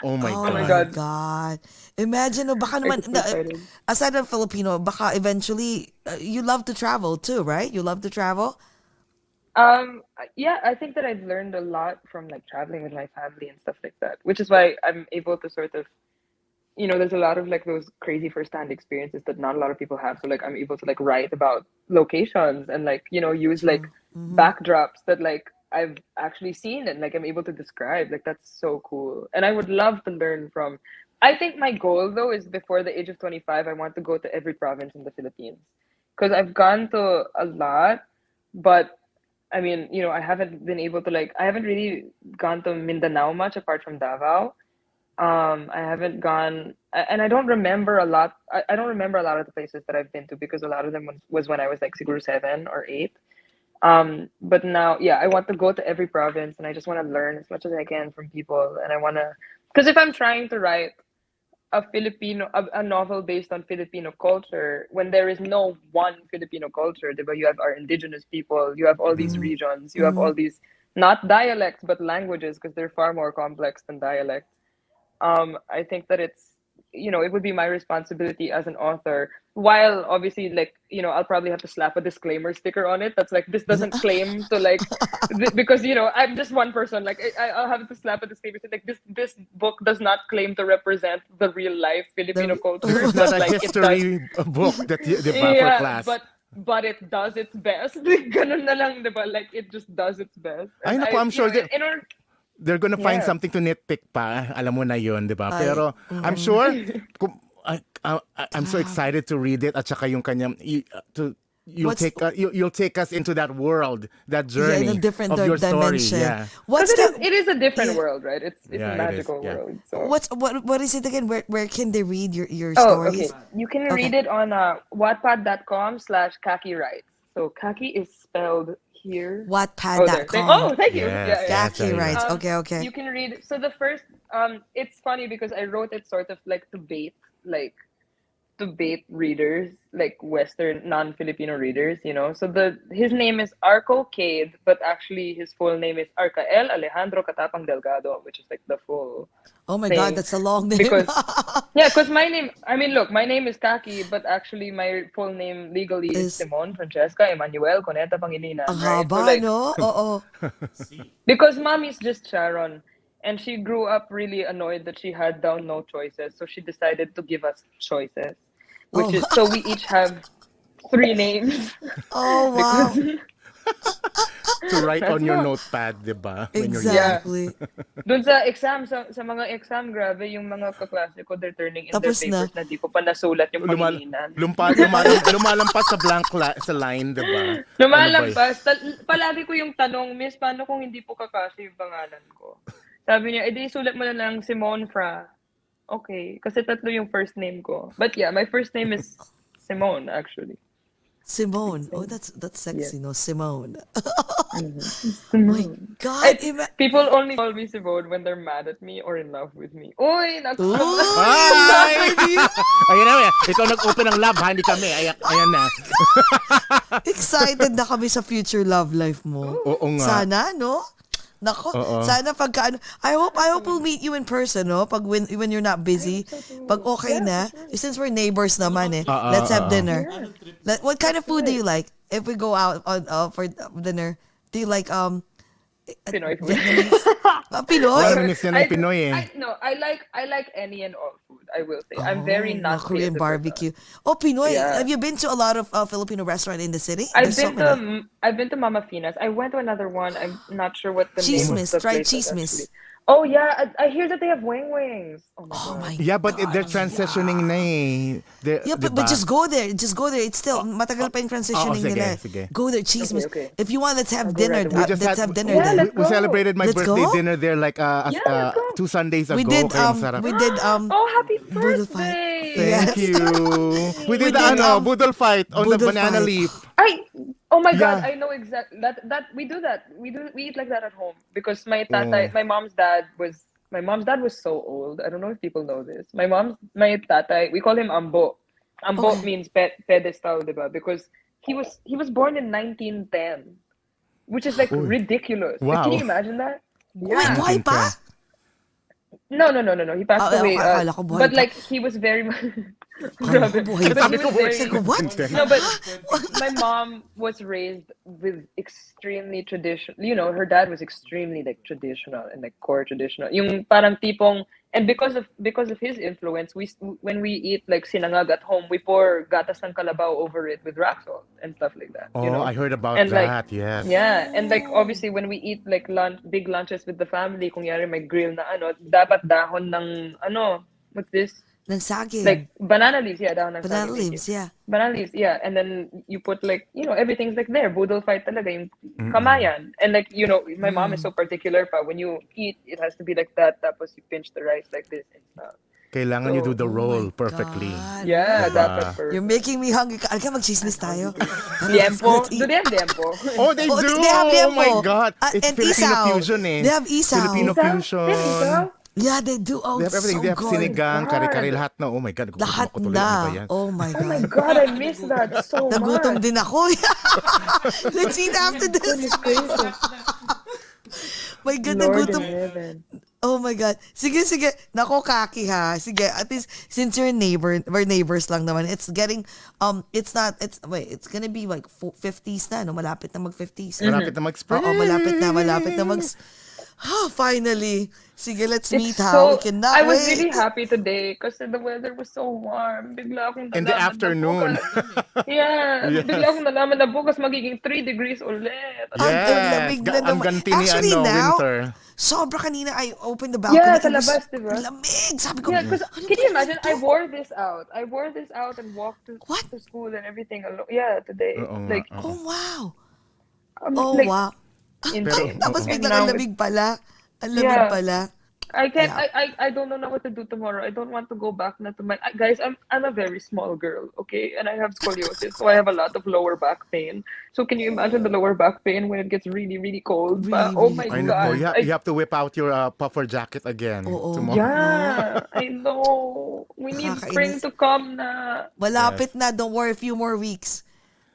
Oh my oh Oh my my god. god. God. Imagine, oh, baka I'm naman, super excited. aside of Filipino, baka eventually, you love to travel too, right? You love to travel? Yeah, I think that I've learned a lot from like traveling with my family and stuff like that, which is why I'm able to sort of, you know, there's a lot of like those crazy first-hand experiences that not a lot of people have. So like I'm able to like write about locations and like, you know, use like True. Mm-hmm. backdrops that like I've actually seen and like I'm able to describe. Like that's so cool. And I would love to learn from, I think my goal though is before the age of 25, I want to go to every province in the Philippines. Because I've gone to a lot, but I mean, you know, I haven't been able to like, I haven't really gone to Mindanao much apart from Davao. I haven't gone, and I don't remember a lot. I don't remember a lot of the places that I've been to because a lot of them was when I was like siguro 7 or 8. But now, yeah, I want to go to every province, and I just want to learn as much as I can from people, and I want to, because if I'm trying to write a novel based on Filipino culture, when there is no one Filipino culture, diba? You have our indigenous people, you have all these regions, you have Mm-hmm. all these not dialects but languages because they're far more complex than dialects. I think that it's, you know, it would be my responsibility as an author, while obviously like, you know, I'll probably have to slap a disclaimer sticker on it that's like this doesn't claim to like because you know I'm just one person, like I'll have to slap a disclaimer saying, like this book does not claim to represent the real life Filipino The, This is culture, not but a like it does. history book that you, 'di ba, for Yeah, class. but it does its best. Ganun na lang, diba? Like it just does its best, Ay and naku, I, I'm you sure know, in order, they're gonna find yeah. something to nitpick pa. Alam mo na yun, di ba? ay, Pero I'm mm, sure, kung, I'm so grabe. excited to read it at saka yung kanyang, What's, you'll take us into that world, that yeah, in a journey different of your story. dimension. Yeah. Because What's the, it is a different yeah. world, right? It's a Yeah, it is. magical Yeah. world. So What is it again? Where can they read your oh, okay. stories? You can Okay. read it on wattpad.com/Kakie writes. So Kakie is spelled here. Oh, there. Wattpad.com. Oh, thank you. Yes, Yeah, yes, Kakie there you go. writes. yeah. Okay, okay. You can read. So the first, it's funny because I wrote it sort of like like to bait readers, like Western non-Filipino readers, you know. So his name is Arco Cade, but actually his full name is Arcael Alejandro Catapang Delgado, which is like the full Oh my God, thing. that's a long name. Because yeah, because my name, I mean, look, my name is Kaki, but actually my full name legally is Is Simone Francesca Emmanuel Cuneta Pangilinan, ang right? So haba, like, no? Oo. because mommy's just Sharon, and she grew up really annoyed that she had down no choices, so she decided to give us choices, which Oh, is so we each have three names oh because wow. To write on that's your how. notepad, di ba? When you're young. Yeah. Exactly. Doon sa exam, sa mga exam, grabe, yung mga kaklase ko, they're turning in their Tapos na. papers na di ko pa nasulat yung Lumal, Pangilinan. lumalampas sa blank sa line, di ba? Ano ba yun? Lumalampas. Palagi ko yung tanong, Miss, paano kung hindi po kakasya yung pangalan ko? Sabi niya, edi sulat mo na lang Simone Fra. Okay, kasi tatlo yung first name ko. But yeah, my first name is Simone, actually. Simone. Oh, that's sexy, Yes. no? Simone. Simone. God, People only call me Simone when they're mad at me or in love with me. Uy, Ooh, Ay! with you. Ayan na, ikaw nag-open ng love, ha? Hindi kami. Ayan na. Excited na kami sa future love life mo. Oo nga. Sana, no? Nako, Oo. sana pagka ano, I hope we'll meet you in person, no? Pag when you're not busy, pag okay na, since we're neighbors naman let's have dinner. What kind of food do you like? If we go out on for dinner, do you like Pinoy food. Pinoy? Alam miss niya ng Pinoy eh. No, I like any and all food, I will say. I'm very mga not Korean creative with barbecue. Oh, Pinoy. Yeah. Have you been to a lot of Filipino restaurant in the city? that. There's so many. I've been to Mama Fina's. I went to another one. I'm not sure what the name Chismis, of the try place is chismis. actually. Oh yeah, I hear that they have wings. Oh my Oh god. my Yeah, but God. they're transitioning na eh. Yeah, but just go there. Just go there. It's still matagal pa yung transitioning sige, nila. sige. Go there, chismis. Okay. If you want, let's have I'll go dinner. right away. Let's have dinner Yeah, there. let's We go. celebrated my Let's birthday go? dinner there like let's go. 2 Sundays ago. We did Kaya ang sarap. Oh, happy Boodle fight. birthday! Yeah. Thank you. We did We did, boodle fight on the boodle banana fight. leaf. Oh my god, Yeah. I know exactly that we do that. We eat like that at home because my mom's dad was so old. I don't know if people know this. My tatay, we call him Ambo. Ambo Okay. means pedestal, diba? Because he was born in 1910, which is like ridiculous. Like, Wow. can you imagine that? Wait, Yeah. why pa? No. He passed Ah, away. akala ko buhay But pa. like he was very much. Akala ko buhay pa. Sabi ko, Sabi ko, what? No, but my mom was raised with extremely traditional. You know, her dad was extremely like traditional and like core traditional. Yung parang tipong, and because of his influence, when we eat like sinangag at home, we pour gatas ng kalabaw over it with rock salt and stuff like that. Oh, you know? I heard about And, like, that. Yes. Yeah, and like obviously when we eat like big lunches with the family, kung yari may grill na dapat dahon ng what's this? Ng saging. Like banana leaves, dahon ng Banana saging. leaves, yeah. Banana leaves, and then you put like, everything's like there. Boodle fight talaga, yung kamayan. And like, my mom is so particular pa. When you eat, it has to be like that. Tapos you pinch the rice like this and stuff. Kailangan you do the roll my perfectly. God. Yeah, Diba? dapat perfect. You're making me hungry. Alka, mag-chismis tayo. Tiempo. Let's eat. Do they have tiempo? Oh, they Oh, do! they have Oh my tiempo. God! It's And Filipino isaw. fusion eh. They have isaw. Filipino Isaw? fusion. Yes, isaw? Yeah, they do. Oh, They have it's everything. so They have good. sinigang, God. kare-kare, lahat na. Oh my God. gugutom Lahat ako tuloy. Ano ba na. yan? Oh my Oh my God. God, I miss that so Nagutom much. din ako. Let's eat after this. My God, Lord nagutom. in heaven. Oh my God. Sige. Nako, Kakie ha. Sige, at least since you're a neighbor, we're neighbors lang naman. It's getting, it's gonna be like 50s na, no? Malapit na mag-50s. Malapit na mag-spring. Oo, malapit na finally. Sige, let's meet It's ha. We cannot I was wait. really happy today because the weather was so warm. Bigla akong In the nalaman na afternoon. bukas- Yeah. Yes. Bigla akong nalaman na bukas magiging 3 degrees ulit. Ang lamig na Ang naman. ganti ni Actually, now, winter. sobra kanina I opened the balcony. Yeah, sa and it was labas, diba? lamig. Sabi ko, Yeah, because ano can ba you imagine? ito? I wore this out and walked to school and everything alone. Yeah, today. Oo nga, Like, Oh, wow. oh, like, Wow. insane. Tapos And biglang now ang lamig pala. Ang lamig Yeah. pala. I can't. Yeah. I don't know what to do tomorrow. I don't want to go back na to my guys. I'm a very small girl, okay, and I have scoliosis, so I have a lot of lower back pain. So can you imagine the lower back pain when it gets really, really cold? Really, Oh really my I cold. know. god! You have to whip out your puffer jacket again Oo. tomorrow. Yeah, I know. We need spring Nakakainis. to come na. Malapit na. Don't worry, a few more weeks.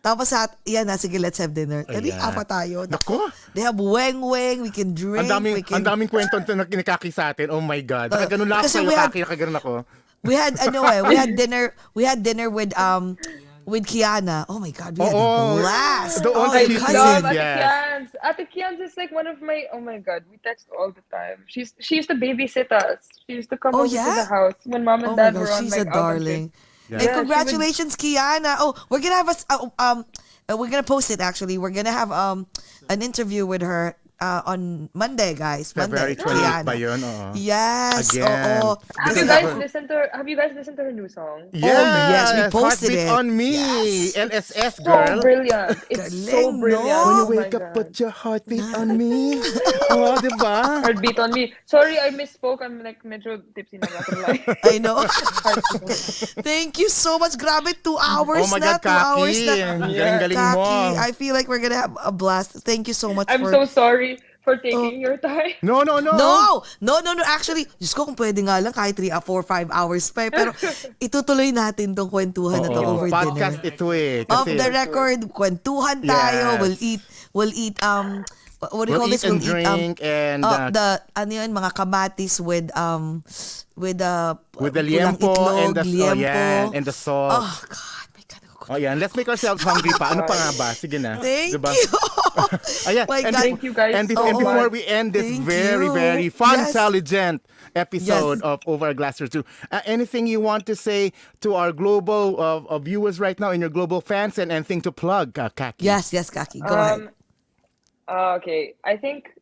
Tapos yan na, sige, let's have dinner. Tadi, Ayan. apa tayo. Nako. They have weng-weng, we can drink. Ang daming kwento na kinikaki sa atin. Oh my God. Nakaganon lang ako Kasi sa'yo, we had- Kaki. Nakaganon ako. We had we had dinner with Kiana. Oh my God, we had Oo. a blast. The Oh, only my cousin. cousin. Ate yes. Kians. Ate Kians is like one of my. Oh my god, we text all the time. She used to babysit us. She used to come Oh, over to yeah? the house when mom and Oh my dad were God, on she's like a out on darling. Yeah. And Yeah, she congratulations, Kiana. Oh, we're gonna have we're gonna post it actually. We're gonna have an interview with her on Monday, guys. February Monday. 28 Rihanna. ba yun? Oo. Yes. Again. Oo. Have Kasi you guys listened to her new song? yes, we posted Heartbeat it. on Me. Yes. LSS, So girl. brilliant. It's so Galing, brilliant. no? When you Oh my wake up, God. put your heartbeat on me. Oh, diba? Heartbeat on Me. Sorry, I misspoke. I'm like medyo tipsy na, I'm not gonna lie. I know. Heartbeat on Me. Thank you so much. Grabe, 2 Oh hours my na. God, 2 hours na. Kaki. Yeah. Galing-galing mo. Kaki, I feel like we're gonna have a blast. Thank you so much I'm for... so sorry for Oh. taking your time. No. No. Actually, Diyos ko, kung pwede nga lang, kahit 3, 4, 5 hours pa. Pero itutuloy natin tong kwentuhan na to Oo. over Podcast dinner. ito eh. Off Kasi the record, kwentuhan tayo. Yes. We'll eat, what do you we'll call eat this? and drink and Ano yun, mga kamatis with the liempo itlog, and the liempo. and the salt. Oh, God. My God. Oh, yan. Let's make ourselves hungry pa. Ano pa nga ba? Sige na. Thank Diba? you. Ayan. My And God. Thank you guys And, so and before much. we end this Thank very, you. very fun, Yes. intelligent episode Yes. of Over a Glass or Two, anything you want to say to our global viewers right now and your global fans, and anything to plug, Kaki? Yes, Kaki. Go ahead. Okay. I think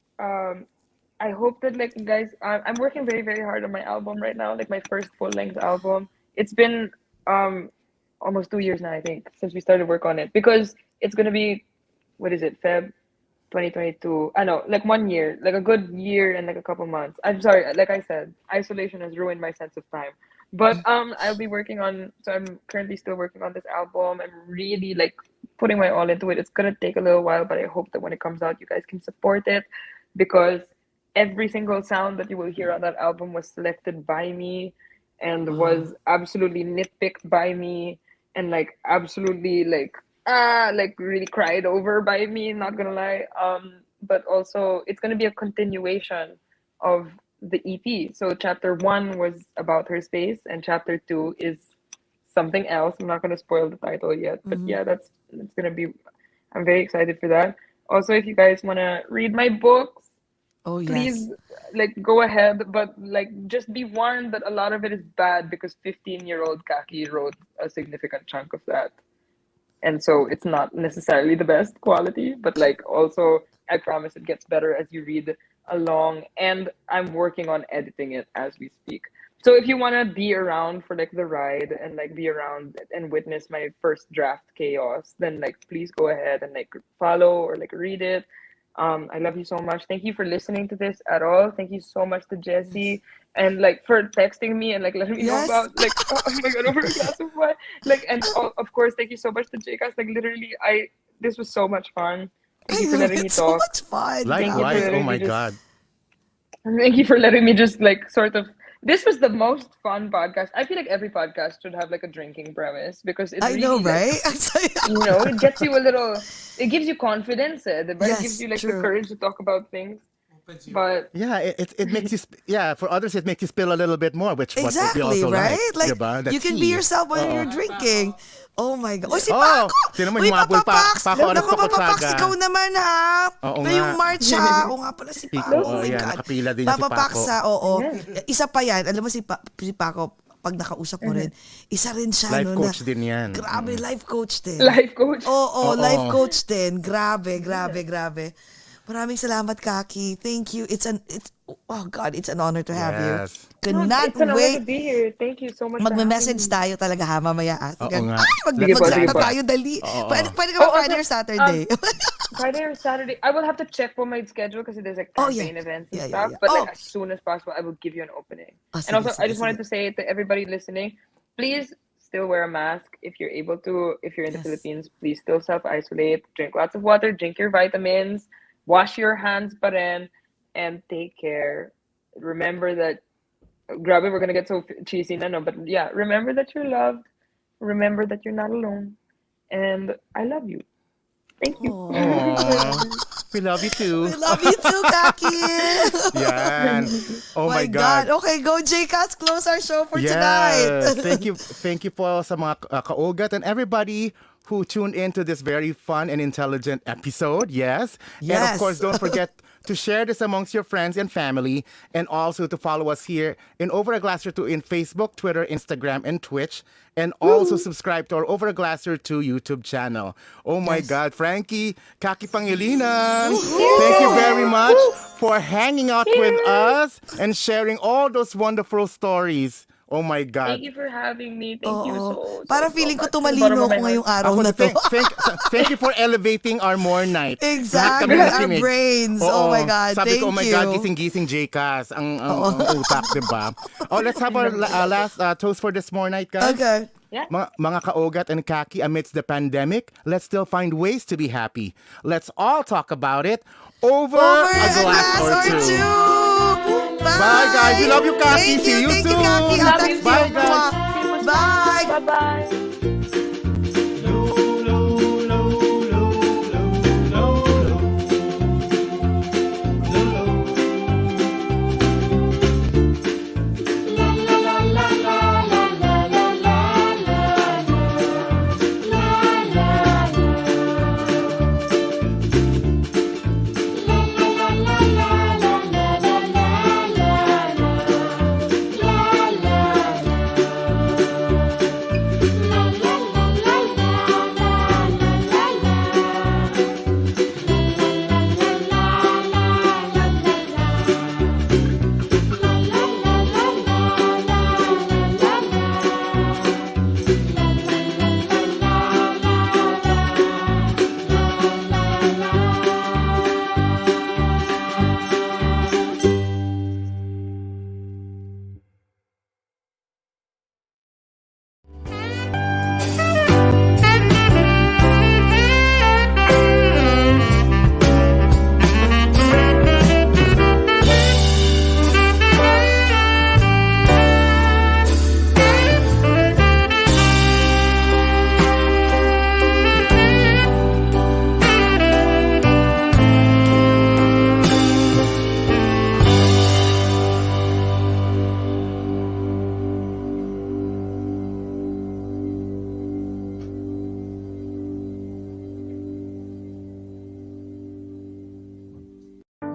I hope that like guys, I'm working very very hard on my album right now, like my first full length album. It's been almost 2 years now, I think, since we started work on it, because it's gonna be, what is it, Feb 2022. I know, like 1 year, like a good year and like a couple months. I'm sorry, like I said, isolation has ruined my sense of time. But I'll be working on, so I'm currently still working on this album. I'm really like putting my all into it. It's gonna take a little while, but I hope that when it comes out, you guys can support it, because every single sound that you will hear on that album was selected by me and was absolutely nitpicked by me and like absolutely like really cried over by me, not gonna lie. But also it's gonna be a continuation of the EP. So chapter 1 was about her space and chapter 2 is something else. I'm not gonna spoil the title yet, but yeah, that's gonna be, I'm very excited for that. Also, if you guys wanna read my books, Oh, yes. please like go ahead, but like just be warned that a lot of it is bad because 15-year-old Kaki wrote a significant chunk of that, and so it's not necessarily the best quality, but like also I promise it gets better as you read along, and I'm working on editing it as we speak. So if you want to be around for like the ride and like be around and witness my first draft chaos, then like please go ahead and like follow or like read it. I love you so much. Thank you for listening to this at all. Thank you so much to Jessie and like for texting me and like letting me know Yes. about like oh my god, over a glass of wine. Like, and of course thank you so much to JCast. Like literally this was so much fun. Thank you for letting me It's so talk. much fun. Likewise. Thank you Oh my for God. Thank you for letting me just like sort of. This was the most fun podcast. I feel like every podcast should have like a drinking premise because it I really, know, like, right? it gets you a little. It gives you confidence. But Yes, it gives you like true. the courage to talk about things. But Yeah, it makes you, for others, it makes you spill a little bit more, which what we Exactly, also right? like. Like, Diba? That's you can key. be yourself when you're drinking. Oh my God. Oh, si Oh, Paco! sino mo Uy, humabol pa? Papapax! Paco, oras Naku, pa Papapax, Kutsaga. ikaw naman ha! Oo Pa nga. yung March ha! Oo nga pala si Paco. Pico, Oh my yan, God. nakapila din yan si Papapax Paco. ha, oo. Yeah. Isa pa yan, alam mo si Paco, pag nakausap mo rin, isa rin siya. Life no, coach na, din yan. Grabe, life coach din. life coach. Oo, Oo. life coach din. Grabe. Maraming salamat, Kaki. Thank you. Oh God, it's an honor to have you. Yes. Cannot It's an honor to wait. be here. Thank you so much. for Magme-message having me. tayo talaga ha, mamaya. Oo nga. Sige po, sige Mag-chat po. tayo dali. Oo. Pwede ka ba Oh, Friday or also, Saturday? Friday or Saturday. I will have to check for my schedule because there's like Oh, campaign yeah. events and Yeah, stuff. yeah. But Oh. like as soon as possible, I will give you an opening. Oh, And also, sige, I just wanted sige. to say to everybody listening, please still wear a mask if you're able to. If you're in the Yes. Philippines, please still self-isolate. Drink lots of water. Drink your vitamins. Wash your hands, pa rin, and take care. Remember that. Grabe, we're gonna get so cheesy, no, but yeah, remember that you're loved. Remember that you're not alone, and I love you. Thank you. Aw, we love you too. We love you too, Kaki. Yan. Oh my God. Okay, go JCast. Close our show for Yes. tonight. Thank you po sa mga ka-OAGOT and everybody who tuned into this very fun and intelligent episode. Yes. And of Yes. course, don't forget to share this amongst your friends and family, and also to follow us here in Over a Glass or Two in Facebook, Twitter, Instagram, and Twitch. And also subscribe to our Over a Glass or Two YouTube channel. Oh my God, Frankie, Kakie Pangilinan, thank you very much for hanging out with us and sharing all those wonderful stories. Oh my God. Thank you for having me. Thank you so Para feeling ko much. tumalino ako ngayong araw na to. Thank you for elevating our more night. Exactly, our brains. Oh my God, Sabi thank ko, oh my you. God, gising-gising Jcas ang utak, diba? Oh, let's have our last toast for this more night, guys. Okay. Yeah. Mga ka-OAGOT and Kakie, amidst the pandemic, let's still find ways to be happy. Let's all talk about it over a glass or two. Bye, guys. We love you, Kakie. See you soon. Thank you, Kakie. Bye, guys. Bye. Bye-bye.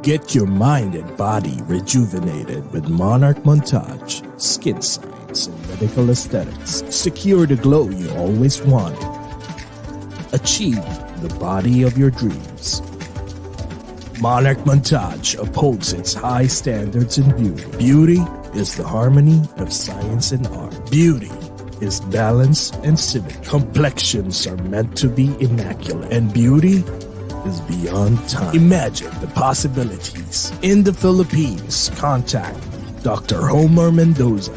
Get your mind and body rejuvenated with Monarch Montage, Skin Science and Medical Aesthetics. Secure the glow you always wanted. Achieve the body of your dreams. Monarch Montage upholds its high standards in beauty. Beauty is the harmony of science and art. Beauty is balance and symmetry. Complexions are meant to be immaculate, and beauty is beyond time. Imagine the possibilities. In the Philippines, contact Dr. Homer Mendoza.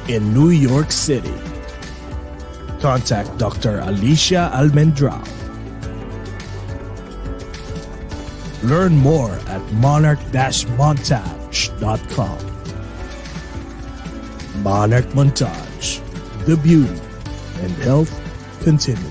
In New York City, contact Dr. Alicia Almendrao. Learn more at monarch-montage.com. Monarch Montage, the beauty and health continue.